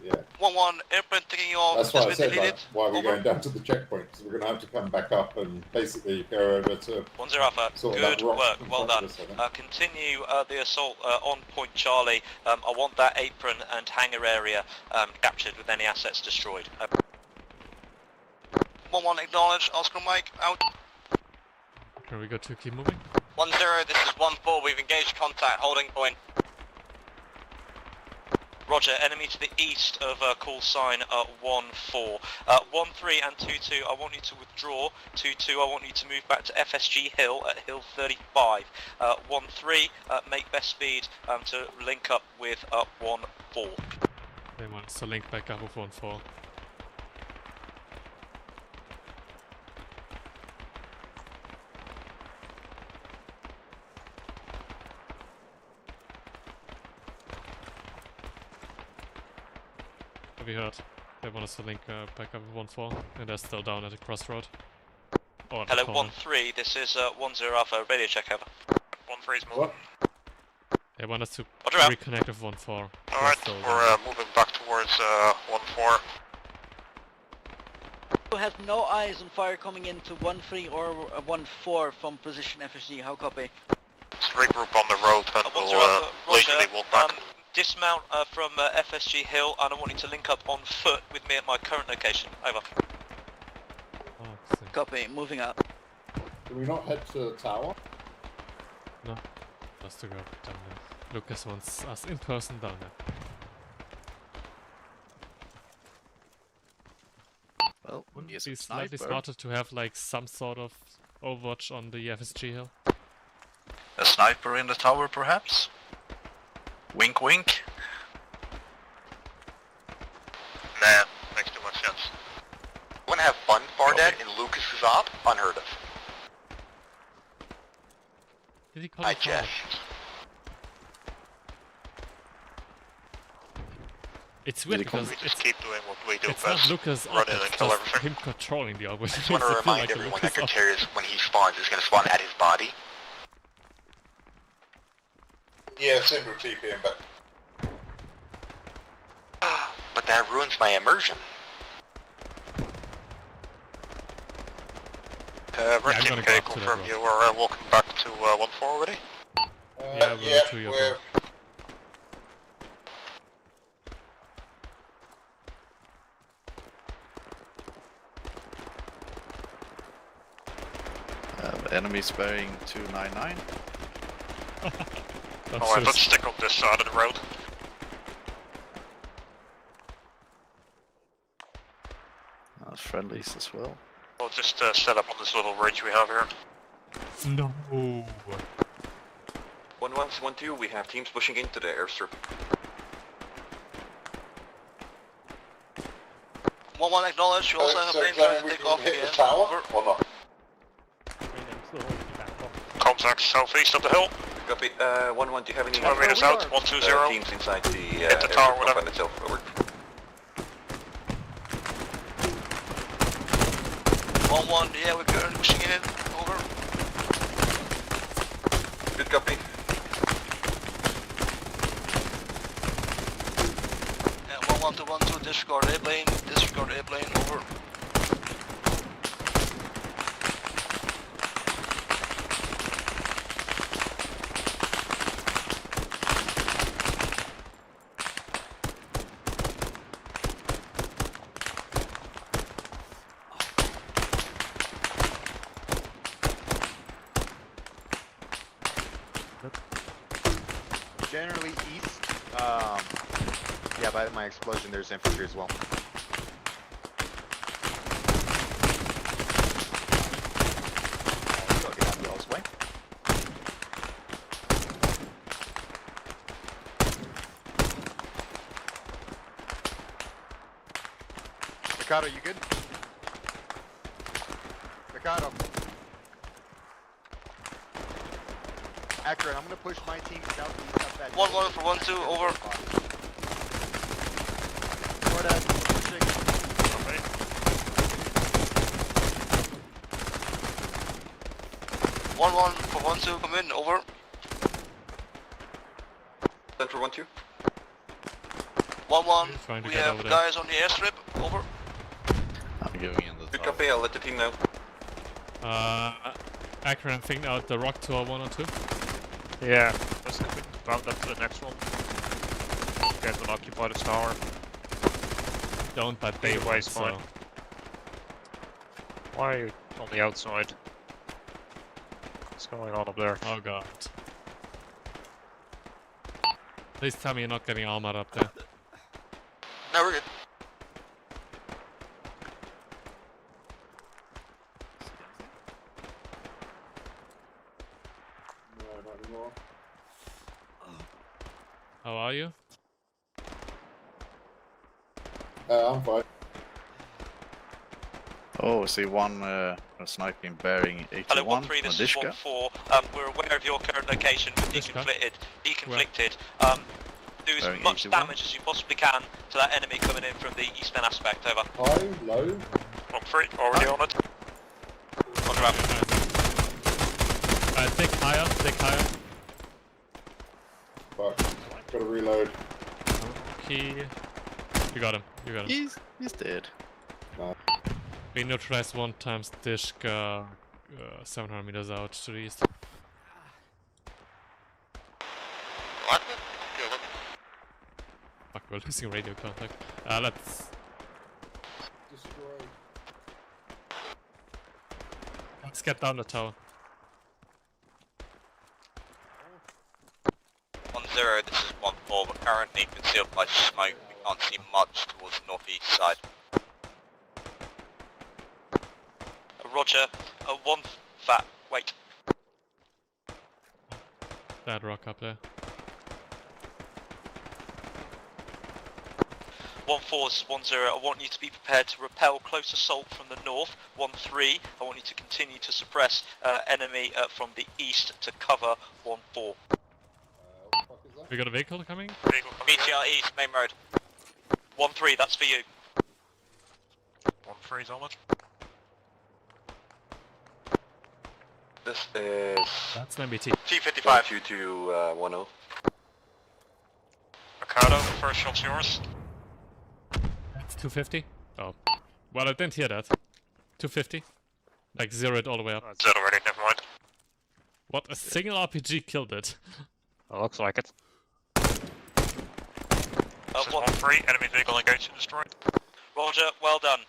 Yeah. 1-1, airplane taking you off. That's why I has said been deleted. why we're Over. going down to the checkpoint, because we're going to have to come back up and basically go over to 1-0 Alpha, sort of good that rock work, in well front done. of us, I think. Continue the assault on Point Charlie. I want that apron and hangar area captured with any assets destroyed. 1-1 acknowledged, Oscar Mike, out. Can we go to keep moving? 1-0, this is 1-4, we've engaged contact, holding point. Roger, enemy to the east of call sign 1-4. 1-3 and 2-2, I want you to withdraw. 2-2, I want you to move back to FSG Hill at Hill 35. 1-3, make best speed to link up with 1-4. They want us to link back up with 1-4. Have you heard? They want us to link back up with 1-4, and they're still down at the crossroad. Oh, Hello, 1-3, this is 1-0 Alpha, radio check over. 1-3 is moving. They want us to Roger out. reconnect with 1-4. Alright, we're moving back towards 1-4. Who has no eyes on fire coming into 1-3 or 1-4 from position FSG? How copy? Let's regroup on the road and 1-0 we'll Alpha, leisurely walk back. Dismount from FSG Hill, and I want you to link up on foot with me at my current location. Over. Oh, Copy, moving up. Can we not head to the tower? No, just to go down there. Lucas wants us in person down there. Well, wouldn't yes, it be slightly smarter to have like some sort of overwatch on the FSG Hill? A sniper in the tower, perhaps? Wink, wink. Nah, makes too much sense. Want to have fun, Bardet, in Lucas's op? Unheard of. Did he call Hi, it Jeff. It's weird because We just keep doing what we do it's best. not Lucas Run op, in and it's kill just everything. him controlling the op. I just want to remind everyone that Gutierrez, when he spawns, is going to spawn at his body. Yeah, same route TPM back. But that ruins my immersion. Red Team K, confirm you are walking back to 1-4 already? Yeah, we're to your we're... Enemies bearing 299. Alright, let's stick on this side of the road. friendlies as well. We'll just set up on this little ridge we have here. No. 1-1-1-2, we have teams pushing into the airstrip. 1-1 acknowledged, you also have a plane trying to take off again. Tower or not? Contact southeast of the hill. Copy. 1-1, do you have any 200 meters out, 120. teams inside the Hit the tower, whatever. compound itself? Over. 1-1, yeah, we're currently pushing in. Over. Good copy. Yeah, 1-1 to 1-2, disregard airplane, over. Generally east. Yeah, by my explosion, there's infantry as well. Go get out of y'all's way. Mikado, you good? Mikado. Accurate, I'm gonna push my team southeast up that. 1-1 for 1-2, over. Pushing. 1-1 for 1-2, come in, over. Central 1-2. 1-1, we have guys on the airstrip, over. I'm going in the Good copy, I'll let the team know. Akron thing out the rock to our 1 or 2. Yeah, let's round up to the next one. You guys will occupy the tower. Don't, but they Either way is fine. Why are you on the outside? What's going on up there? Oh god. Please tell me you're not getting ArmA up there. No, we're good. No, not anymore. How are you? I'm fine. Oh, I see one sniping bearing 81 Hello, 1-3, this is Dishka. 1-4. We're aware of your current location. Deconflicted. Do as much damage as you possibly can to that enemy coming in from the eastern aspect. Over. High, low. 1-3, already on it. On your Take higher, take higher. Fuck. Gotta reload. Okay. You got him, you got him. He's dead. No. We neutralized 1 times Dishka 700 meters out to the east. What? Fuck, we're losing radio contact. Let's... Destroyed. Let's get down the tower. 1-0, this is 1-4. We're currently concealed by smoke. We can't see much towards the northeast side. Roger. 1 fat. Wait. That rock up there. 1-4 1-0. I want you to be prepared to repel close assault from the north. 1-3. I want you to continue to suppress enemy from the east to cover 1-4. We got a vehicle coming? BTR east, main road. 1-3, that's for you. 1-3's on it. This is... That's an MBT. T55. 2-2-1-0. Mikado, first shot's yours. That's 250? Oh. Well, I didn't hear that. 250? Like, zero it all the way up. That's it already, never mind. What? A single RPG killed it? It looks like it. This is 1-3, enemy vehicle engaged and destroyed. Roger, well done.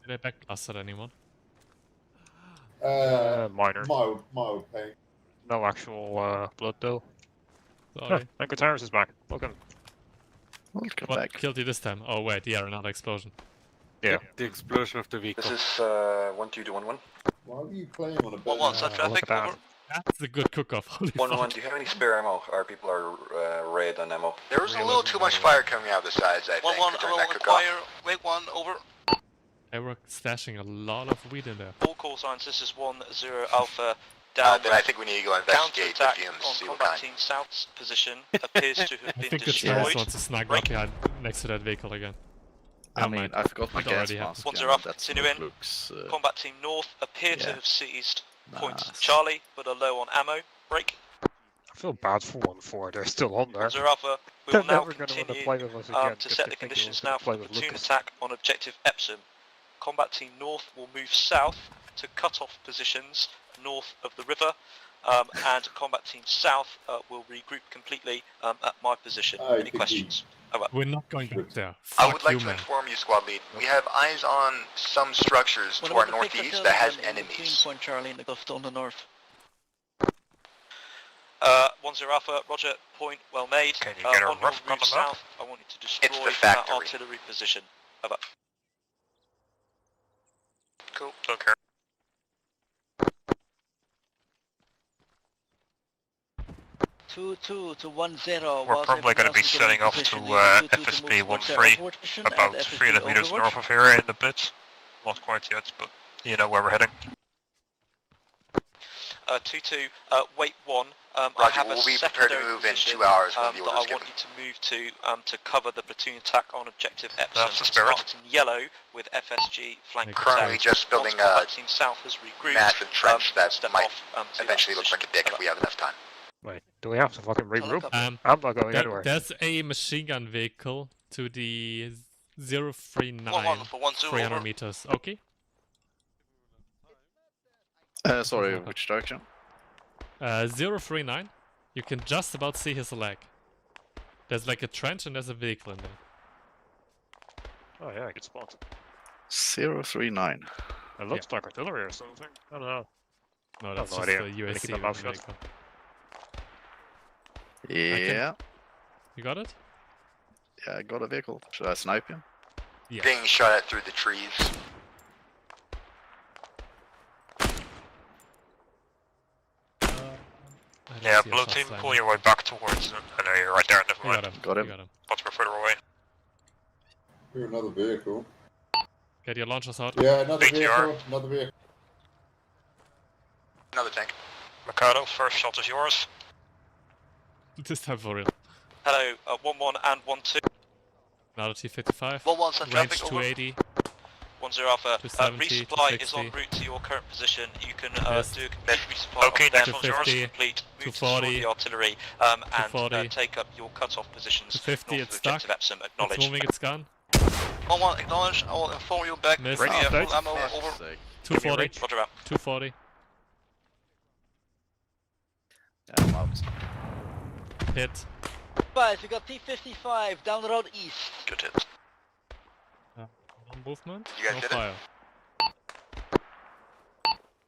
Did I backblast at anyone? Minor. Mild pain. No actual blood though. Sorry. Uncle Tyrus is back. Welcome. Welcome What back. killed you this time? Oh wait, yeah, another explosion. Yeah. The explosion of the vehicle. This is 1-2 to 1-1. Why were you playing on a boat? 1-1, set traffic, over. That's a good cook-off. Holy 1-1, fuck. do you have any spare ammo? Our people are red on ammo. There was a little too much fire coming out of the sides, I think. 1-1, during that roll cook-off. fire, wake 1, over. They were stashing a lot of weed in there. All call signs, this is 1-0 Alpha. Down. Then I think we need to go investigate the Counterattack fumes, on see what Combat kind. Team South's position appears to have I been think it's destroyed. nice wants to snag up behind next to that vehicle again. I mean, I forgot my It gas already mask. happened. 1-0 Alpha, That continue in. looks. Combat Team North appear to yeah. have seized point Nice. Charlie, but are low on ammo. Break. I feel bad for 1-4. They're still on there. 1-0 Alpha, we They're will now never going to want to continue play with us again. to because set they the think conditions we're now gonna for play the with platoon Lucas. attack on Objective Epsom. Combat Team North will move south to cut off positions north of the river, and Combat Team South will regroup completely at my position. Any questions? Over. We're not going back there. I Fuck would like you, to man. inform you, squad lead. We have eyes on some structures to our northeast that has enemies. Point Charlie in the Gulf on the north. 1-0 Alpha, Roger, point well made. Can you get a on your rough on route the map? south, I want you to destroy It's the that factory. artillery position. Over. Cool. Don't care. Two to 1-0. We're probably going to be setting off to FSB 13, about 300 meters north of here in the bit. Not quite yet, but you know where we're heading. 2-2, wait 1. I Roger, have we'll a be prepared to secondary move in position, 2 hours when the that I order's want given. you to move to cover the platoon attack on Objective Epsom. That's the It's spirit. marked in yellow with FSG flank Currently attack. just building Once Combat a Team South has regrouped, massive trench that step might off, to eventually that look like a dick if we have enough time. Wait, do we have to fucking regroup? Um, I'm not going anywhere. There's a machine gun vehicle to the 039, 1-1 for 1-2, 300 over. meters. Okay. Sorry, which direction? 039. You can just about see his leg. There's like a trench and there's a vehicle in there. Oh yeah, good spot. 039. It looks like artillery or something. I don't know. No, I that's have no just idea. the I'm gonna keep my UAC mouth shut. vehicle. Yeah. You got it? Yeah, I got a vehicle. Should I snipe him? Yeah. Being shot at through the trees. Yeah, blue team, pull your way back towards them. I know you're right there, never You mind. got him. Got him. You got him. But we're further away. Here's another vehicle. Get your launchers out. Yeah, another BTR. vehicle. Another vehicle. Another tank. Mikado, first shot is yours. This time for real. Hello, 1-1 and 1-2. Another T55. 1-1 send Range traffic, over. 280. 1-0 Alpha, 270, resupply is 260. en route to your current position. You can Yes. do a complete resupply Okay, of them. next one's yours. 250, Complete, move to 240, destroy the artillery, and 240. take up your cut-off positions. 250, north it's of Objective stuck. Epsom. It's Acknowledge. moving, it's gone. 1-1, acknowledge. I will inform you back. Miss. Ready, Oh, full ammo, over. 240. Roger out. 240. Yeah, I'm out. Hit. 5, we got T55 down the road east. Good hit. No movement. You guys no did it? fire.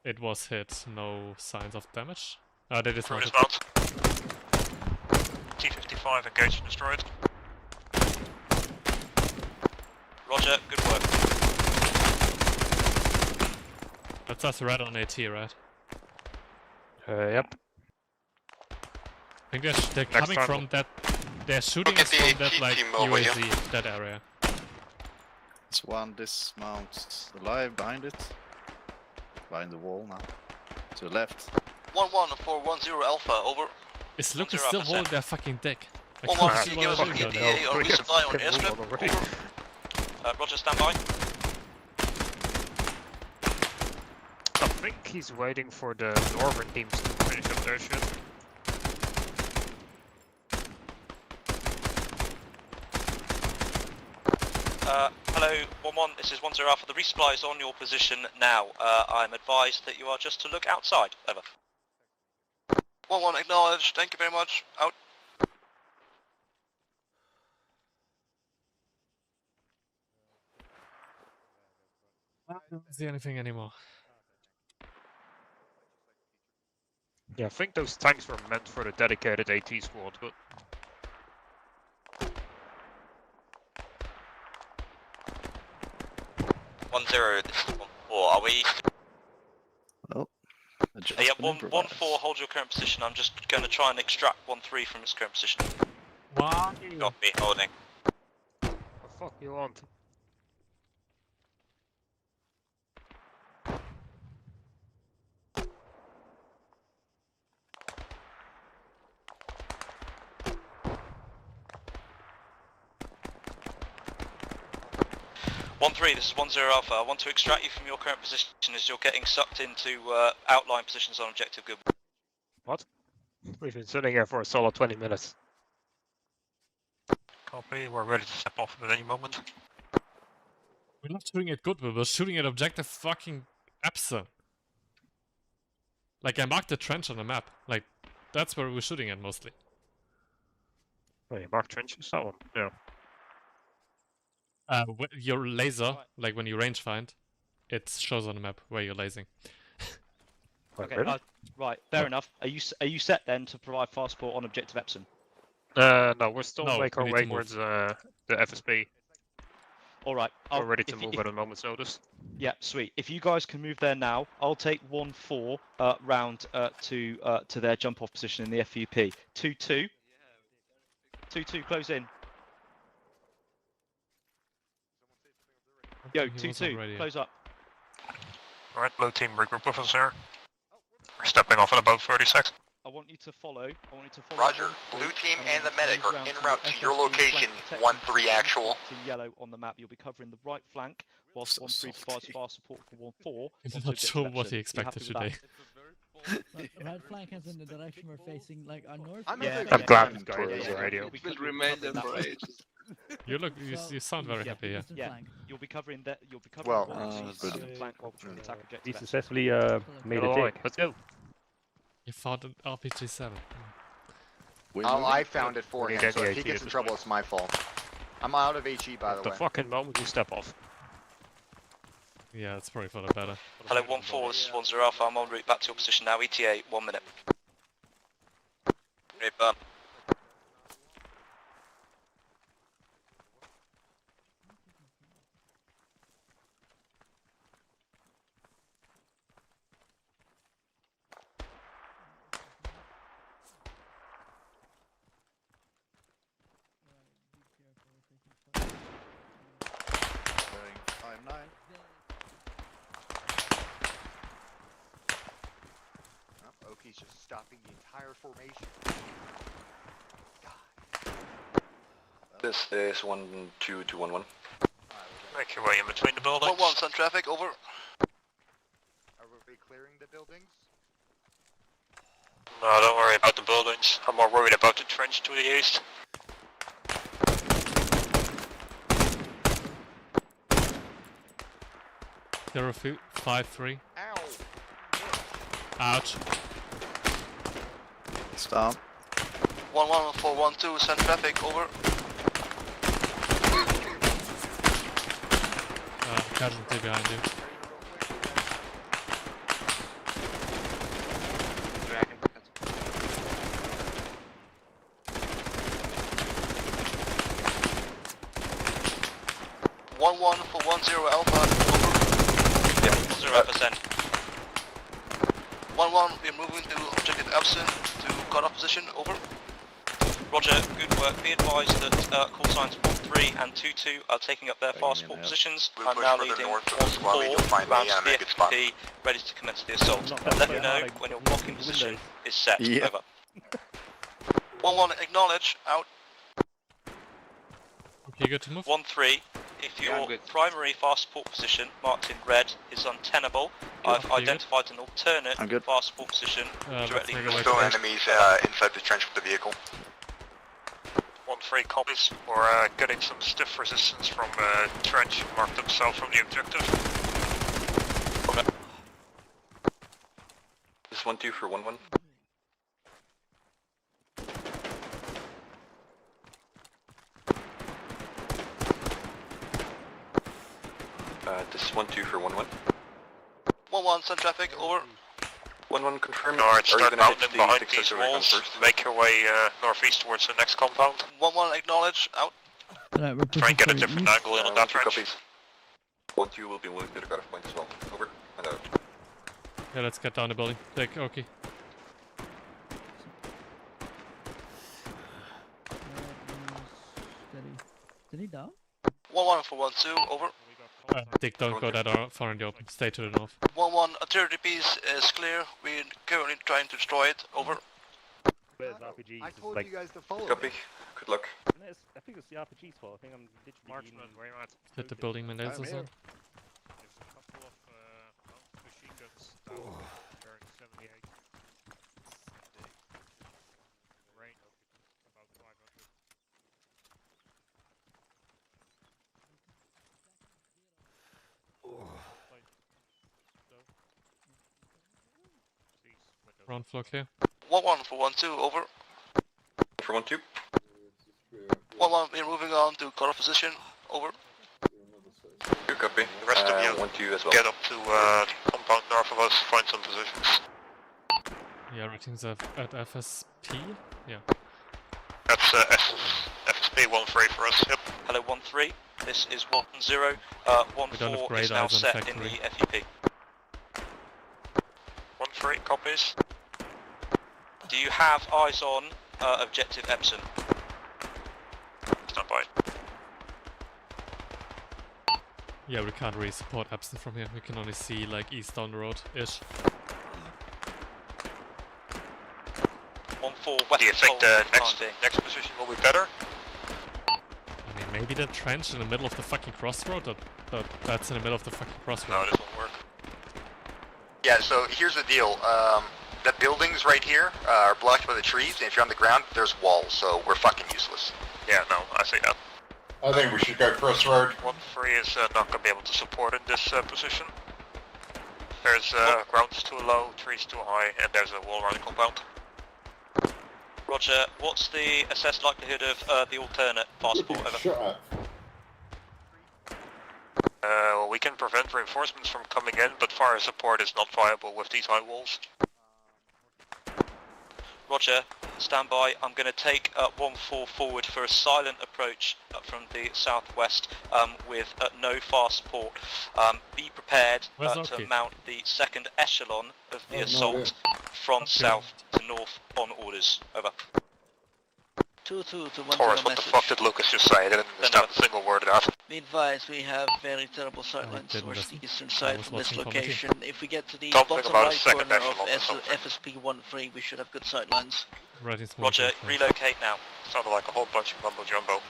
It was hit. No signs of damage. They Through dismounted. dismount. T-55 engaged and destroyed. Roger, good work. That's us red on AT, right? Yep. I think they're coming time. from that. They're shooting Look us at the from that AT like team over here. UAZ, that area. This one dismounts alive behind it. Behind the wall now. To the left. 1-1 for 1-0 Alpha, over. Is Lucas 1-0 still Alpha, holding set. their fucking dick? I 1-1, can't can see you what give us they're an doing. ETA or resupply on Fucking airstrip? already. Over. Roger, stand by. I think he's waiting for the northern teams to finish up their shit. Hello, 1-1, this is 1-0 Alpha. The resupply is on your position now. I'm advised that you are just to look outside. Over. 1-1, acknowledged. Thank you very much. Out. I don't see anything anymore. Yeah, I think those tanks were meant for the dedicated AT squad, but 1-0, this is 1-4. Are we? Oh. Yeah, 1-4, hold your current position. I'm just going to try and extract 1-3 from its current position. Why? Copy, holding. What the fuck you want? This is 1-0 Alpha. I want to extract you from your current position as you're getting sucked into outline positions on objective good. What? We've been sitting here for a solid 20 minutes. Copy, we're ready to step off at any moment. We're not shooting at Goodwill, we're shooting at objective fucking Epson. Like, I marked the trench on the map. Like, that's where we're shooting at mostly. Oh, you marked trenches? That one? Yeah. Your laser, like when you range find, it shows on the map where you're lasing. Okay, right, fair enough. Are you set then to provide fast support on objective Epson? No, we're still make our way towards the FSB. All right, we're ready to move at a moment's notice. Yeah, sweet. If you guys can move there now, I'll take 1-4 round to their jump-off position in the FUP. 2-2. 2-2, close in. Yo, 2-2, close up. Alright, blue team, regroup with us here. We're stepping off in about 30 seconds. I want you to follow. Roger. Blue team and the medic are en route to your location. 1-3 actual. In yellow on the map, you'll be covering the right flank, whilst 1-3 provides fast support for 1-4. I'm not sure what he expected today. Right flank is in the direction we're facing, like our north. I'm glad this guy has a radio. We could remain there for ages. You sound very happy, yeah. Yeah, you'll be covering that. You'll be covering the flank while we attack objective. We successfully made a dig. Let's go. You found an RPG-7. I found it for him, so if he gets in trouble, it's my fault. I'm out of HE, by the way. The fucking moment you step off. Yeah, it's probably for the better. Hello, 1-4, this is 1-0 Alpha. I'm en route back to your position now. ETA, 1 minute. Great burn. Oki's just stopping the entire formation. This is 1-2 to 1-1. Make your way in between the buildings. 1-1, sun traffic, over. Are we clearing the buildings? No, don't worry about the buildings. I'm more worried about the trench to the east. There are 5-3. Ow! Ouch. Stop. 1-1, 4-1-2, sun traffic, over. Casualty behind you. Dragon. 1-1 for 1-0 Alpha, over. Yeah, 0%. 1-1, we're moving to objective Epson to cut-off position, over. Roger, good work. Be advised that call signs 1-3 and 2-2 are taking up their fast support positions. I'm now leading 1-4 round to the FP, ready to commence the assault. Let me know when your blocking position is set. Over. 1-1, acknowledge, out. Okay, good to move. 1-3, if your primary fast support position, marked in red, is untenable, I've identified an alternate fast support position directly There's still enemies inside the trench with the vehicle. 1-3 copies. We're getting some stiff resistance from trench marked up south from the objective. Okay. This is 1-2 for 1-1. This is 1-2 for 1-1. 1-1, sun traffic, over. 1-1 confirmed. Alright, Are you start gonna hit mounting the behind successor these recon walls. first? Make your way northeast towards the next compound. 1-1, acknowledge, out. Right, we're Try and get a pushing different east. angle in on that trench. Copies. 1-2 will be moving to the cutoff point as well. Over and out. Yeah, let's get down the building. Take Oki. Is he down? 1-1 for 1-2, over. Dick, don't go that far in the open. Stay to the north. 1-1, artillery piece is clear. We're currently trying to destroy it, over. I told you guys to follow. Copy. Good luck. I think it's the RPG's fault. I think I'm literally Marksman, where you at? Hit the building with lasers on. There's a couple of machine guns down bearing 78. Range about 500. Ground floor clear. 1-1 for 1-2, over. For 1-2. 1-1, we're moving on to cutoff position, over. Good copy. The rest of you 1-2 as well. get up to compound north of us, find some positions. Yeah, everything's at FSP? Yeah. That's FSP 1-3 for us, yep. Hello 1-3, this is 1-0. We don't have 1-4 great is now eyes on set in factory. the FEP. 1-3, copies. Do you have eyes on objective Epsom? Stand by. Yeah, we can't really support Epson from here. We can only see like east down the road-ish. 1-4 west. Do you think the next position will be better? I mean, maybe the trench in the middle of the fucking crossroad, but that's in the middle of the fucking crossroad. No, this won't work. Yeah, so here's the deal. The buildings right here are blocked by the trees, and if you're on the ground, there's walls, so we're fucking useless. Yeah, no, I see that. I think we should go crossroad. 1-3 is not going to be able to support in this position. There's ground is too low, trees too high, and there's a wall around the compound. Roger, what's the assessed likelihood of the alternate passport? Over. Shut up. Well, we can prevent reinforcements from coming in, but fire support is not viable with these high walls. Roger, stand by. I'm going to take 1-4 forward for a silent approach from the southwest with no fast support. Be prepared to mount the second echelon of the assault from south to north on orders. Over. 2-2 to 1-0 Taurus, what the fuck did Lucas just say? I didn't understand a single word of that. Be advised, we have very terrible sightlines towards the eastern side from this location. If we get to the Something bottom about a right second corner echelon or of something. FSP 1-3, we should have good sightlines. Roger, relocate now. Sounded like a whole bunch of mumbo jumbo.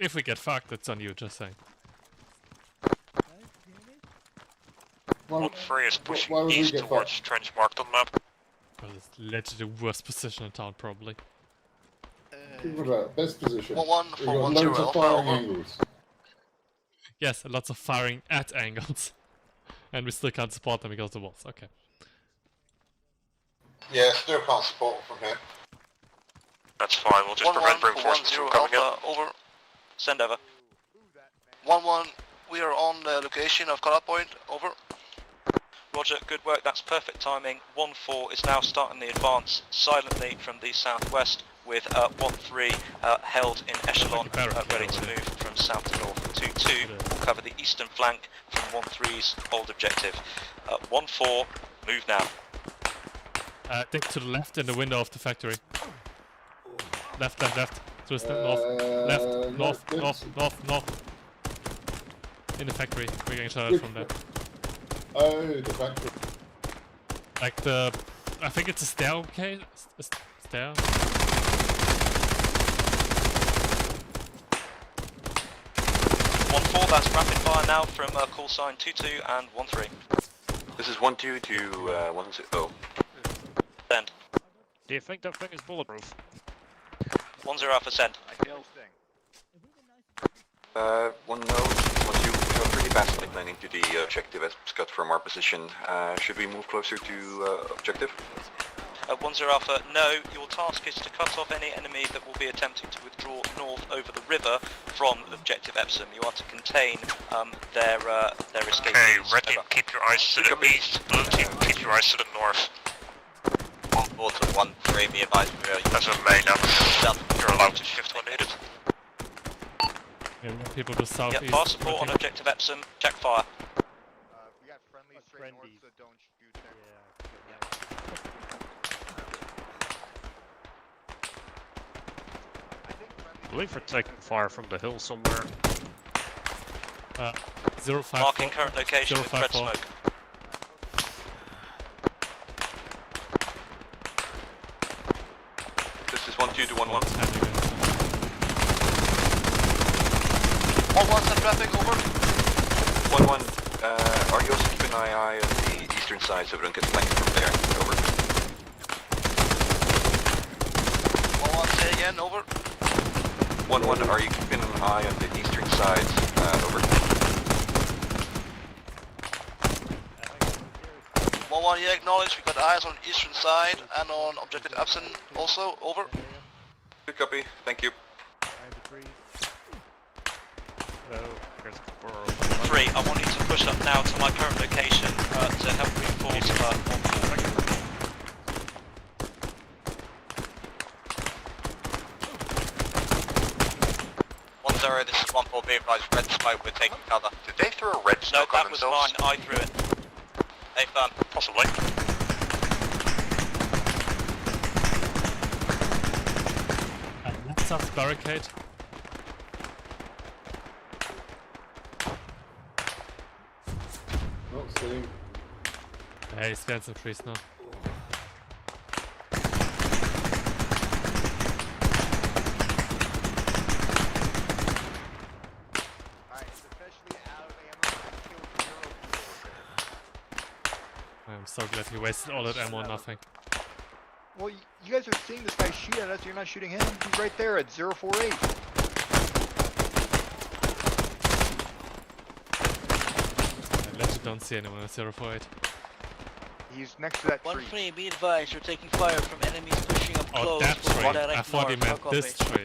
If we get fucked, it's on you, just saying. 1-3 is pushing east towards trench marked on map. Well, it's literally the worst position in town, probably. Best position. 1-1 We've for got 1-0 loads of Alpha, firing over. angles. Yes, lots of firing at angles. And we still can't support them because of the walls. Okay. Yeah, still can't support from here. That's fine, we'll just prevent reinforcements from coming in. Over. Send over. 1-1, we are on the location of cutoff point. Over. Roger, good work, that's perfect timing. 1-4 is now starting the advance silently from the southwest with 1-3 held in echelon, ready to move from south to north. 2-2 will cover the eastern flank from 1-3's old objective. 1-4, move now. Think to the left in the window of the factory. Left. Twist north. North. In the factory. We're getting shot at from there. Oh, the factory. Like the... I think it's a staircase. A stair. 1-4, that's rapid fire now from call sign 2-2 and 1-3. This is 1-2 to 1-0. Send. Do you think that thing is bulletproof? 1-0 Alpha, send. One note, 1-2, we are pretty badly planning to the objective as cut from our position. Should we move closer to objective? 1-0 Alpha, no, your task is to cut off any enemy that will be attempting to withdraw north over the river from objective Epsom. You are to contain their escape. Okay, red team, keep your eyes to the east. Blue team, keep your eyes to the north. 4 to 1-3, be advised we are As a main up, you're allowed to shift when needed. Yeah, we got people to southeast. Yeah, fire support on objective Epsom. Check fire. We got friendly straight north, so don't shoot there. I believe we're taking fire from the hill somewhere. 054. Marking current location with red 054. smoke. This is 1-2 to 1-1. 1-1 set traffic, over. 1-1, are you also keeping an eye on the eastern side so we don't get flanked from there? Over. 1-1, say again, over. 1-1, are you keeping an eye on the eastern side? Over. 1-1, yeah, acknowledge. We got eyes on eastern side and on objective Epsom also, over. Good copy, thank you. 3, I want you to push up now to my current location to help reinforce 1-0, this is 1-4, be advised, red smoke, we're taking cover. Did they throw a red No, smoke that on was themselves? mine, I threw it. Hey, firm. Possibly. Left south barricade. Not seeing. Yeah, he's got some trees now. I'm so glad he wasted all that ammo on nothing. Well, you guys are seeing this guy shoot at us, you're not shooting him. He's right there at 048. I legit don't see anyone at 048. He's next to that tree. 1-3, be advised, you're taking fire from enemies pushing up Oh, close. that from tree. direct I thought he north. meant Copy. this tree.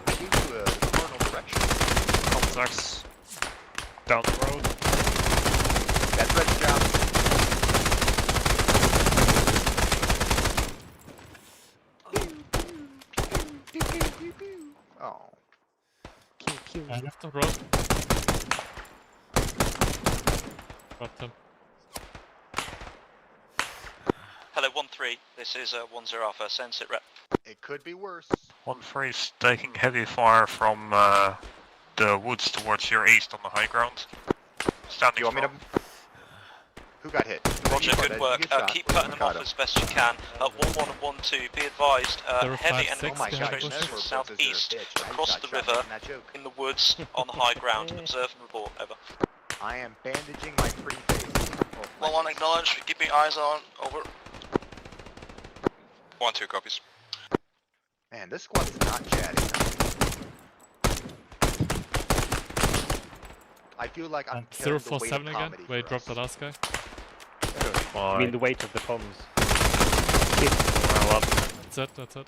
I gave you a cardinal direction. Contacts down the road. That's Red's job. Oh. Left the road. Got them. Hello, 1-3, this is 1-0 Alpha, send sit rep. It could be worse. 1-3 is taking heavy fire from the woods towards your east on the high ground. Standing You want me to... Who got hit? Roger, good work. Keep cutting them off as best you can. 1-1 and 1-2, be advised, heavy enemy concentration southeast across the river in the woods on the high ground. Observe and report, over. I am bandaging my pretty face. 1-1, acknowledge, we're keeping eyes on, over. 1-2 copies. Man, this squad is not chatting. I feel like I'm carrying the weight of 047 again, comedy where he for dropped us. the last guy. I mean the weight of the comms. Well, that's it, that's it.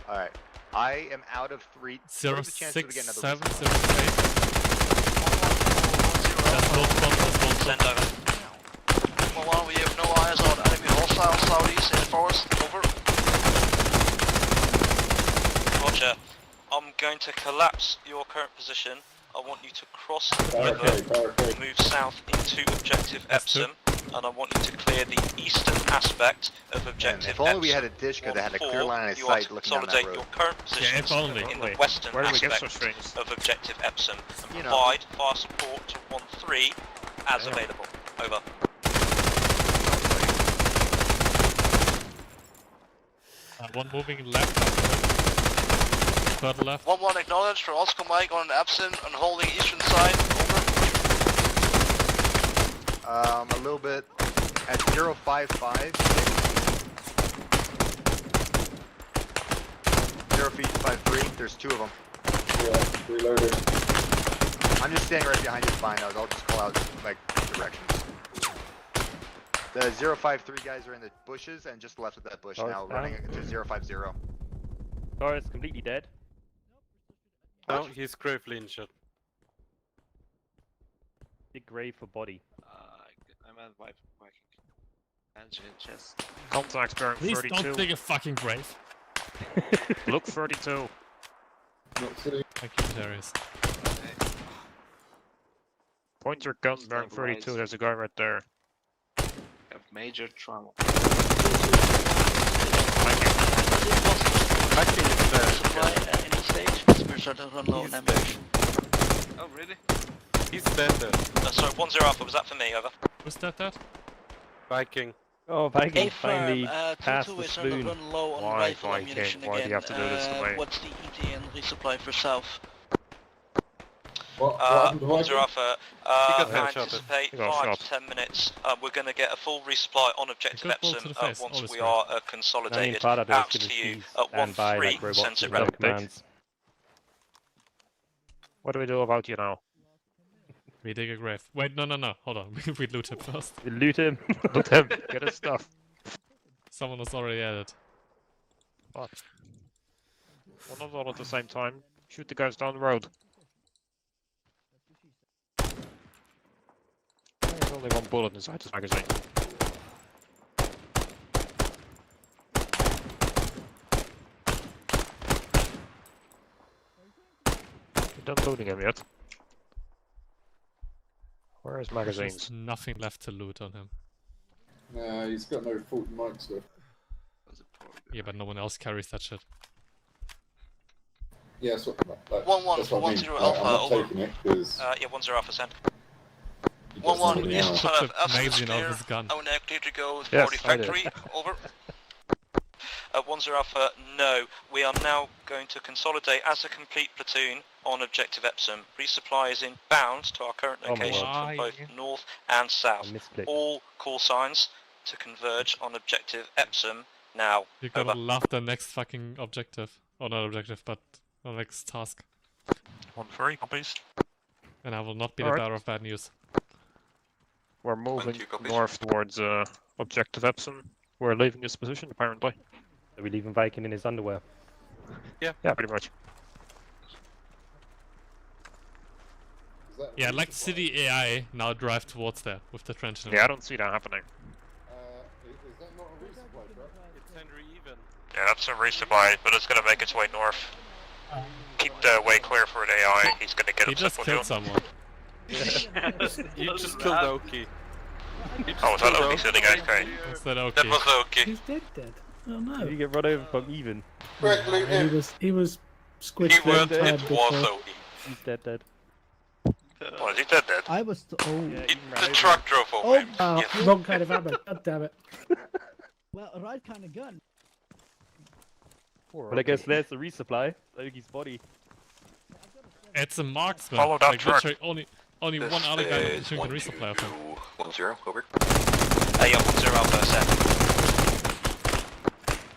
Alright. I am out of 3. What are the chances we get another 067, respawn? 068. That's both bombs, that's both Send over. 1-1, we have no eyes on enemy hostile southeast in the forest, over. Roger, I'm going to collapse your current position. I want you to cross the river, move south into objective Epsom, and I want you to clear the eastern aspect of objective If only we Epsom. had a dish because they had a clear line of You are sight to looking down that consolidate road. your current positions in the western Where do we get aspect such things? of objective Epsom and You know. provide fire support to 1-3 as available. Over. One moving left. Further left. 1-1, acknowledge, for Oscar Mike on Epsom and holding eastern side, over. A little bit at 055. 053. There's 2 of them. Yeah, reloaded. I'm just standing right behind your binos. I'll just call out like directions. The 053 guys are in the bushes and just left of that bush now, running to 050. Taurus completely dead. No, he's gravely injured. Big grave for body. I'm at Viking. Contacts bearing Please 32. don't dig a fucking grave. Look 32. Thank you, Darius. Point your gun bearing 32. There's a guy right there. Have major trauma. Supply at any stage. We're starting to run low on ammunition. Oh, really? He's dead then. Sorry, 1-0 Alpha, was that for me? Over. Who's that? Viking. Oh, Viking Firm, finally passed 2-2 the is starting to spoon. run low on Why, rifle Viking? ammunition Why do again. you have to do this to me? What's the ET and resupply for South? What happened to 1-0 Viking? Alpha, got I headshot. anticipate He got 5 shot. to 10 minutes. We're going to get a full resupply on objective Good ball to Epsom the face, once always we great. are I mean, consolidated. Prada Out does to you stand by 1-3, like robots sends it with no round. commands. What do we do about you now? We dig a grave. Wait, no. Hold on. We loot him first. We loot him. Loot him. Get his stuff. Someone was already at it. What? Well, not all at the same time. Shoot the guys down the road. There's only one bullet inside this magazine. You're done looting him yet? Where is magazines? There's nothing left to loot on him. Nah, he's got no 40 mics left. Yeah, but no one else carries that shit. Yeah, that's what, One, that's what I mean. 1-0 Like, Alpha, I'm not over. taking it because Yeah, 1-0 Alpha, send. 1-1 is Took kind of the magazine out of his gun. I will now clear to go Yes, for the I did. factory. Over. 1-0 Alpha, no. We are now going to consolidate as a complete platoon on objective Epsom. Resupply is inbound to our current Oh my location God. from both north and south. Misclick. All call signs to converge on objective Epsom now. You're gonna Over. love the next fucking objective. Or not objective, but the next task. 1-3, copies. And I will not be the Alright. bearer of bad news. We're moving 2 copies. north towards objective Epsom. We're leaving this position apparently. Are we leaving Viking in his underwear? Yeah, pretty much. Is that Yeah, I'd like to see the AI now drive towards there with the trench. Yeah, I don't see that happening. is that not a resupply truck? It's Henry even. Yeah, that's a resupply, but it's gonna make its way north. Keep the way clear for the AI. He's gonna get He upset just with killed you. someone. You just killed Oki. Oh, was that Oki sitting? Okay. Is that okay? That was Oki. He's dead. Oh no. Did you get run over from even? Quick, loot him. He was squished. He one was, time it before. was Oki. He's dead. Was he dead? I was. Oh. The truck drove over Oh, him. Yes. wrong kind of ammo. God damn it. Well, right kind of gun. But I guess there's the resupply. Oki's body. It's a marksman. Follow that like, truck. literally only This one other guy is shooting the resupply of him. 1-0, over. Yeah, 1-0 Alpha, send.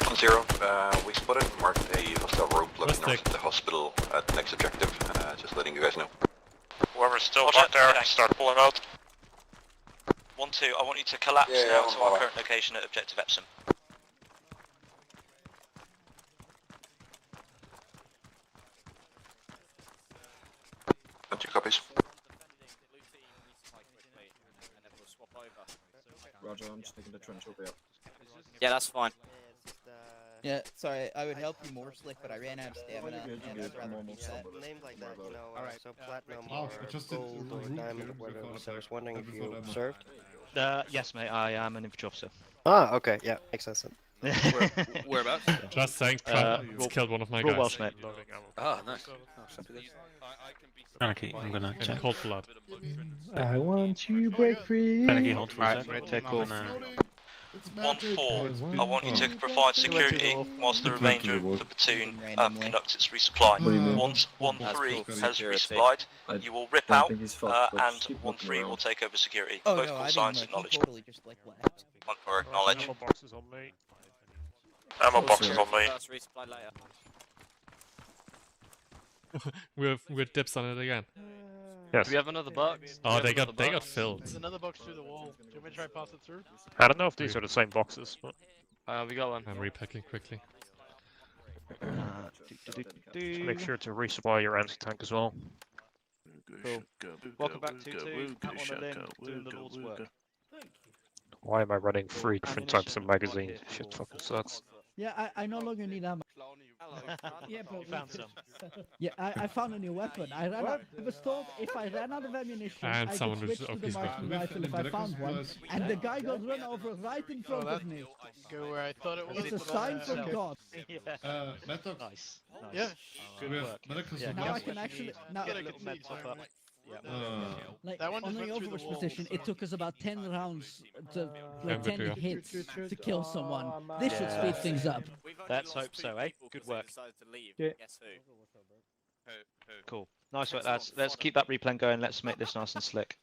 1-0, we spotted and marked a hostile roadblock Let's north take- of the hospital at next objective. Just letting you guys know. Whoever's still Roger, back there, thanks. start pulling out. 1-2, I want you to collapse Yeah, now I'm to our alright. current location at objective Epsom. Two copies. Roger, I'm just taking the trench over here. Yeah, that's fine. Yeah, sorry, I would help you more, Slick, but I ran out of stamina, You're good, and you're I'd good. rather I'm keep almost that. done with it. Names like that, you know, Alright. so platinum Oh, or I just did gold or root diamond or before whatever, that. so I was wondering if Before you that. served. Yes, mate, I am an infantry officer. Ah, okay, yeah, makes sense then. Whereabouts? Just saying, Private killed one of my Royal guys. Welsh, mate. Ah, nice. Oh, happy days. Panicky, I'm gonna In check. cold blood. I want to break free. Panicky, hold for a Right, sec. right, take cool. 1-4, I want you to provide security whilst the remainder of the platoon conducts its resupply. Once 1-3 has resupplied, you will rip out, and 1-3 will take over security. Oh, Both no, call I didn't signs know, he acknowledged. totally just, like, left. 1-4 acknowledge. Ammo boxes on me. Ammo boxes on me. First resupply later. We're dips on it again. Yes. Do we have another box? Oh, they got filled. There's another box through the wall. Do you want me to try pass it through? I don't know if these are the same boxes, but We got one. I'm repacking quickly. make sure to resupply your anti-tank as well. Cool. Welcome back 2-2. That one and then doing the Lord's work. Why am I running 3 different types of magazines? Shit fucking sucks. Yeah, I no longer need ammo. Yeah, but found some. Yeah, I found a new weapon. I was told if I ran out of ammunition, And I someone could was switch to the obviously marksman rifle if I found one. And the guy got run over right in front of me. Go where I thought it was. It's a sign from God. Method. Nice. Yeah. Good work. Medical Yeah, now I can actually now. Get a little med pop up. Like That one on just the went through the Overwatch wall, position, it so- took us about 10 rounds to like 10 yeah. hits to kill someone. This should speed things up. Let's hope so, eh? Good work. Yeah. Guess who? Cool. Nice work, lads. Let's keep that replay going. Let's make this nice and slick.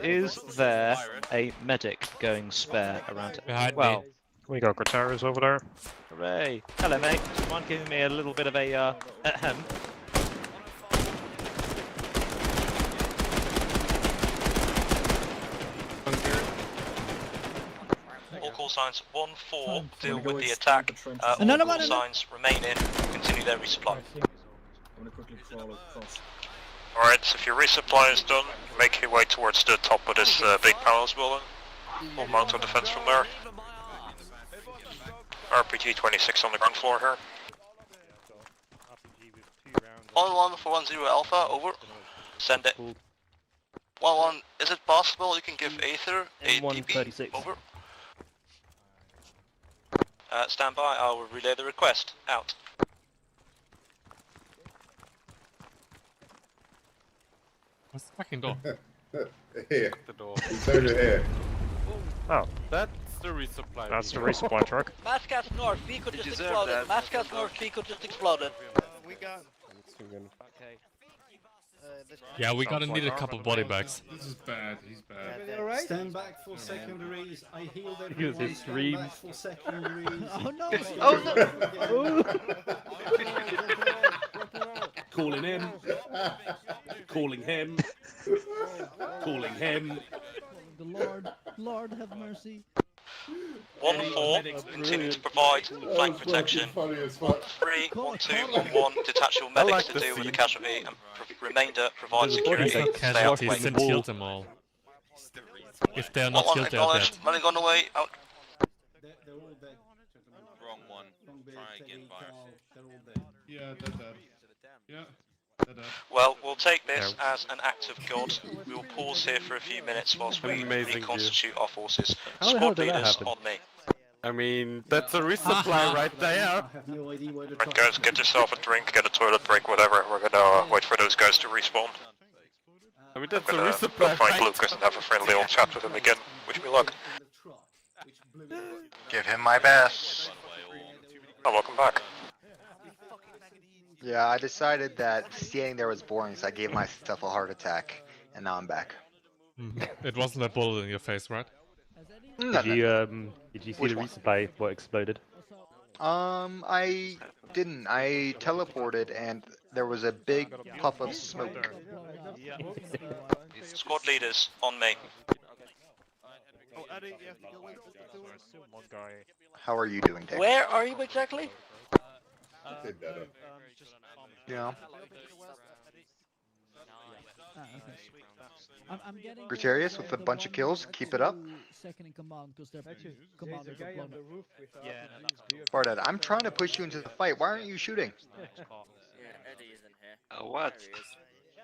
Is there a medic going spare around it? Behind Well, We got Gratarius over there. hooray. Hello, mate. Do you mind giving me a little bit of a ahem? All call signs 1-4 deal with the attack. All call signs remain in, continue their resupply. Alright, so if your resupply is done, make your way towards the top of this big palace building. We'll mount our defense from there. RPG 26 on the ground floor here. 1-1 for 1-0 Alpha, over. Send it. 1-1, is it possible you can give Aether a DP? Over. Stand by, I will relay the request. Out. What's the fucking door? Here. The door. It's over here. Oh. That's the resupply. That's the resupply truck. Mascot North, vehicle just deserve exploded. that. Mascot North, vehicle just exploded. We got. Okay. Yeah, we gotta need a couple body bags. This is bad. He's bad. Alright? Stand back for secondaries. I healed Because everyone. it Stand back screams. for secondaries. Oh no! Oh no! Calling him. Calling him. Calling him. The Lord have mercy. 1-4, continue to provide flank protection. 1-3, 1-2, 1-1, detach your medics to deal with the casualty, and remainder provide security. Stay out Casualties wait. and killed them all. If they're not 1-1, killed, they're dead. acknowledged, running on the way, out. They're all dead. Wrong one. Wrong bit, Try again, Teddy, virus. Carl, they're all dead. Yeah, they're dead. Yeah, they're dead. Well, we'll take this as an act of God. We will pause here for a few minutes whilst we Amazing reconstitute our forces. How the hell Squad did that leaders happen? on me. I mean, that's a resupply right there. I have no idea where the Right guys, get yourself a drink, get a toilet break, whatever. We're gonna wait for those guys to respawn. I mean, that's I'm a gonna go resupply find right Lucas and have a friendly old chat with him again. Wish me luck. Give him my best. Oh, welcome back. Yeah, I decided that standing there was boring, so I gave myself a heart attack, and now I'm back. It wasn't a bullet in your face, right? Did you see Which the one? resupply what exploded? I didn't. I teleported, and there was a big puff of smoke. Squad leaders on me. One guy. How are you doing, Dick? Where are you exactly? Did better. Yeah. I'm getting. Gregarious with a bunch of kills. Keep it up. Second in command because their commanders are blown up. Bardad, I'm trying to push you into the fight. Why aren't you shooting? What?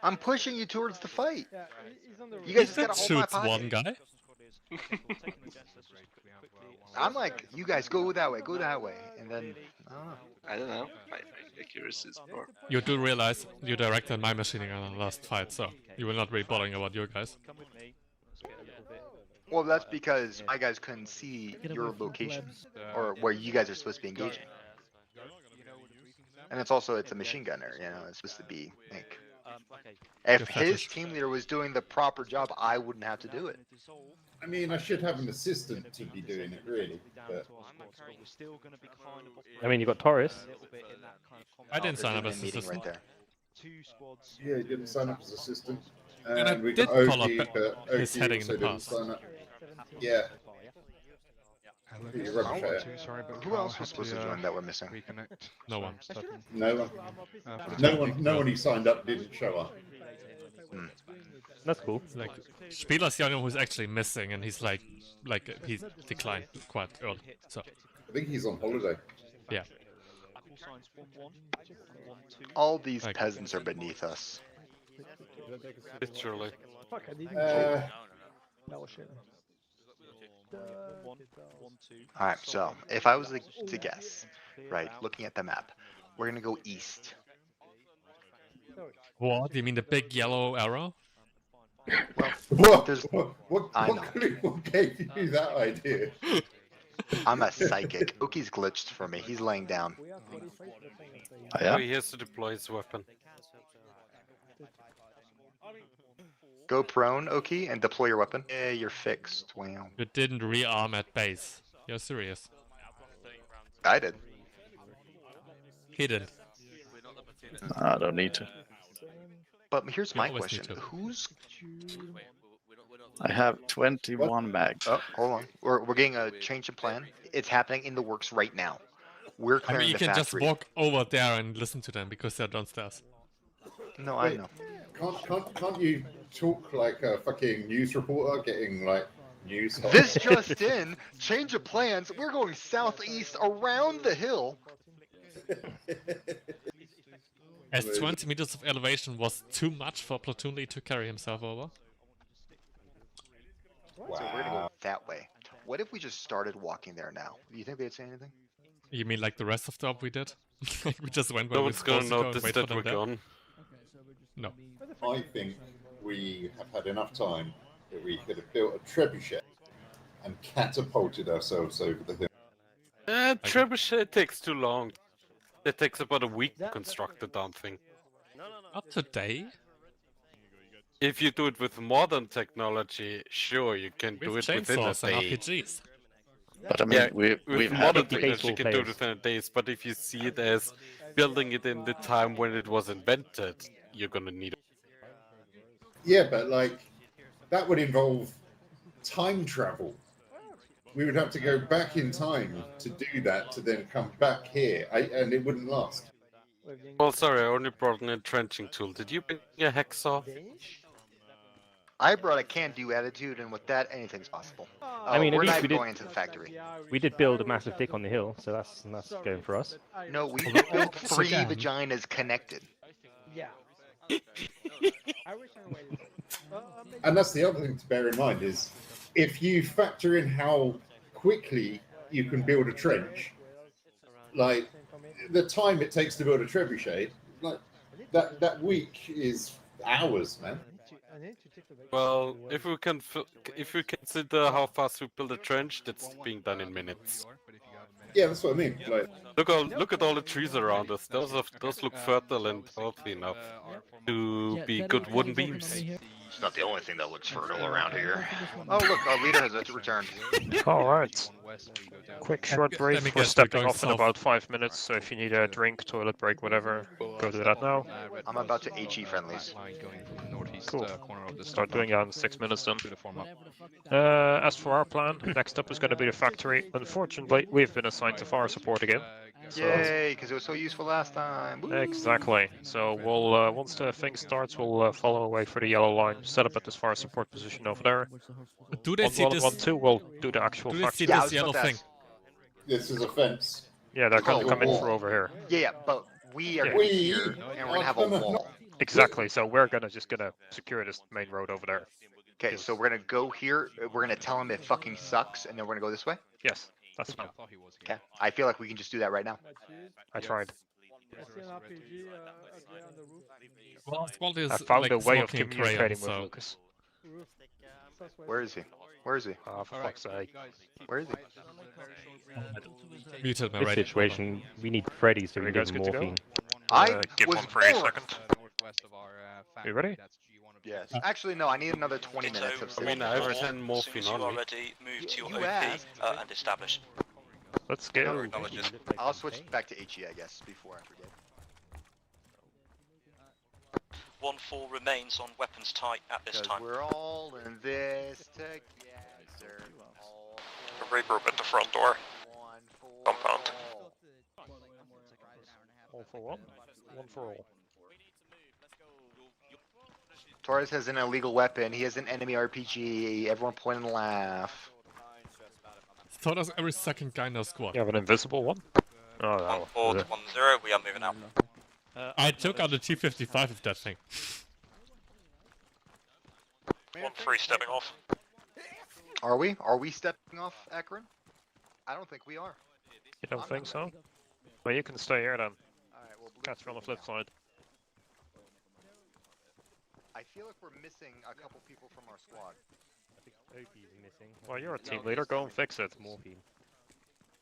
I'm pushing you towards the fight. You guys just gotta hold my shoots pocket. one guy. I'm like, you guys go that way, and then I don't know. My accuracy is poor. You do realize you directed my machining on the last fight, so you were not really bothering about your guys. Well, that's because my guys couldn't see your location or where you guys are supposed to be engaging. And it's also it's a machine gunner, you know. It's supposed to be like. If his team leader was doing the proper job, I wouldn't have to do it. I mean, I should have an assistant to be doing it, really. But... I mean, you got Taurus. I didn't sign up as meeting assistant. right there. Yeah, he didn't sign up as assistant. And I we did got call OG, up but his OG heading in also the didn't past. sign up. Yeah. You're rubbish at it. Who else was supposed to join that we're missing? No one. No one. No one who signed up didn't show up. That's cool. Like Spieler's young who's actually missing, and he's like he's declined quite early. So I think he's on holiday. yeah. All these peasants are beneath us. Literally. Alright, so if I was to guess, right, looking at the map, we're gonna go east. What? You mean the big yellow arrow? Well, What gave you that idea? I'm a psychic. Oki's glitched for me. He's laying down. Oh, he has to deploy his weapon. Go prone, Oki, and deploy your weapon. Yeah, you're fixed. Wow. You didn't rearm at base. You're serious. I did. He didn't. I don't need to. But here's my always question: need to. Who's? I have 21 mags. Oh, hold on. We're getting a change of plan. It's happening in the works right now. We're I clearing mean, you the can factory. just walk over there and listen to them because they're downstairs. No, I know. Can't you talk like a fucking news reporter getting like news? This just in: change of plans. We're going southeast around the hill. As 20 meters of elevation was too much for Platoon Lead to carry himself over. So we're gonna go that way. What if we just started walking there now? Do you think they'd say anything? You mean like the rest of the op we did? Like we just went where No we were one's gonna supposed to go and notice wait for that them we're there? gone. No. I think we have had enough time that we could have built a trebuchet and catapulted ourselves over the hill. Trebuchet takes too long. It takes about a week to construct the damn thing. Not today. If you do it with modern technology, sure, you can do With it within a chainsaws and day. RPGs. But I mean, Yeah, we've with had modern the technology, you baseball can do it players. within a days. But if you see it as building it in the time when it was invented, you're gonna need it. Yeah, but like that would involve time travel. We would have to go back in time to do that to then come back here, and it wouldn't last. Well, sorry, I only brought an entrenching tool. Did you bring a hacksaw? I brought a can-do attitude, and with that, anything's possible. I mean, at we're least not we even did. going into the factory. We did build a massive dick on the hill, so that's going for us. No, we Although, built once 3 again- vaginas connected. Yeah. And that's the other thing to bear in mind is if you factor in how quickly you can build a trench, like the time it takes to build a trebuchet, like that week is hours, man. Well, if we consider how fast we build a trench, that's being done in minutes. Yeah, that's what I mean. Like, look at all the trees around us. Those look fertile and healthy enough to be good wooden beams. It's not the only thing that looks fertile around here. Oh, look, our leader has returned. Alright. Quick short Let brief. me We're guess, stepping we're going off in south. about 5 minutes, so if you need a drink, toilet break, whatever, go do that now. I'm about to HE friendlies. Cool. Start doing that in 6 minutes then. As for our plan, next up is going to be the factory. Unfortunately, we've been assigned to fire support again. So Yay, because it was so useful last time. Woo. exactly. So we'll once the thing starts, we'll follow away for the yellow line, set up at this fire support position over there. Do they see 1-1 this? and 1-2, we'll do the actual Do they see factory. this yellow thing? this is a fence. Yeah, they're going to Oh, come in wall. from over here. Yeah, but we are Yeah. gonna be here, and we're gonna have a wall. Exactly. So we're gonna secure this main road over there. Okay, so we're gonna go here. We're gonna tell him it fucking sucks, and then we're gonna go this way. Yes, that's fine. Okay, I feel like we can just do that right now. I tried. Well, Squad is I found like a way of smoking communicating crayon, with so Lucas. Where is he? Where is he? Oh, for fuck's sake. Where is he? muted my This radio. situation, we need Freddy so Are we you can guys give good him to go? morphine. I Give was one for a born. second. You ready? Yes. Actually, no. I need another 20 minutes of I mean, I have 10 As soon morphine as you on are me. ready, move to your You OP asked. and establish. Let's go. I'll switch back to HE, I guess, before I forget. 1-4 remains on weapons tight at this Because time. we're all in this together. A regroup at the front door. Compound. All for one, one for all. Torres has an illegal weapon. He has an enemy RPG. Everyone point and laugh. Torres every second guy in our squad. You have an invisible one? Oh, no. 1410, we are moving out. I took out the T-55 of that thing. 1-3 stepping off. Are we? Are we stepping off, Akron? I don't think we are. You don't think so? Well, you can stay here then. Alright, well, Catch her on the flip side. I feel like we're missing a couple people from our squad. missing. Well, you're a team leader. Go and fix it. Morphine.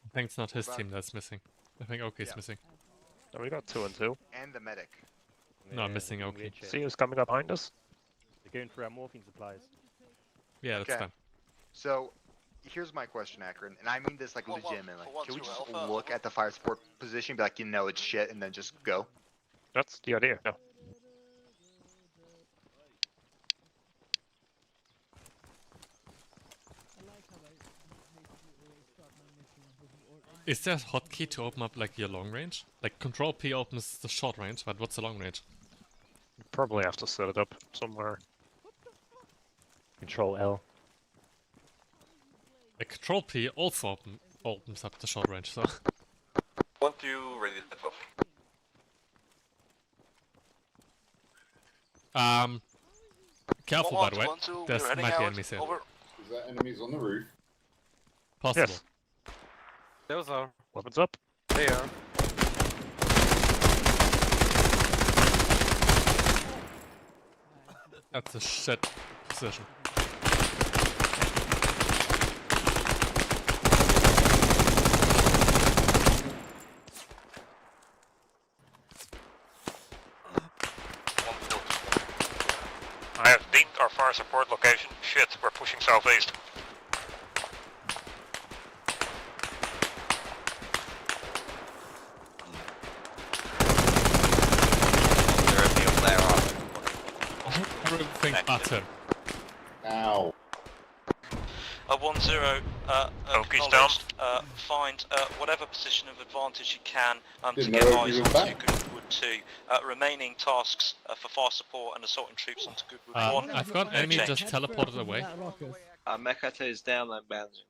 I think it's not his team that's missing. I think Oki's missing. Oh, we got 2 and 2. And the medic. No, I'm missing Oki. See who's coming up behind us? They're going through our morphine supplies. Yeah, that's Okay. fine. So, here's my question, Akron, and I mean this like legitimately. Can we just look at the fire support position, be like, you know, it's shit, and then just go? That's the idea. No. Is there a hotkey to open up like your long range? Like Control P opens the short range, but what's the long range? You probably have to set it up somewhere. Control L. Like Control P also opens up the short range, so. 1-2, ready to step off. Careful by the way. 1-2, There's we're heading might be out. enemies here. Over. Is that enemies on the roof? Possible. Yes. Those are. Weapons up. They are. That's a shit position. I have deemed our fire support location. Shit, we're pushing southeast. Everything but him. Ow. 1-0, Oki's down. find whatever position of advantage you can to Didn't get know eyes he was onto back. Goodwood 2. Remaining tasks for fire support and assaulting troops onto Goodwood 1. I've got No enemy change. just teleported away. Mekata is down and bouncing.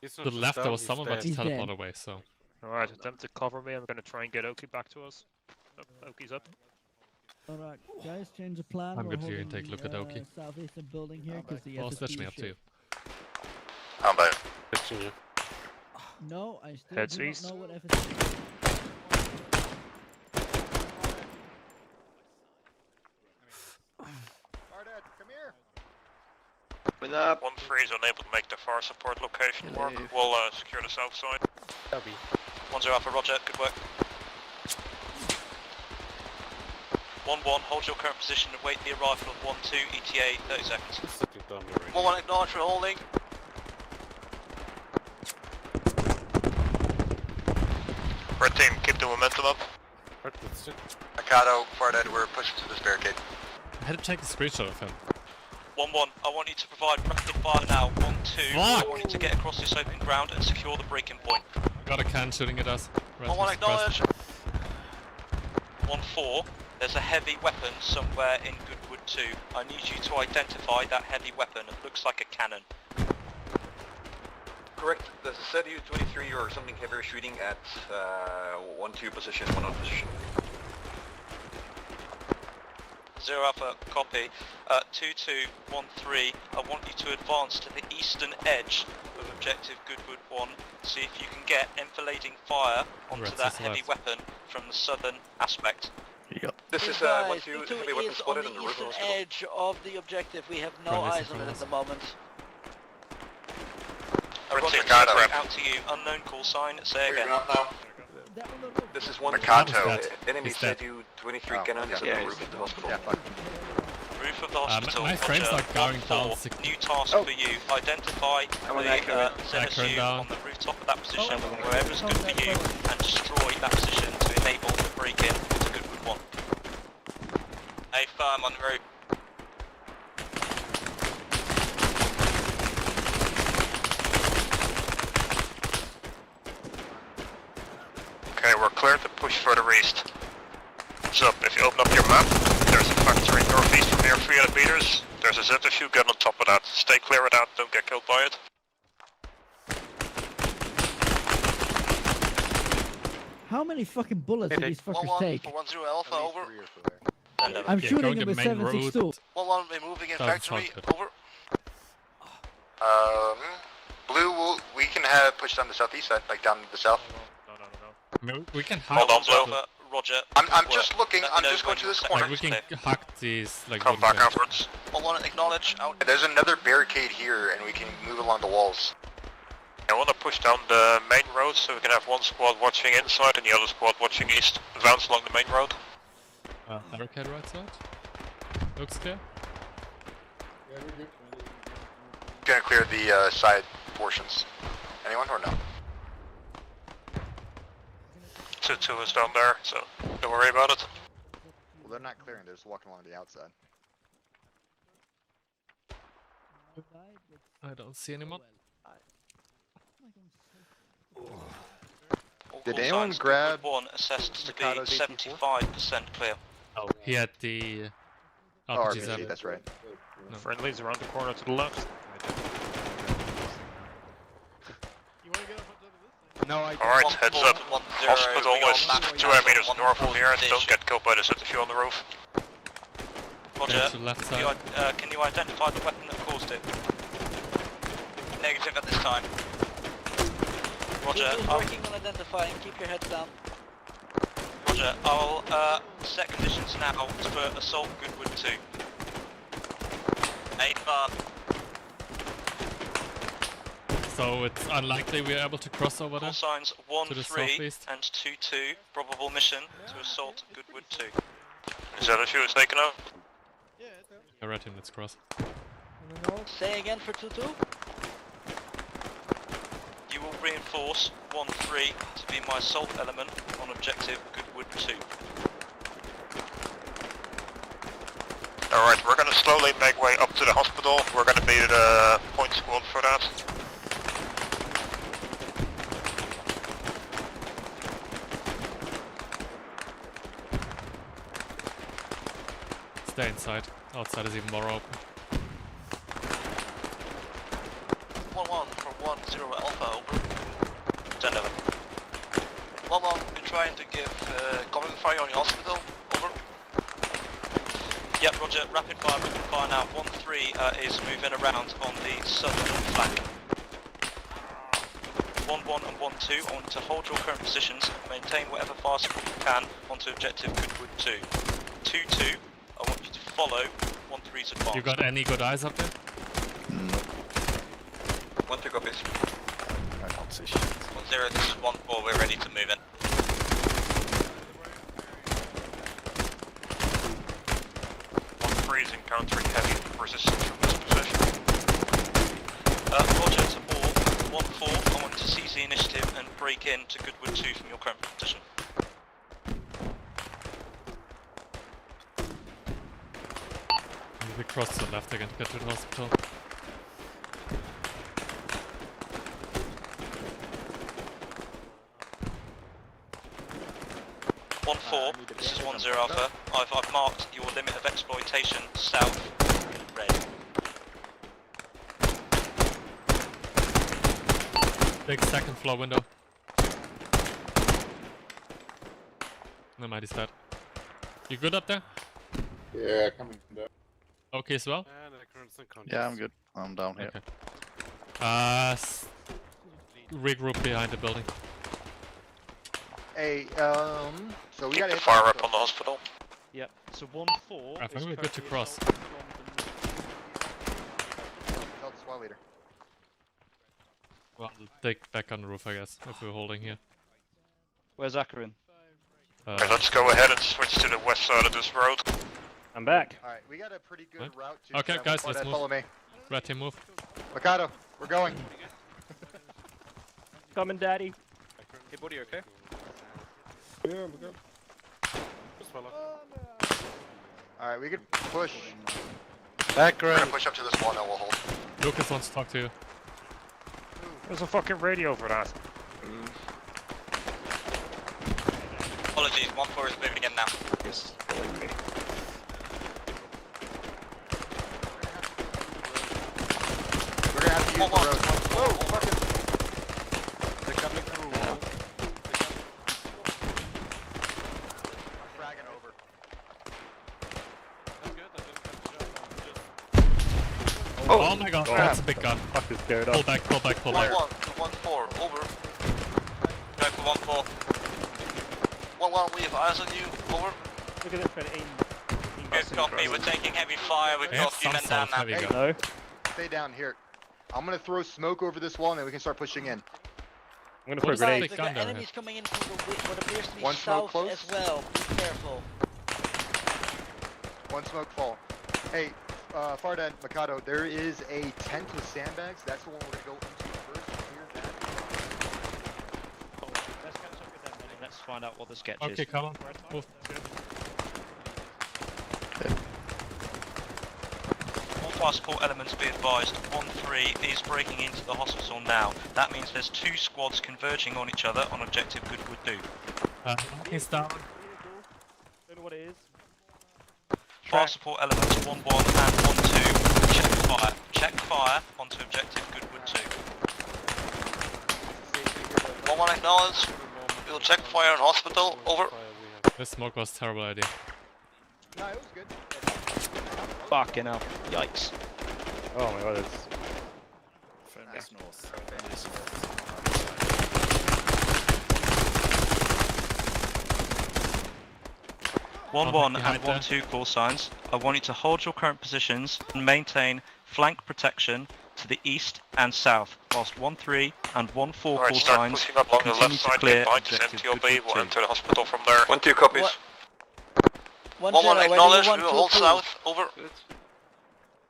He's To not the just left there down, was he's someone, but dead. he teleported away, so. Alright, attempt to cover me. I'm gonna try and get Oki back to us. Oh, Oki's up. Alright, guys, change the plan. I'm We're good to holding take a look at the, Oki. southeastern building here because the Well, FSB switch me is up to shit. you. I'm back. Switching you. No, I still Heads do not east. know what FSB is. Bardad, come here. Coming up. 1-3 is unable to make the fire support location work. We'll secure the south side. 1-0 Alpha, roger, good work. 1-1, hold your current position and wait the arrival of 1-2, ETA 30 seconds. He's sitting down the range. 1-1 acknowledge for holding. Red team, keep the momentum up. Mikado, Bardad, we're pushing to this barricade. I had to take a screenshot of him. 1-1, I want you to provide rapid fire now. 1-2, I Fuck! want you to get across this open ground and secure the breaking point. Got a can shooting at us. 1-1 acknowledge. 1-4, there's a heavy weapon somewhere in Goodwood 2. I need you to identify that heavy weapon. It looks like a cannon. Correct, there's a ZU-23 or something heavier shooting at 1-2 position, 1-1 position. 0 Alpha, copy. 2-2, 1-3, I want you to advance to the eastern edge of objective Goodwood 1. See if you can get enfilading fire onto Right, that to the heavy left. weapon from the southern aspect. Yep. This is Guys, 1-2, B2 heavy weapon is on spotted the on the river eastern hospital. edge of the objective. We have no Right, eyes listen on it to at the moment. Roger, Mikado. out to you. Unknown call sign. Say again. Up now. This is 1-2. Mikado. Enemy He's dead. ZU-23 cannon is on the roof of the hospital. Yeah, fuck. Roof of the hospital. my frames are going down. New task for you. Identify I'm on the Echo. Echo ZSU down. on the rooftop of that position, wherever's good for you, and destroy that position to enable the break-in to Goodwood 1. A firm on the road. Okay, we're clear to push further east. Heads up, if you open up your map, there's a factory northeast from here 300 meters. There's a centrifuge gun on top of that. Stay clear of that, don't get killed by it. How many fucking bullets did these fuckers take? 10 Alpha, over. I'm shooting him with 7.62. 1-1, we're moving in factory, over. Blue, we can push down the southeast side, like down the south. We can Hold hack. on, Blue. Roger. I'm just looking. I'm just going to this corner. Like, we can hack these. Like, Come back afterwards. 1-1, acknowledge. Out. There's another barricade here, and we can move along the walls. I want to push down the main road so we can have one squad watching inside and the other squad watching east. Advance along the main road. Barricade right side. Looks clear. Gonna clear the side portions. Anyone or no? 2-2 is down there, so don't worry about it. Well, they're not clearing. They're just walking along the outside. I don't see anyone. Did anyone grab one assessed to be Mikado's 75% clear? Oh, he had the RPG, that's right. No. Friendlies around the corner to the left. No, Alright, heads up. Hospital is 200 meters north of here. Don't get killed by the centrifuge on the roof. Roger. To the left Can side. can you identify the weapon that caused it? Negative at this time. Roger. Keep working on identifying. Keep your heads down. Roger. I'll set conditions now for assault Goodwood 2. 8-bar. So it's unlikely we are able to cross over there. Call signs to the 1-3 southeast. and 2-2. Probable mission to assault Goodwood 2. Is that issue taken out? I read him. Let's cross. Say again for 2-2. You will reinforce 1-3 to be my assault element on objective Goodwood 2. Alright, we're gonna slowly make way up to the hospital. We're gonna be the point squad for that. Stay inside. Outside is even more open. 1-1 from 1-0 Alpha, over. 10-11. 1-1, we're trying to give covering fire on the hospital, over. Yep, Roger. Rapid fire now. 1-3 is moving around on the southern flank. 1-1 and 1-2, I want you to hold your current positions and maintain whatever fire support you can onto objective Goodwood 2. 2-2, I want you to follow 1-3's advance. You got any good eyes up there? 1-2 copies. I don't see shit. 1-0, this is 1-4, we're ready to move in. Freeze encountering heavy resistance from this position. Roger to all. 1-4, I want you to seize the initiative and break in to Goodwood 2 from your current position. We cross to the left again to get to the hospital. This is 1-0 Alpha. I've marked your limit of exploitation south in red. Big second floor window. No, might he's dead. You good up there? Yeah, coming down. Okay as well? Yeah, I'm good. I'm down here. Okay. Regroup behind the building. Hey, so we Keep gotta the hit fire up on the hospital. Yep. So 1-4. I think we're good to cross. Tell the squad leader. Well, take back on the roof, I guess, if we're holding here. Where's Akarin? Alright, let's go ahead and switch to the west side of this road. I'm back. Alright, we got a pretty good What? route to Okay, guys, let's move. Follow me. Red team, move. Mikado, we're going. Coming, daddy. Hey, buddy, okay? Yeah, we're good. Alright, we can push. We're gonna Background. push up to this wall now, we'll hold. Lucas wants to talk to you. There's a fucking radio for that. apologies. 1-4 is moving in now. Yes, following me. We're gonna have to use the road. Whoa, fucking. They're coming through. I'm fragging over. Oh my god, that's a big gun. Fuck is going Pull on? back, pull back, pull back. 1-1, over. Back for 1-4. 1-1, we have eyes on you, over. Look at this trying to aim. Good copy. We're taking heavy fire. We've They have got a few some men sort down of now. heavy gun. No. Stay down here. I'm gonna throw smoke over this wall and then we can start pushing in. I'm gonna throw a is that grenade. big We've gun got down enemies coming in from what appears to be One smoke south close. as well. Be careful. One smoke fall. Hey, Fardan, Mikado, there is a tent with sandbags. That's the one we're gonna go into first. Clear that. Let's catch up with them then and let's find out what the sketch Okay, is. come on. Move. All fire support elements be advised, 1-3 is breaking into the hospital now. That means there's 2 squads converging on each other on objective Goodwood 2. He's down. Don't know what it is. Fire support elements 1-1 and 1-2, check fire. Check fire onto objective Goodwood 2. 1-1 acknowledged. We'll check fire on hospital, over. This smoke was a terrible idea. No, it was good. Fucking hell. Yikes. Oh my god, it's. Friendly's north. 1-1 behind and there. 1-2 call signs. I want you to hold your current positions and maintain flank protection to the east and south, whilst 1-3 and 1-4 call signs pushing up along the continue left to side, clear get behind this objective MTLB, Goodwood we'll 2. enter the hospital from there. 1-2 copies. 1-1 ready, acknowledged. 1-2, We will hold 2. south, over.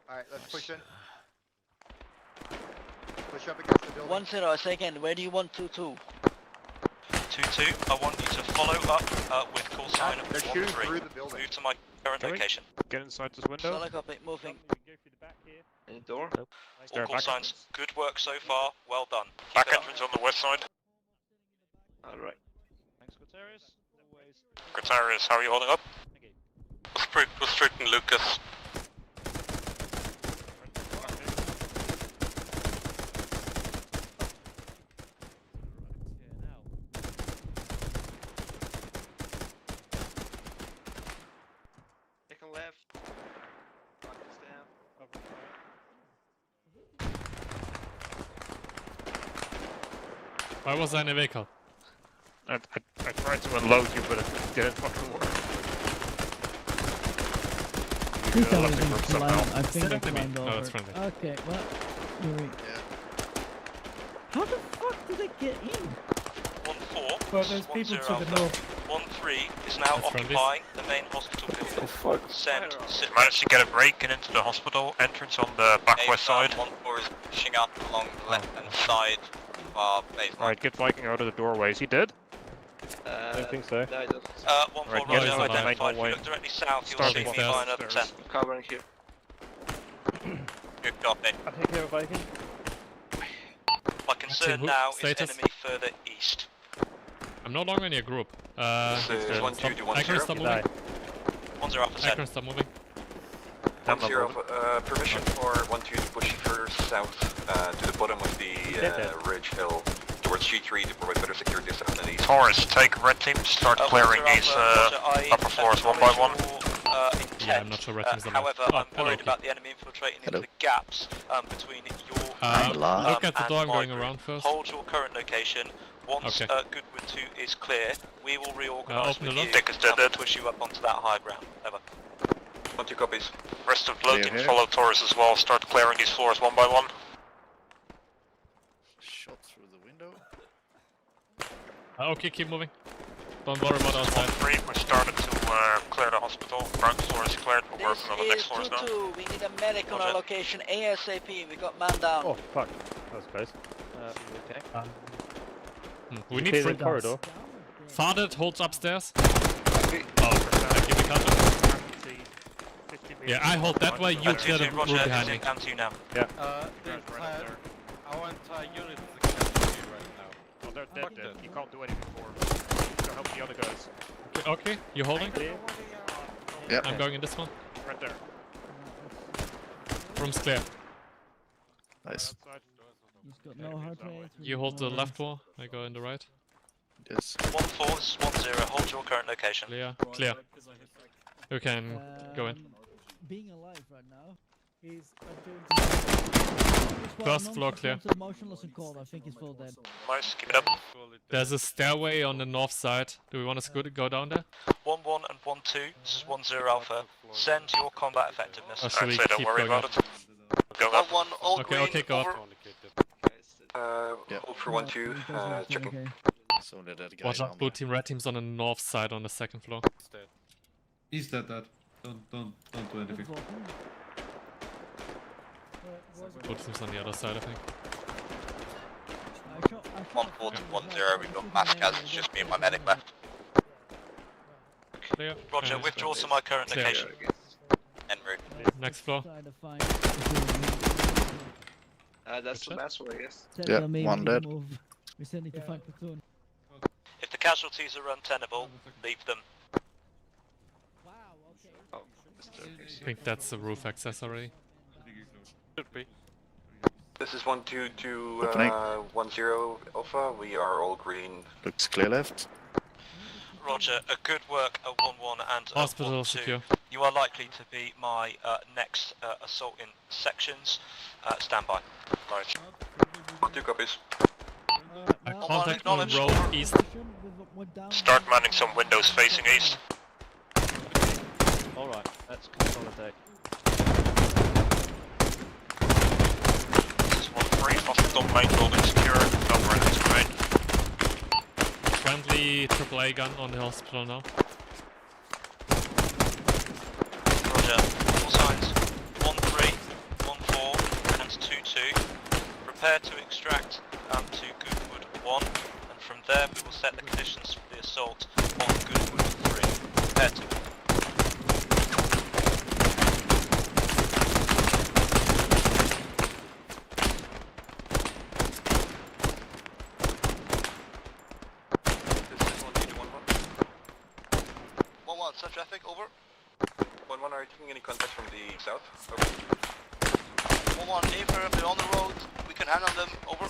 Alright, let's push in. Push up against the building. 1-0, I say again, where do you want 2-2? 2-2, I want you to follow up with call sign They're shooting 1-3. through the building. Move to my current Going. location. Get inside this window. Solid copy, moving. Any door? Nope. All call signs, good work so far, well done. Keep Back it up. entrance on the west side. Alright. Thanks, Gutierrez. Always. Gutierrez, how are you holding up? We're straight in Lucas. Take a left. Why was I in a vehicle? I tried to unload you, but it didn't fucking work. I think You'll I have was to in group somehow. line. I think I Send it to me. climbed Oh, over. that's friendly. Okay, well, you're right. How the fuck did they get in? 1-4. Well, there's people to the north. 1-3 is now That's friendly. occupying the main hospital building. Send. Managed to get a break and into the hospital entrance on the back west side. 1-4 is pushing up along the left hand side of our base. Alright, get Viking out of the doorways. He did? I don't think so. 1-4 Right, Roger, get into the main identified. If hallway. you look directly south, you'll Start see me upstairs. by another 10. Covering here. Good copy. I'll take care of Viking. My concern who- now is status? enemy further east. I'm no longer in your group. This is 1-2 to 1-0. Akron, stop moving. 1-0 Alpha 10. Akron, stop moving. 1-0, permission for 1-2 to push further south to the bottom of the ridge hill towards G3 to provide better security south and east. Taurus, take red team to start clearing 1-0 these Alpha, Roger, I upper floors one by one. intent. Yeah, I'm not sure red team's the However, left. Oh, I'm hello, worried Keith. about the enemy infiltrating into the gaps between your Look at the and door, I'm my going group. around first. Hold your current location. Once Okay. Goodwood 2 is clear, we will reorganise open with the you lock. and we'll push you up onto that high ground. Over. 1-2 copies. Rest of blood Clear teams here. follow Taurus as well, start clearing these floors one by one. Shot through the window. Okay, keep moving. Don't worry about outside. 1-3, we started to clear the hospital. Ground floor is cleared, we're This working on the next is floors now. 2-2. We need a medic on our location ASAP. We got man down. Oh fuck, that was close. Okay. We need clear free the corridor. Fardet holds upstairs. Oh, thank you, Mikado. Yeah, I hold that way, you clear the room Roger, behind me. down to you now. Yeah. Our entire unit is against you right now. Well, they're dead then. You can't do anything for them. Go help the other guys. Okay, you holding? Yep. I'm going in this one. Right there. Room's clear. Nice. He's got no heart rate. You hold the left wall, I go in the right. Yes. 1-4, this is 1-0, hold your current location. Clear. Clear. You can go in. Being alive right now is First floor clear. Motionless and cold. I think he's full dead. Nice, keep it up. There's a stairway on the north side. Do we want to go down there? 1-1 and 1-2, this is 1-0 Alpha. Send your combat effectiveness. Or should we so don't keep worry going about up? it. Go up. 1-1, all Okay, green, okay, go up. Hold for 1-2, checking. So let that guy Watch out, armor. blue team, red team's on the north side on the second floor. He's dead. Don't do anything. Blue team's on the other side, I think. 1-4 to 1-0, we've got mass casualties, just me and my medic left. Clear. Roger, withdraw to my current Clear. location. En route. Next floor. That's the last one, I guess. Yeah, one dead. We're sending to find platoon. If the casualties are untenable, leave them. Oh, I think that's the roof access already. Should be. This is 1-2 to Opening. 1-0 Alpha. We are all green. Looks clear left. Roger, a good work at 1-1 and Hospital 1-2. secure. You are likely to be my next assault in sections. Stand by. Right. 2 copies. Contact on acknowledge. road east. Start manning some windows facing east. Alright, let's consolidate. This is 1-3, hospital main building secure. Over in its terrain. Friendly AAA gun on the hospital now. Roger. All signs. 1-3, 1-4, and 2-2. Prepare to extract to Goodwood 1, and from there we will set the conditions for the assault on Goodwood 3. Prepare to. This is 1-2 to 1-1. 1-1, sub traffic, over. 1-1, are you taking any contact from the south? Over. 1-1, Afer, they're on the road. We can handle them, over.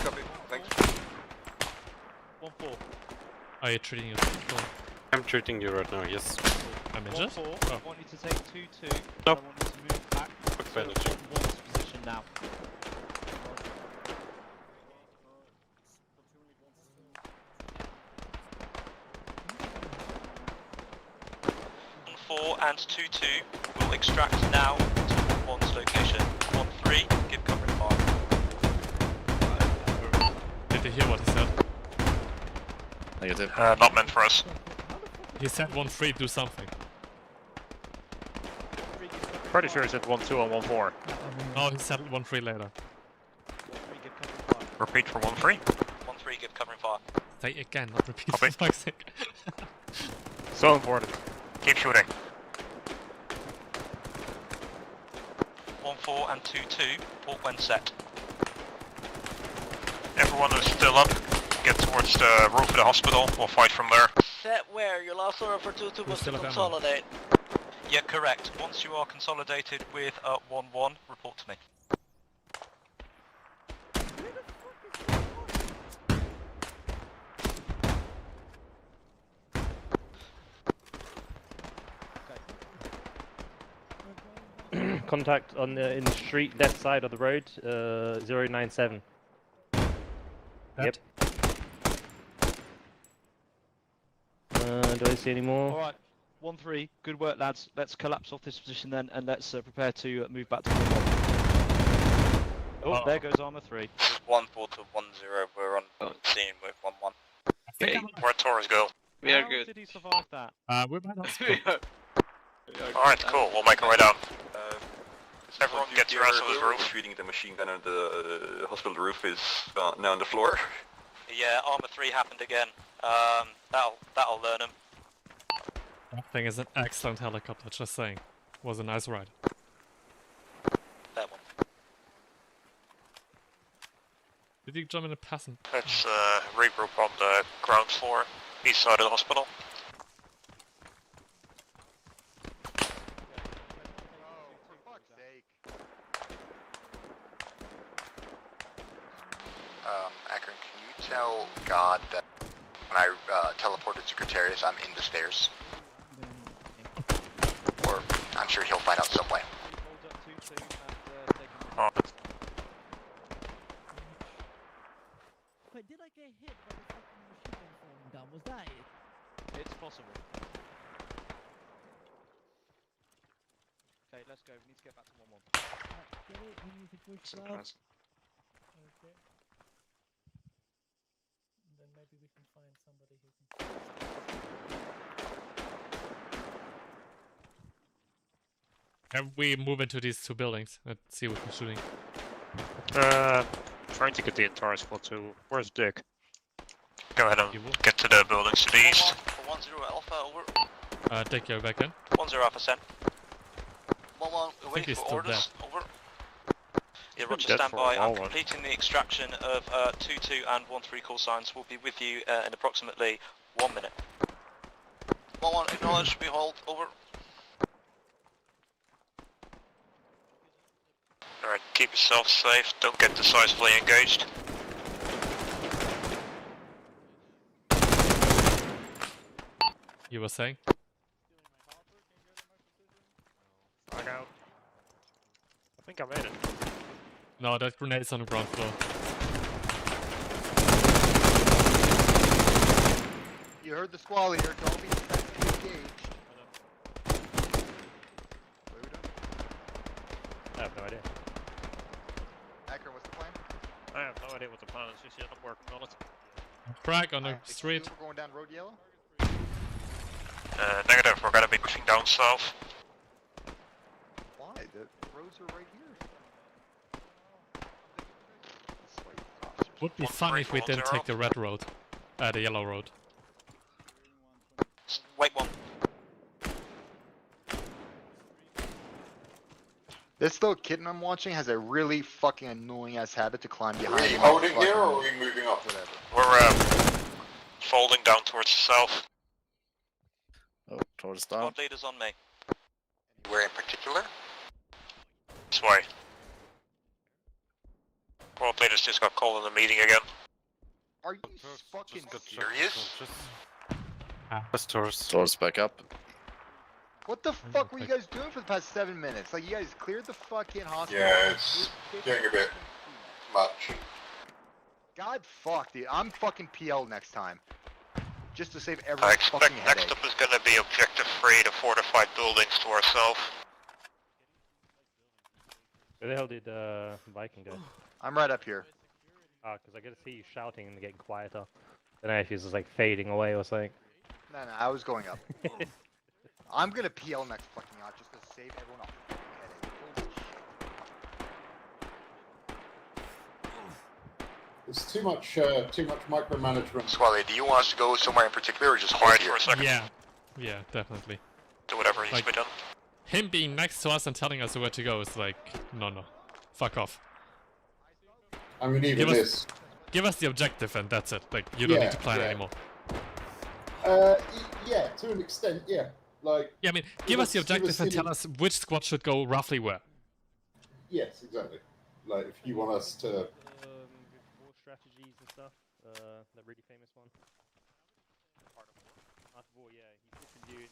Copy, thanks. 1-4. Are you treating you? I'm treating you right now, yes. I'm injured? 1-4, Oh. I want you to take 2-2. Nope. I want you to move back Quick to bandaging. 1's position now. And 4 and 2-2 will extract now to 1's location. 1-3, give covering fire. Did you hear what he said? Negative. Not meant for us. He said 1-3, do something. Pretty sure he said 1-2 on 1-4. Oh, he said 1-3 later. Repeat for 1-3. 1-3, give covering fire. Say again, not repeat Copy. for fuck's sake. So important. Keep shooting. 1-4 and 2-2, port when set. Everyone is still up. Get towards the roof of the hospital. We'll fight from there. Set where? Your last order for 2-2 was to still have ammo. consolidate. Yeah, correct. Once you are consolidated with 1-1, report to me. Contact on in the street left side of the road, 097. Yep. Do I see any more? Alright, 1-3, good work lads. Let's collapse off this position then and let's prepare to move back to 1-1. Oh, there goes ArmA 3. 1-4 to 1-0, we're on scene with 1-1. Okay. Where Torres go? We are How good. did he survive that? We're by the hospital. Alright, cool. We'll make our way down. Everyone get to your ass on this roof. Shooting the machine gun on the hospital roof is now on the floor. Yeah, ArmA 3 happened again. That'll learn him. That thing is an excellent helicopter, just saying. Was a nice ride. That one. Did you jump in a passenger? Let's regroup on the ground floor. East side of the hospital. Akron, can you tell God that when I teleported to Secretarius, I'm in the stairs? Or I'm sure he'll find out some way. Oh. Wait, did I get hit by the fucking machine gun falling down? Was that it? It's possible. Okay, let's go. We need to get back to 1-1. Get it? We need to push loud. Okay. And then maybe we can find somebody who can. Can we move into these two buildings? Let's see what we're shooting. Trying to get the entire squad to. Where's Dick? Go ahead and get to the buildings to the east. 10 Alpha, over. Dick, you're back in. 10 Alpha, send. 11, waiting he's for still orders, over. Yeah, Roger, Dead stand for a by. I'm while, completing the extraction of 2-2 and 1-3 call signs. We'll be with you in approximately 1 minute. 1-1, acknowledge, we hold, over. Alright, keep yourself safe, don't get decisively engaged. You were saying? Frag out. I think I made it. No, that grenade's on the ground floor. You heard the squall here, don't be engaged. What are we doing? I have no idea. Akron, what's the plan? I have no idea what the plan is just yet. I'm working on it. Frag on the street. We're going down road yellow? Negative, we're gonna be pushing down south. Why? The roads are right here. Would be fun if we didn't take the red road. The yellow road. Wait 1. This little kitten I'm watching has a really fucking annoying ass habit to climb behind. Are we holding here or are we moving up? Whatever. We're folding down towards the south. Oh, towards down. Squad leaders on me. Where in particular? This way. World leaders just got called in the meeting again. Are you fucking serious? Just towards. Towards back up. What the fuck were you guys doing for the past 7 minutes? Like, you guys cleared the fucking hospital? Yeah, it's getting a bit much. God fuck, dude. I'm fucking PL next time. Just to save I everyone's expect fucking next headache. up is gonna be objective 3, the fortified buildings to our south. Where the hell did Viking go? I'm right up here. Ah, because I get to see you shouting and getting quieter. I don't know if he's just like fading away or something. No, I was going up. I'm gonna PL next fucking out just to save everyone a fucking headache. Holy shit. It's too much micromanagement. Squally, do you want us to go somewhere in particular or just hold Quiet here? for a second. Yeah, definitely. Do whatever needs to be done. Him being next to us and telling us where to go is like, no. Fuck off. I mean, even this. Give us the objective and that's it. Like, you don't need to plan anymore. Yeah, to an extent, yeah. Like. Yeah, I mean, give us the objective and tell us which squad should go roughly where. Yes, exactly. Like, if you want us to. War strategies and stuff. That really famous one. Art of War, yeah. He's just doing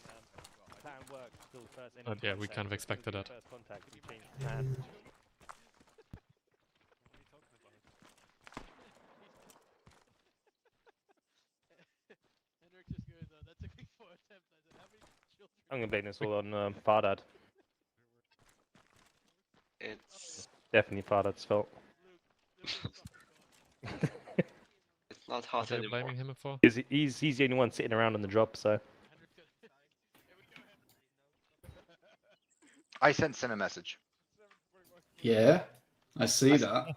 plan work till first enemy Yeah, we contact. kind of expected that. First contact, we changed the plan. I'm gonna blame this all on Fardad. It's Definitely Fardad's fault. it's not hot What are you anymore. blaming him for? He's the only one sitting around on the job, so. I sent a message. Yeah, I see that.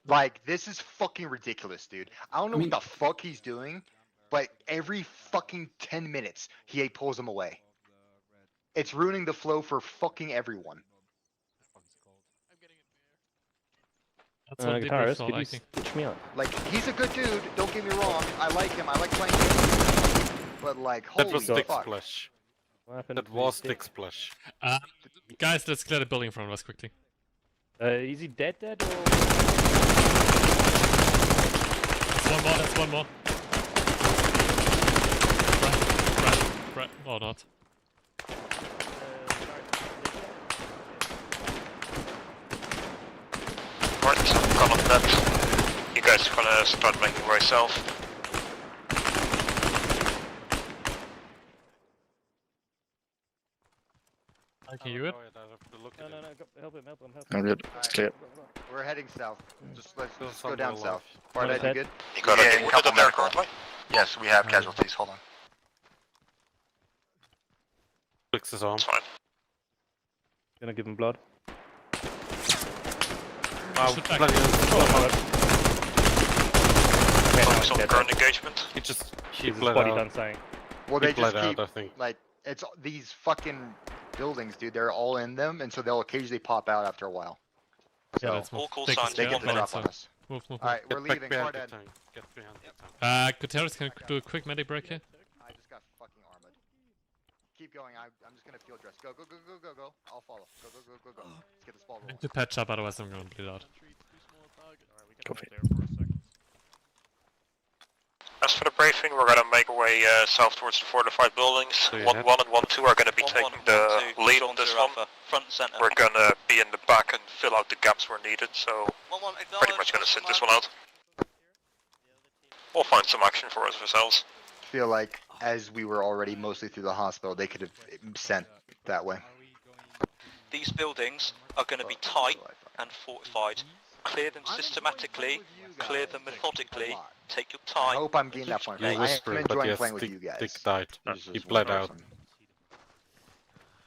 Like, this is fucking ridiculous, dude. I don't know what the fuck he's doing, but every fucking 10 minutes, he pulls him away. It's ruining the flow for fucking everyone. That's what people guitarist, thought, could I you think. stitch me up? Like, he's a good dude, don't get me wrong. I like him, I like playing games. But like, That holy was Dick fuck. Splash. What happened That to was Dick? Dick Splash. Guys, let's clear the building in front of us quickly. Is he dead or? That's one more, that's one more. Right, or not. Right, come on that. You guys are gonna start making your way south. Can you hear it? No, help him. I'm good. It's clear. We're heading south. Let's go some down real south. life. Bardette, you good? You got a couple medical. Yes, we have casualties. Hold on. Fix his arm. It's fine. Gonna give him blood. Bloody hell. Focus on the current engagement. He His bled body out. done saying. Well, they He bled just out, keep, I think. like, it's these fucking buildings, dude. They're all in them, and so they'll occasionally pop out after a while. Yeah, So let's move. All call Take signs this they down, get the let's, drop on us. Move. Alright, we're Get back leaving. behind the Bardette. tank. Get behind the tank. Gutierrez, can you do a quick medic break here? I just got fucking armored. Keep going. I'm just gonna field dress. Go. I'll follow. Go. Let's get this ball I need rolling. to patch up, otherwise I'm gonna bleed out. Copy. As for the briefing, we're gonna make our way south towards the fortified buildings. So you 1-1 have- and 1-2 are gonna be 1-1, taking the 1-2, lead on this one. Alpha, front and center. We're gonna be in the back and fill out the gaps where needed, so 1-1, pretty much gonna sit this one out. We'll find some action for us ourselves. Feel like as we were already mostly through the hospital, they could have sent that way. These buildings are going to be tight and fortified. Clear them systematically, clear them methodically, take your I time. hope I'm getting that point. You're I am whispering, but enjoying yes, playing with you guys. Dick died. This He is bled out. awesome.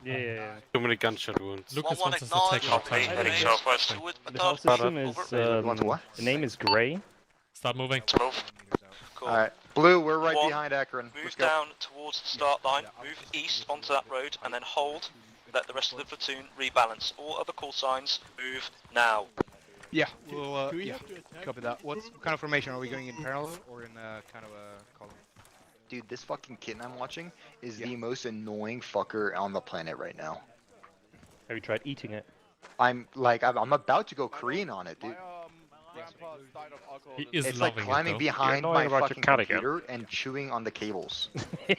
Yeah. Too many gunshot wounds. Lucas 1-1 wants us to take our acknowledged. time. Heading southwest. The whole system is Want to what? the name is Grey. Start moving. Let's move. Cool. Alright, Blue, we're right One, behind Akron. Move Let's go. down towards the start line, move east onto that road, and then hold. Let the rest of the platoon rebalance. All other call signs, move now. Yeah, we'll copy that. What kind of formation are we going in parallel or in kind of a column? Dude, this fucking kitten I'm watching is the most annoying fucker on the planet right now. Have you tried eating it? I'm about to go Korean on it, dude. He is It's like loving climbing it, though. behind You're my annoying about your fucking cat again. computer and chewing on the cables. It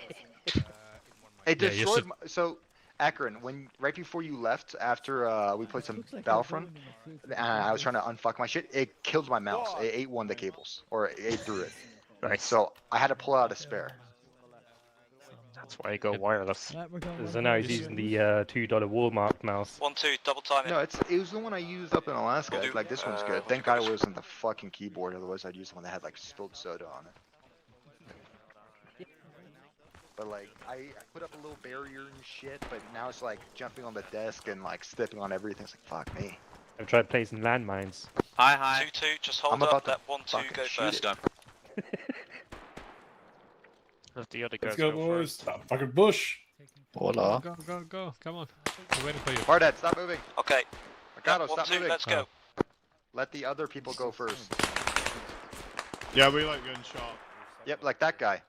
Yeah, you destroyed should- so Akron, right before you left, after we played some Battlefront, and I was trying to unfuck my shit, it killed my mouse. It ate one of the cables, or it ate through it. Nice. So I had to pull out a spare. That's why I go wireless. So now he's using the $2 Walmart mouse. 1-2, double time it. No, it was the one I used up in Alaska. Like, this one's good. Thank God it wasn't the fucking keyboard, otherwise I'd use the one that had like spilled soda on it. But like, I put up a little barrier and shit, but now it's like jumping on the desk and like stepping on everything. It's like, fuck me. I've tried placing landmines. Hi. 2-2, just hold I'm up, about to let 1-2 fucking go shoot first. it. Let the other Let's guys go, go boys. first. Stop fucking bush. Hola. Go, come on. We're waiting for you. Bardette, stop moving. Okay. Ricardo, stop 1-2, moving. let's go. Let the other people go first. Yeah, we like getting shot. Yep, like that guy.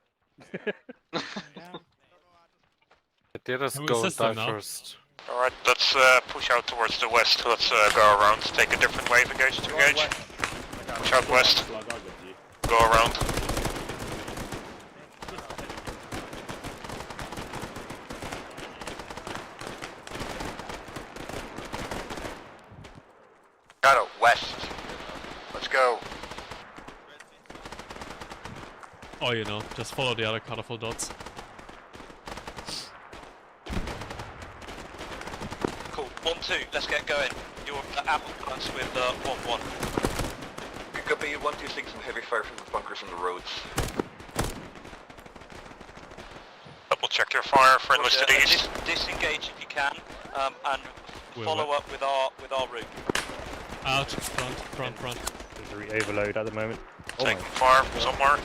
Let us Can we go assist die them now? first. Alright, let's push out towards the west. Let's go around, take a different wave engage to engage. Push out west. Go around. Got it, west. Let's go. Oh, you know, just follow the other colorful dots. Cool. 1-2, let's get going. You're ample balance with 1-1. Good copy, 1-2, seeing some heavy fire from the bunkers and the roads. Double check your fire for enlisted Roger, east. Disengage if you can, and We're follow what? up with our route. Ouch, front. There's a re-overload at the moment. Oh Taking my. fire from somewhere.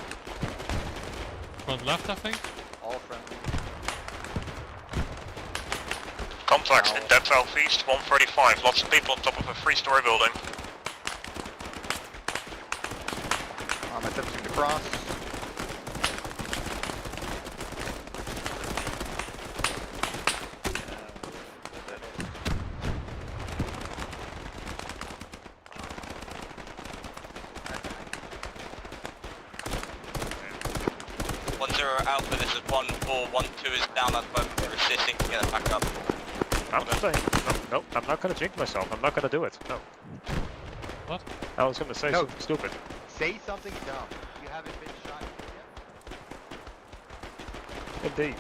Front left, I think. All friendly. Contacts in dead southeast, 135. Lots of people on top of a 3-story building. I'm attempting to cross. 1-0 Alpha, this is 1-4-1-2 is down at the moment. We're assisting to get it back up. I'm saying, no, I'm not gonna jinx myself. I'm not gonna do it. No. What? I was gonna say something stupid. Say something dumb. You haven't been shot yet? Indeed.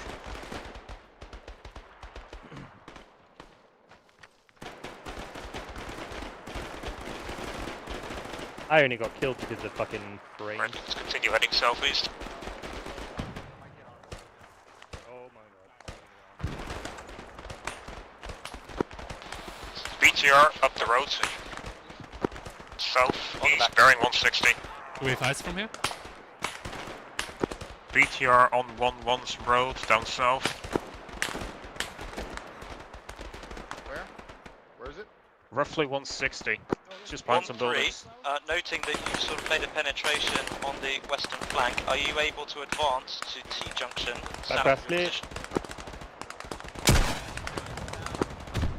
I only got killed because of fucking brain. Right, let's continue heading southeast. Oh my god. BTR up the road. South, east, bearing 160. Do we have eyes from here? BTR on 11's road, down south. Where? Where is it? Roughly 160. Just behind some 1-3, buildings. noting that you sort of made a penetration on the western flank, are you able to advance to T-junction, stand Back for your left. position?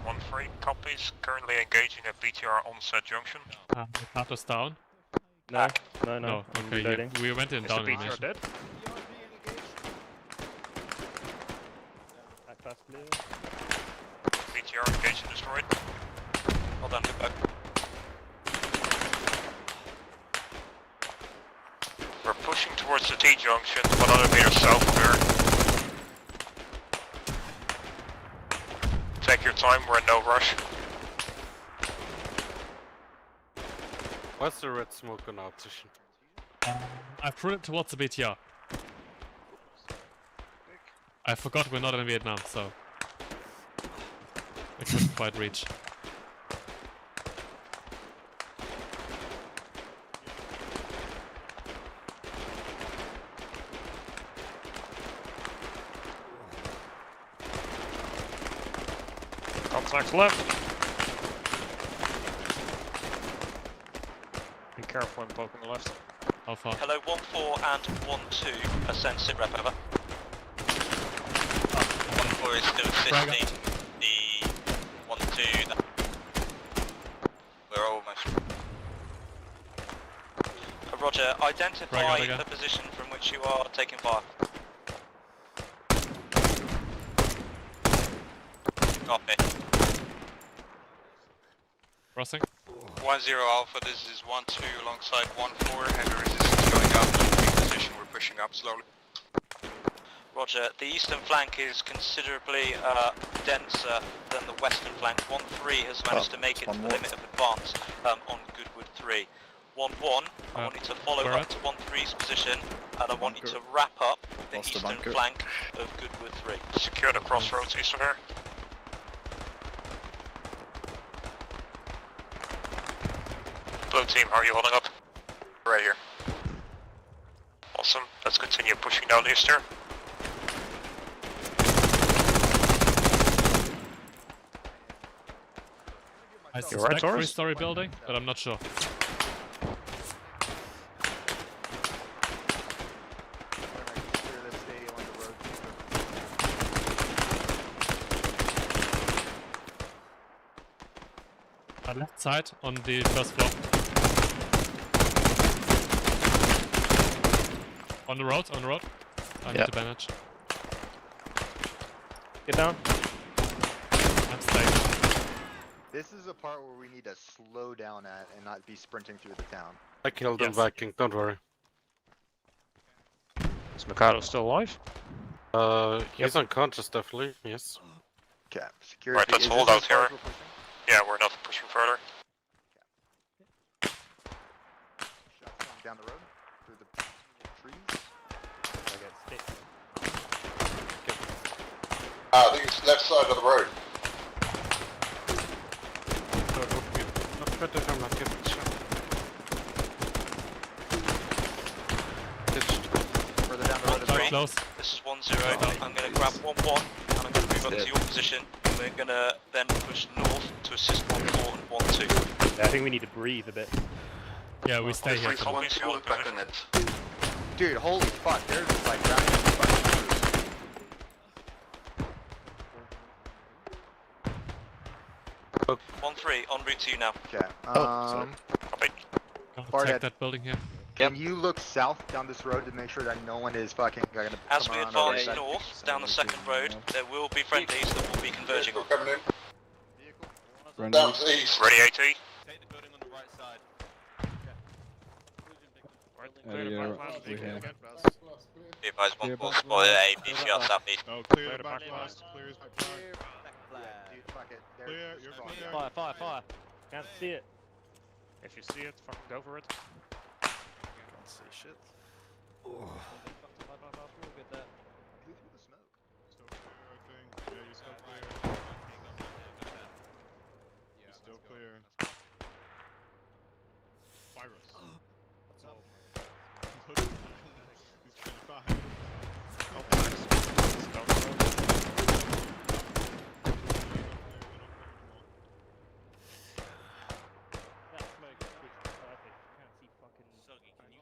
1-3, copies. Currently engaging at BTR on said junction. Cut us down. No, No, I'm okay, reloading. we went in Is down the in BTR dead? Back fast clear. BTR engaged and destroyed. Well done, good back. We're pushing towards the T-junction, 100 meters south of here. Take your time, we're in no rush. What's the red smoke on our position? I threw it towards the BTR. I forgot we're not in Vietnam, so I couldn't quite reach. Contacts left. Be careful when poking the left. How far? Hello, 1-4 and 1-2, ascend sit rep over. 1-4 is still assisting the 1-2. We're almost. Roger, identify the position from which you are taking fire. Copy. Crossing. 1-0 Alpha, this is 1-2 alongside 1-4. Heavy resistance going up. In position, we're pushing up slowly. Roger, the eastern flank is considerably denser than the western flank. 1-3 has managed to make it to the limit of advance on Goodwood 3. 1-1, I want you to follow up to 1-3's position, and I want you to wrap up the eastern flank of Goodwood 3. Secure the crossroads east of here. Blue team, how are you holding up? Right here. Awesome, let's continue pushing down east here. I suspect three-story building, but I'm not sure. Left side on the first floor. On the road, on the road. I need to bandage. Get down. I'm staying. This is a part where we need to slow down at and not be sprinting through the town. I killed him, Viking, don't worry. Is Mikado still alive? He's unconscious, definitely, yes. Okay, security. Right, let's hold out here. Yeah, we're not pushing further. Shots coming down the road through the trees. I think it's left side of the road. Not better if I'm not getting shot. Further down the road as well. Close. This is 1-0, I'm going to grab 1-1, and I'm going to move up to your position. We're going to then push north to assist 1-4 and 1-2. Yeah, I think we need to breathe a bit. Yeah, we stay here. Back on it. Dude, holy fuck, they're just like rounding up the fucking 1-3, en route to you now. Okay, Go check that building here. Can you look south down this road to make sure that no one is fucking gonna As come we around our advance side? north down the second road, there will be friendlies that will be converging on. Southeast. Ready, AT? Take the building on the right side. Be advised, 1-4 spotted APC on southeast. Oh, clear the back blast. Clear his back blast. Dude, fuck it. There- Clear, you're clear. Fire, fire, fire. Can't see it. If you see it, fucking go for it. Can't see shit. Who threw the smoke? Still clear, I think. Yeah, you're still clear. You're still clear. Virus. He's 25.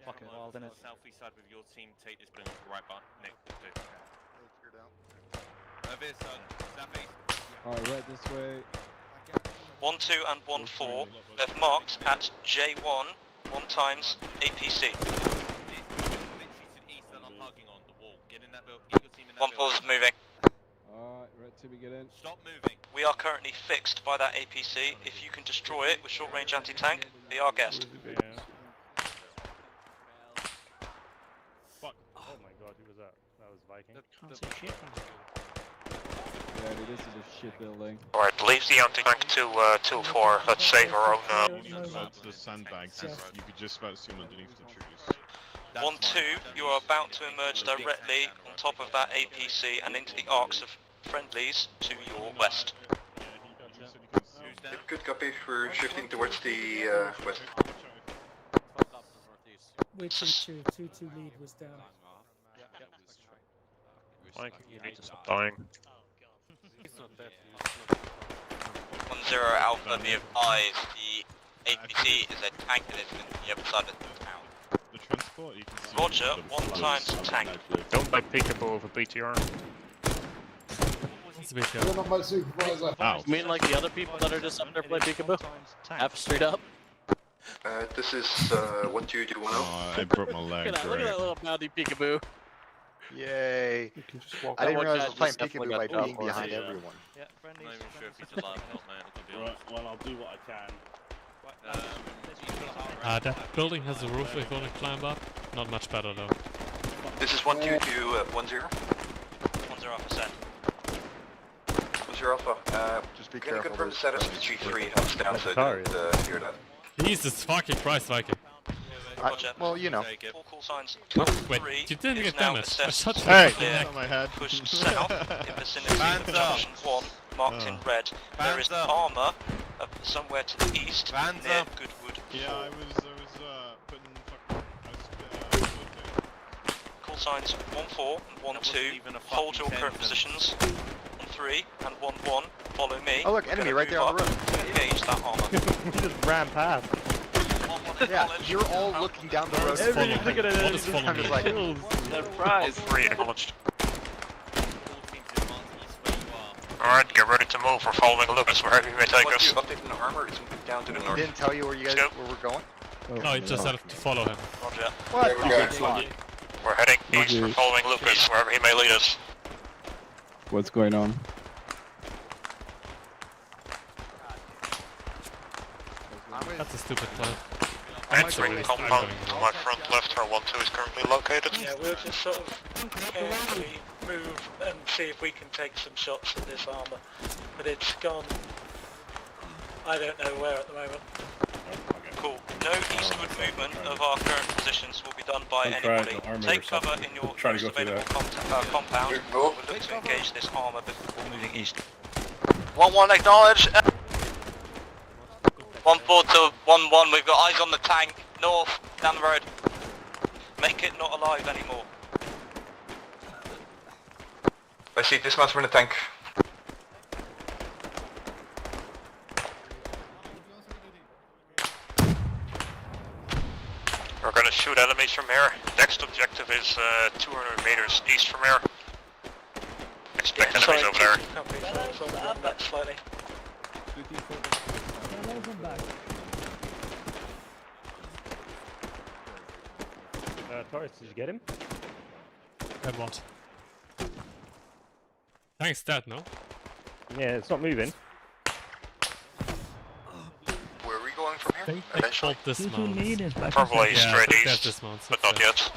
Fucking wild, isn't it? Southeast side with your team, take this building right back next to it. Over here, son. Southeast. Alright, right this way. 1-2 and 1-4. They've marked at J1 1 times APC. 1-4 is moving. Alright, right till we get in. Stop moving. We are currently fixed by that APC. If you can destroy it with short range anti-tank, be our guest. Fuck. Oh my god, who was that? That was Viking. Yeah, dude, this is a shit building. Alright, leave the anti-tank to 2-4. Let's save our own. That's the sandbags. You could just about see them underneath the trees. 1-2, you are about to emerge directly on top of that APC and into the arcs of friendlies to your west. Good copy. We're shifting towards the west. We're 2-2 lead was down. Mike, you need to stop dying. 1-0 Alpha, be advised, the APC is a tank that is in the other side of the town. The transport, you can see. Roger, 1 times tank. Don't play peekaboo over BTR. It's a bit You're not my supervisor. Ow. You mean like the other people that are just up there play peekaboo? Up, straight up? This is 12210. Oh, I broke my leg. Look at that little bounty peekaboo. Yay. I didn't realize I was playing peekaboo by being behind everyone. Yeah, friendly. Not even sure if he's alive or not, man. Right, well, I'll do what I can. That building has a roof if you want to climb up. Not much better though. This is 12210. 1-0 Alpha. 10 Alpha. Just be Can you careful. confirm the status of the G3 house down so I didn't hear that? Jesus fucking Christ, Viking. Roger. Well, you know. All call signs. Wait, you didn't get damaged. I shot you. Hey, Yeah. on my head. Pushed south in vicinity of junction 1, marked in red. There is ArmA somewhere to the east near Goodwood. Yeah, I was putting Call signs 1-4 and 1-2. Hold your current positions. 1-3 and 1-1. Follow me. Oh look, enemy right there on the road. Engage that ArmA. He just ran past. Yeah, you're all looking down the road. Everybody's following me. What is following I'm me? just like, Surprise! 3 acknowledged. Alright, get ready to move. We're following Lucas wherever you may take us. Updating the armor, it's moving down to the north. didn't tell you where you guys Let's where we're going. No, you just have to follow him. Roger. What? There we go. We're heading east. We're following Lucas wherever he may lead us. What's going on? That's a stupid plan. Entering compound to my front left where 1-2 is currently located. Yeah, we'll just sort of carefully move and see if we can take some shots at this armor. But it's gone, I don't know where at the moment. Cool. No eastward movement of our current positions will be done by anybody. Take cover in your most available compound. We'll look to engage this armor before moving east. 1-1 acknowledge. 1-4 to 1-1, we've got eyes on the tank, north, down the road. Make it not alive anymore. I see dismounts in the tank. We're gonna shoot enemies from here. Next objective is 200 meters east from here. Expect enemies over there. Back slightly. Torres, did you get him? And what? Tank's dead, no? Yeah, it's not moving. Where are we going from here? They Eventually? dismount. Probably Yeah, straight they have east, dismounts, but that's not it. yet.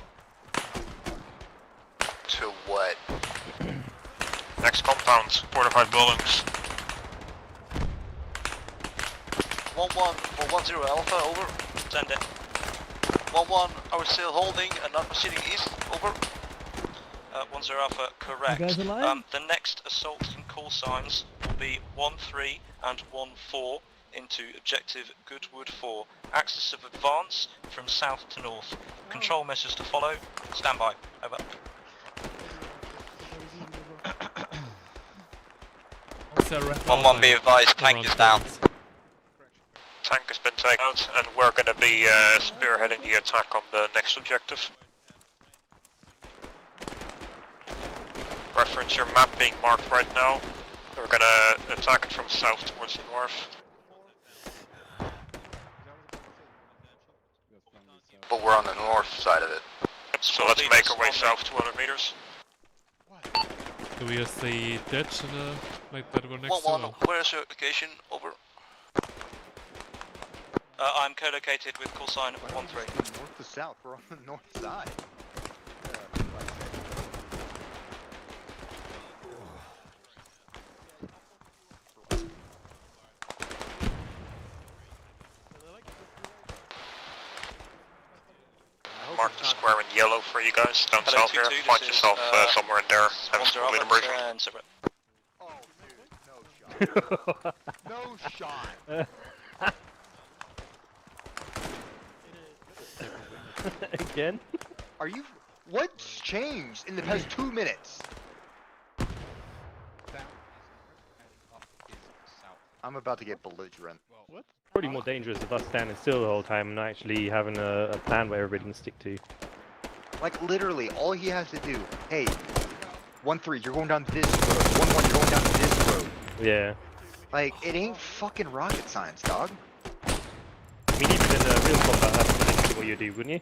To what? Next compound, fortified buildings. 1-1 for 10 Alpha, over. Send it. 1-1, are we still holding and not proceeding east? Over. 10 Alpha, correct. You guys alive? The next assault and call signs will be 1-3 and 1-4 into objective Goodwood 4. Axis of advance from south to north. Control measures to follow. Stand by. Over. 1-1, be advised, tank is down. Tank has been taken out, and we're going to be spearheading the attack on the next objective. Reference your map being marked right now. We're going to attack it from south towards the north. But we're on the north side of it. So let's make our way south 200 meters. Do we use the ditch in the, like that we're next to? 1-1, where is your location? Over. I'm co-located with call sign 1-3. North to south, we're on the north side. Mark the square in yellow for you guys down Hello, south here. 2-2, Find this yourself is, somewhere in there. Have a Sponsor complete Alpha immersion. and separate. Oh, dude, no shot. No shot. Again? Are you... What's changed in the past 2 minutes? I'm about to get belligerent. What? Probably more dangerous if us standing still the whole time and not actually having a plan where everybody can stick to. Like, literally, all he has to do... Hey, 1-3, you're going down this road. 1-1, you're going down this road. Yeah. Like, it ain't fucking rocket science, dog. I mean, even in real combat, that's literally what you do, wouldn't you?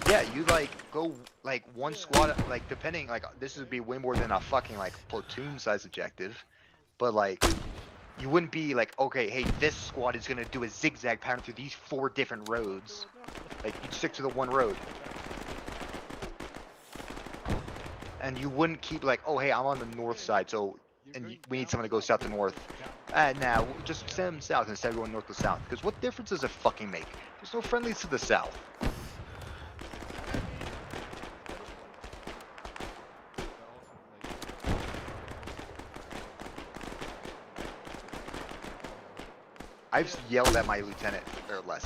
Yeah, you like go like one squad, like depending, like this would be way more than a fucking like platoon size objective, but like you wouldn't be like, okay, hey, this squad is gonna do a zigzag pattern through these 4 different roads. Like you'd stick to the one road, and you wouldn't keep like, oh hey, I'm on the north side, so we need someone to go south to north. Nah, we'll just send them south instead of going north to south. Because what difference does it fucking make? There's no friendlies to the south. I've yelled at my lieutenant or less.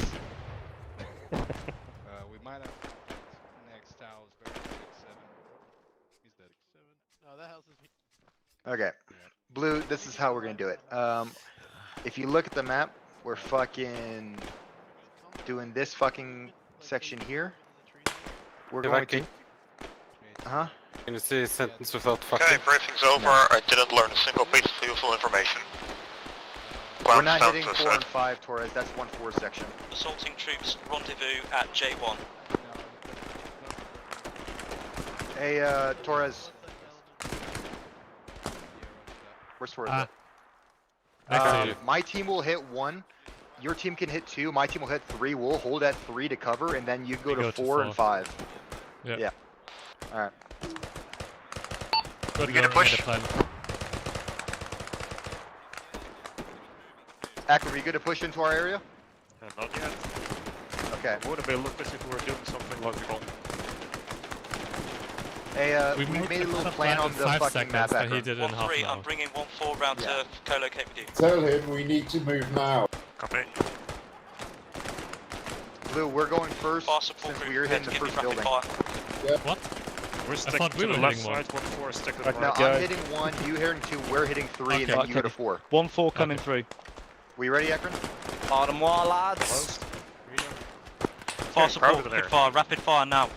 We might have next house, very 7. He's dead. 7. No, that house is. Okay. Blue, this is how we're gonna do it. If you look at the map, we're fucking doing this fucking section here. We're going to... Uh-huh. Can you say a sentence without fucking? Okay, briefing's over. I didn't learn a single piece of useful information. We're not hitting 4 and 5, Torres. That's 1-4 section. Assaulting troops, rendezvous at J1. Hey, Torres. Where's Torres at? My team will hit 1. Your team can hit 2. My team will hit 3. We'll hold at 3 to cover, and then you go to 4 and 5. Yeah. Alright. We get a push. Akron, are you good to push into our area? Not yet. Okay. Would have been lucrative if we were doing something logical. Hey, we made a little plan on the fucking map. He did in half 1-3, an hour. I'm bringing 1-4 round to co-locate with you. Tell him we need to move now. Copy. Blue, we're going first since we're hitting the first building. What? We're sticking thought we to the were left hitting 1. side, 1-4, stick to the No, right. I'm hitting 1, you hitting 2, we're hitting 3, and then you go to 4. 1-4 coming through. We ready, Akron? Bottom wall, lads. Fire support, rapid fire now.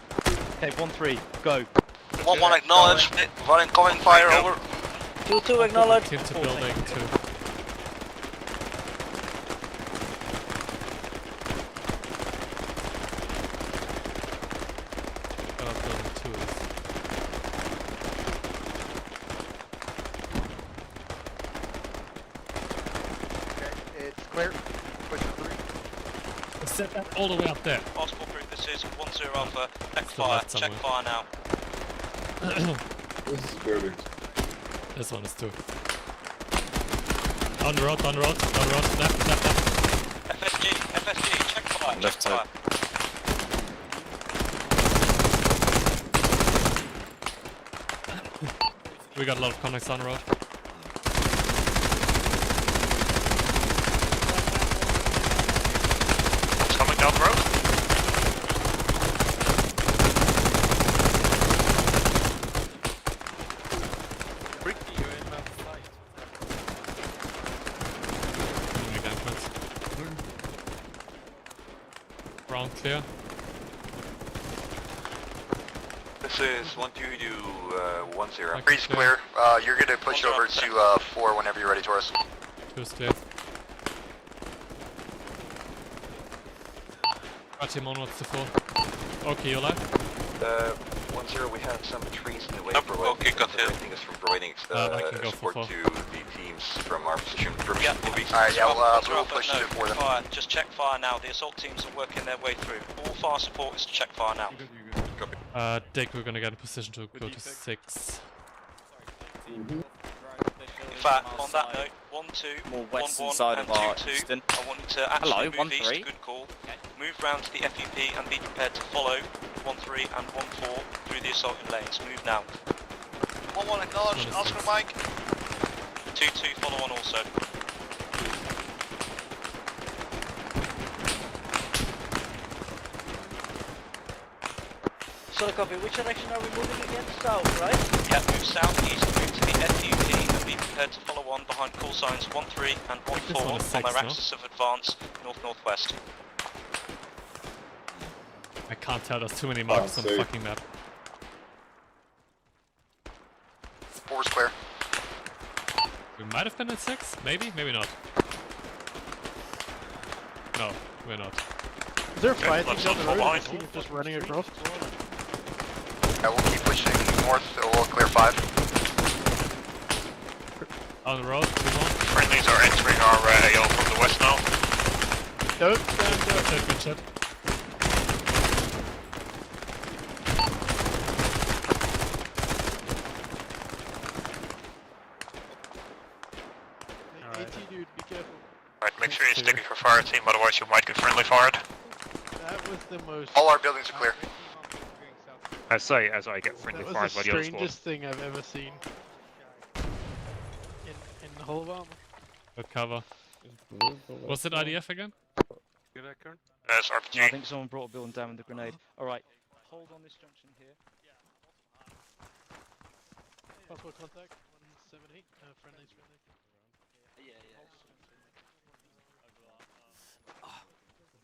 Okay, 1-3, go. 1-1 acknowledged, running coming fire over. 2-2 acknowledged. Into building 2. set that all the way up there. Passport group, this is 10 Alpha. Check Still fire. left Check somewhere. fire now. This is buildings. This one is too. On the road, left, left. FSG, check fire. Left check side. fire. We got a lot of contacts on the road. It's coming down the road. Ground clear. This is 1-2 to 1-0. Breeze clear. You're gonna push over to 4 whenever you're ready, Taurus. 2 is clear. Got him onwards to 4. Okay, you're alive? 1-0, we have some trees in the way. Okay, got hit. Preventing us from providing I can go for support 4. to the teams from our position. Yeah. Alright, yeah, we'll push no, to 4 then. fire. Just check fire now. The assault teams are working their way through. All fire support is to check fire now. Dick, we're gonna get in position to go to 6. In fact, on that note, 1-2, More 1-1 western side and of our 2-2. Eastern. I want you to actually Hello, move east. 1-3. Good call. Move round to the FUP and be prepared to follow 1-3 and 1-4 through the assaulting lanes. Move now. 1-1 acknowledged. Oscar Mike. 2-2, follow on also. So copy, which direction are we moving again? South, right? Yeah, move southeast, move to the FUP and be prepared to follow on behind call signs 1-3 and 1-4 on six, their no? axis of advance north-northwest. I can't tell, there's too many marks on the see. fucking map. 4 is clear. We might have been at 6? Maybe? Maybe not. No, we're not. Is there fighting let's down the not road? fall Is he just running across? Yeah, we'll keep pushing north, we'll clear 5. On the road, 2 more. Friendlies are entering our AO from the west now. Don't stand up. Good shit. AT dude, be careful. Alright, make sure you stick with your fire team, otherwise you might get friendly fired. That was the most... All our buildings are clear. I say as I get friendly That was fired the by the other squad. strangest thing I've ever seen. In the whole of ArmA. Good cover. Was it IDF again? That's No, I RPG. think someone brought a building down with a grenade. Alright, hold on this junction here. Possible contact, 170, friendly's friendly.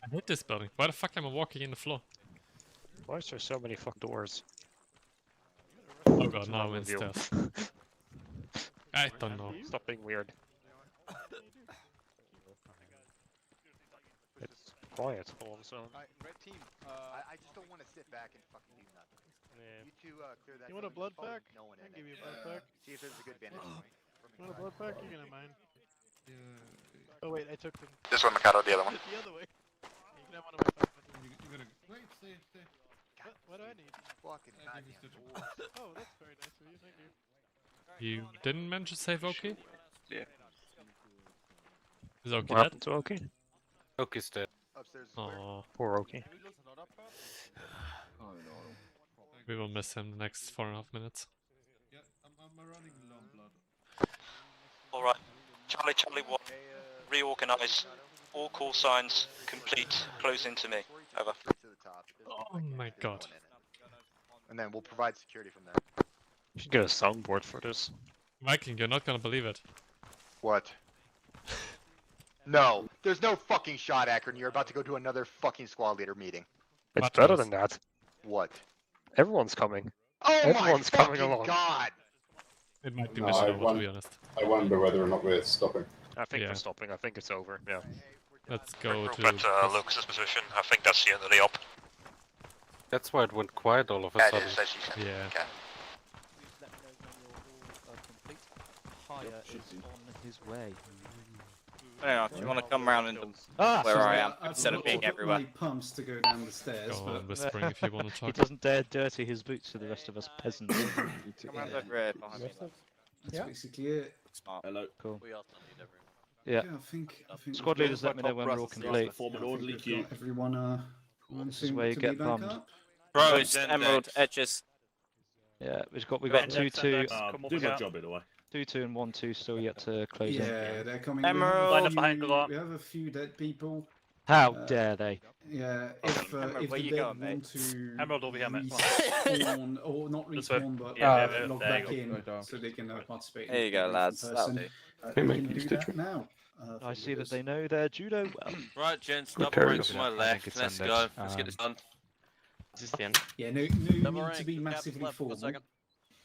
I hate this building. Why the fuck am I walking in the floor? Why is there so many fuck doors? Oh god, now I'm in stairs. I don't know. Stop being weird. It's quiet all of a sudden. Alright, red team, I just don't want to sit back and fucking do nothing. Yeah. You two clear that. You want a blood probably pack? No one I in can give it. you a blood pack. See if there's a good vantage point. You want a blood pack? You're gonna mine. Oh wait, I took them. This one, Mikado, the other one. The other way. You can have one of my 500. You gotta wait, stay. What do I need? Fucking goddamn. Oh, that's very nice of you, thank you. You didn't mention save Oki? Yeah. Is Oki What dead? happened to Oki? Oki's dead. Upstairs is clear. Oh, Poor Oki. we will miss him the next 4.5 minutes. Yeah, I'm running low blood. Alright, Charlie 1, reorganise. All call signs complete. Close into me. Over. Oh my god. And then we'll provide security from there. You should get a soundboard for this. Viking, you're not gonna believe it. What? No, there's no fucking shot, Akron. You're about to go to another fucking squad leader meeting. It's What better else? than that. What? Everyone's coming. Oh Everyone's my coming fucking along. god! It might be No, mission I over, to won- be honest. I wonder whether or not we're stopping. I think Yeah. we're stopping. I think it's over. Yeah. Let's go Regroup to... at Lucas's position. I think that's the end of the op. That's why it went quiet all of a Yeah, it sudden. is, as you said. Yeah. Okay. Let me know when you're all complete. Hire is on his way. I don't know, if you want to come around into Ah, where I Sorry, am, I've instead of got being my everywhere. pumps to go down the stairs. Go but on, whispering if you want to He talk. doesn't dare dirty his boots to the rest of us peasants. Come around over here behind me. That's basically it. Smart. Hello. Cool. We are studied everywhere. Yeah. I think Squad we've leaders, got- let me know when we're all complete. Form an I think orderly we've queue. got everyone This is where you to get be back bummed. up. Ghost, Emerald, Edges. Yeah, we've got 2-2. Do my job in a way. 2-2 and 1-2 still yet to close in. Yeah, they're coming. Emerald. Line up behind Glot. We have a few dead people. How dare they? Yeah, Emerald, if where the you dead going, mate? want to Emerald over here, mate. respawn, or not This way. respawn, but Yeah, log there back you in so they can participate. There you in go, the lads. person. That'll do. We mate, can can you do stitch that me? now. I see that they know their judo well. Right, gents, Good double rank carries. to my left. Let's go. Let's get this done. Is this the end? Yeah, no need to be massively formal.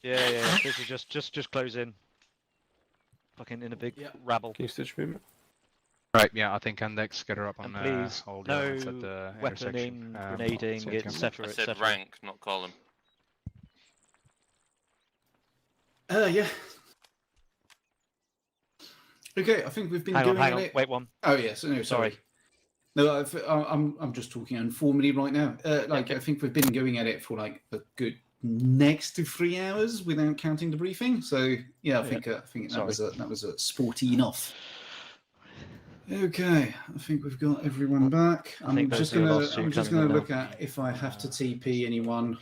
Yeah. This is just close in. Fucking in a big rabble. Can you stitch me, mate? Right, yeah, I think Index, get her up And on please, all the no elements at the intersection. weaponing, grenading, etc. I said etc. rank, not column. Yeah. Okay, I think we've been Hang on, going at it. wait one. Oh yes, no, sorry. No, I'm just talking informally right now. I think we've been going at it for like a good next to 3 hours without counting the briefing. So yeah, I think that was a sporty enough. Okay, I think we've got everyone back. I'm just gonna look at if I have to TP anyone.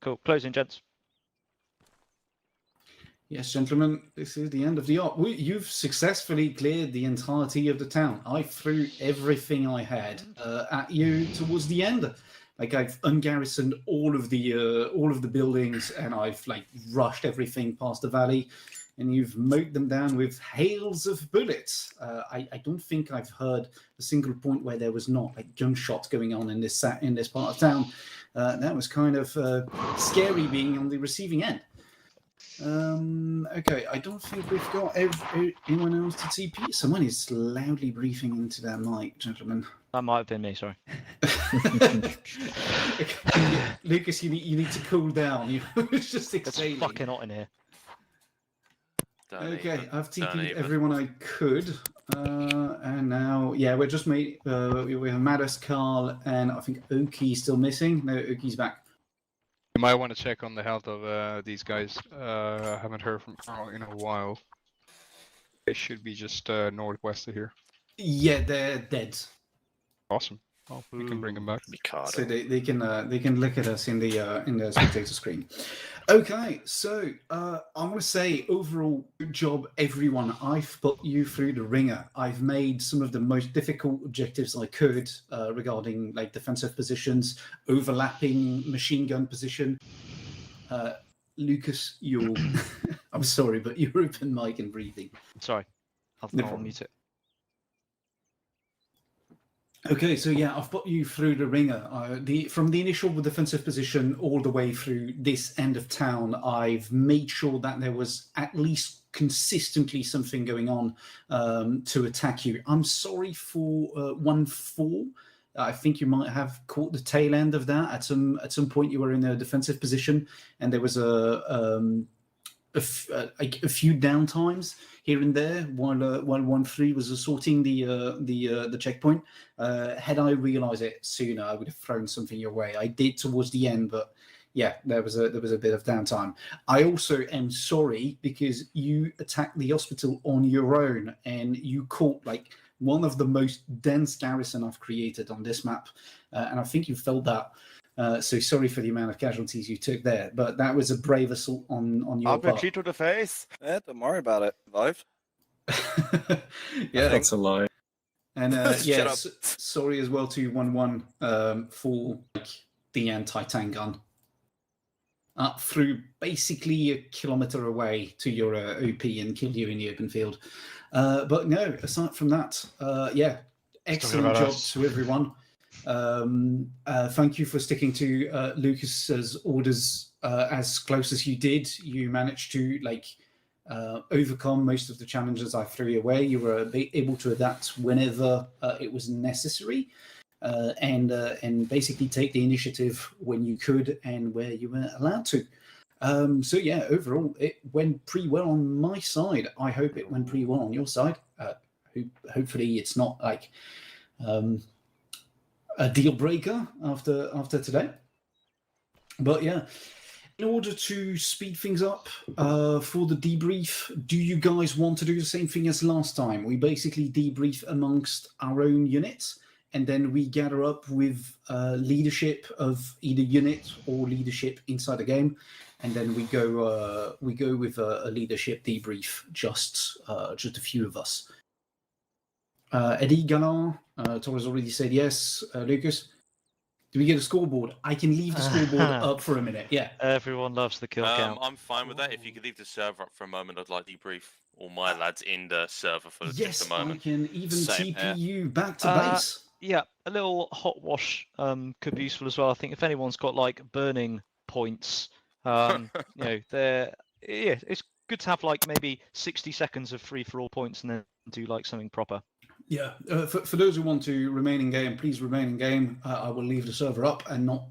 Cool, closing, gents. Yes, gentlemen, this is the end of the op. You've successfully cleared the entirety of the town. I threw everything I had at you towards the end. Like I've ungarrisoned all of the buildings, and I've like rushed everything past the valley, and you've mowed them down with hails of bullets. I don't think I've heard a single point where there was not like gunshots going on in this part of town. That was kind of scary being on the receiving end. Okay, I don't think we've got anyone else to TP. Someone is loudly briefing into their mic, gentlemen. That might have been me, sorry. Lucas, you need to cool down. It's just exhaling. It's fucking hot in here. Okay, I've TP'd everyone I could. And now, yeah, we're just made. We have Mattis, Carl, and I think Oki's still missing. No, Oki's back. You might want to check on the health of these guys. Haven't heard from in a while. They should be just northwest of here. Yeah, they're dead. Awesome. Well, we can bring them back. So they can look at us in the spectator screen. Okay, so I want to say overall, good job, everyone. I've put you through the ringer. I've made some of the most difficult objectives I could regarding like defensive positions, overlapping machine gun position. Lucas, you're I'm sorry, but you're open mic and breathing. Sorry, I'll mute it. Okay, so yeah, I've put you through the ringer. From the initial defensive position all the way through this end of town, I've made sure that there was at least consistently something going on to attack you. I'm sorry for 1-4. I think you might have caught the tail end of that. At some point, you were in a defensive position, and there was a few downtimes here and there while 1-3 was assaulting the checkpoint. Had I realised it sooner, I would have thrown something your way. I did towards the end, but yeah, there was a bit of downtime. I also am sorry because you attacked the hospital on your own, and you caught like one of the most dense garrison I've created on this map, and I think you felt that. So sorry for the amount of casualties you took there, but that was a brave assault on your part. RPG to the face. Yeah, don't worry about it. Live. Yeah, that's a lie. And yeah, sorry as well to 1-1 for like, the anti-tank gun. Up through basically a kilometre away to your OP and killed you in the open field. But no, aside from that, yeah, excellent job to everyone. Thank you for sticking to Lucas's orders as close as you did. You managed to like overcome most of the challenges I threw your way. You were able to adapt whenever it was necessary, and basically take the initiative when you could and where you were allowed to. So yeah, overall it went pretty well on my side. I hope it went pretty well on your side. Hopefully it's not like a deal breaker after today. But yeah, in order to speed things up for the debrief, do you guys want to do the same thing as last time? We basically debrief amongst our own units, and then we gather up with leadership of either unit or leadership inside the game, and then we go with a leadership debrief, just a few of us. Eddie, Galan, Torres already said yes. Lucas, do we get a scoreboard? I can leave the scoreboard up for a minute. Yeah. Everyone loves the kill count. I'm fine with that. If you could leave the server up for a moment, I'd like to debrief all my lads in the server for just a moment. I can even Same TP here. you back to base. Yeah, a little hot wash could be useful as well. I think if anyone's got like burning points, you know, it's good to have like maybe 60 seconds of free for all points and then do like something proper. Yeah, for those who want to remain in game, please remain in game. I will leave the server up and not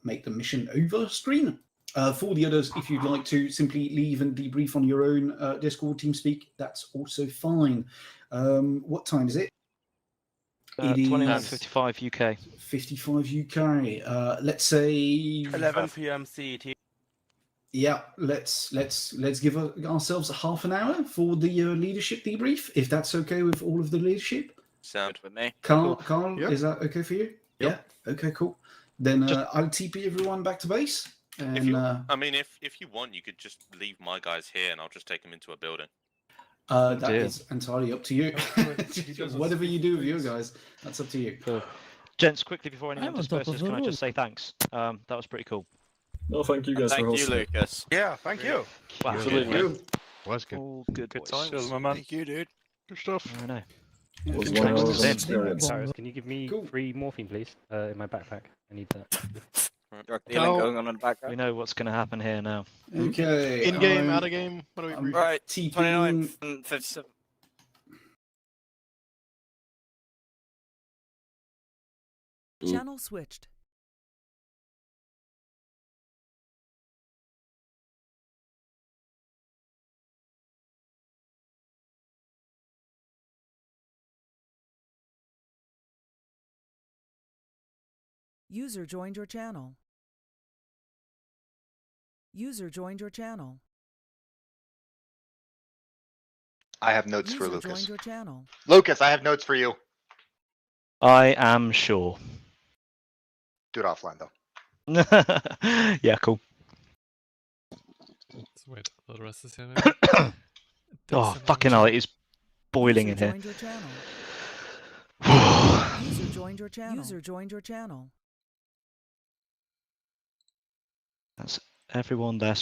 make the mission over screen. For the others, if you'd like to simply leave and debrief on your own Discord TeamSpeak, that's also fine. What time is it? It is 29:55 UK. 55 UK. Let's say 11 PM CET. Yeah, let's give ourselves a half an hour for the leadership debrief, if that's okay with all of the leadership. Sound with me. Carl, Yep. Is that okay for you? Yeah. Okay, cool. Then I'll TP everyone back to base. And If you, I mean, if you want, you could just leave my guys here, and I'll just take them into a building. that is entirely up to you. Whatever you do with you guys, that's up to you. Cool. Gents, quickly before anyone I'm on top disperses, of can I the just say thanks? That was pretty cool. No, thank you guys for Thank you, hosting. Lucas. Yeah, thank you. Wow. Absolutely. Was good. All good boys. Cheers, my man. Thank you, dude. Good stuff. I know. It was one hell of an experience. Cyrus, can you give me 3 morphine, please, in my backpack? I need that. Going on in the background. We know what's going to happen here now. Okay. In game, out of game. What do we? Right, TP 29 and 57. Channel switched. User joined your channel. User joined your channel. I have notes for User Lucas. joined your channel. Lucas, I have notes for you. I am sure. Do it offline though. Yeah, cool. Let's wait for the rest is here. Oh, fucking hell, it is boiling in here. Joined your channel. User joined your channel. User joined your channel. That's everyone there.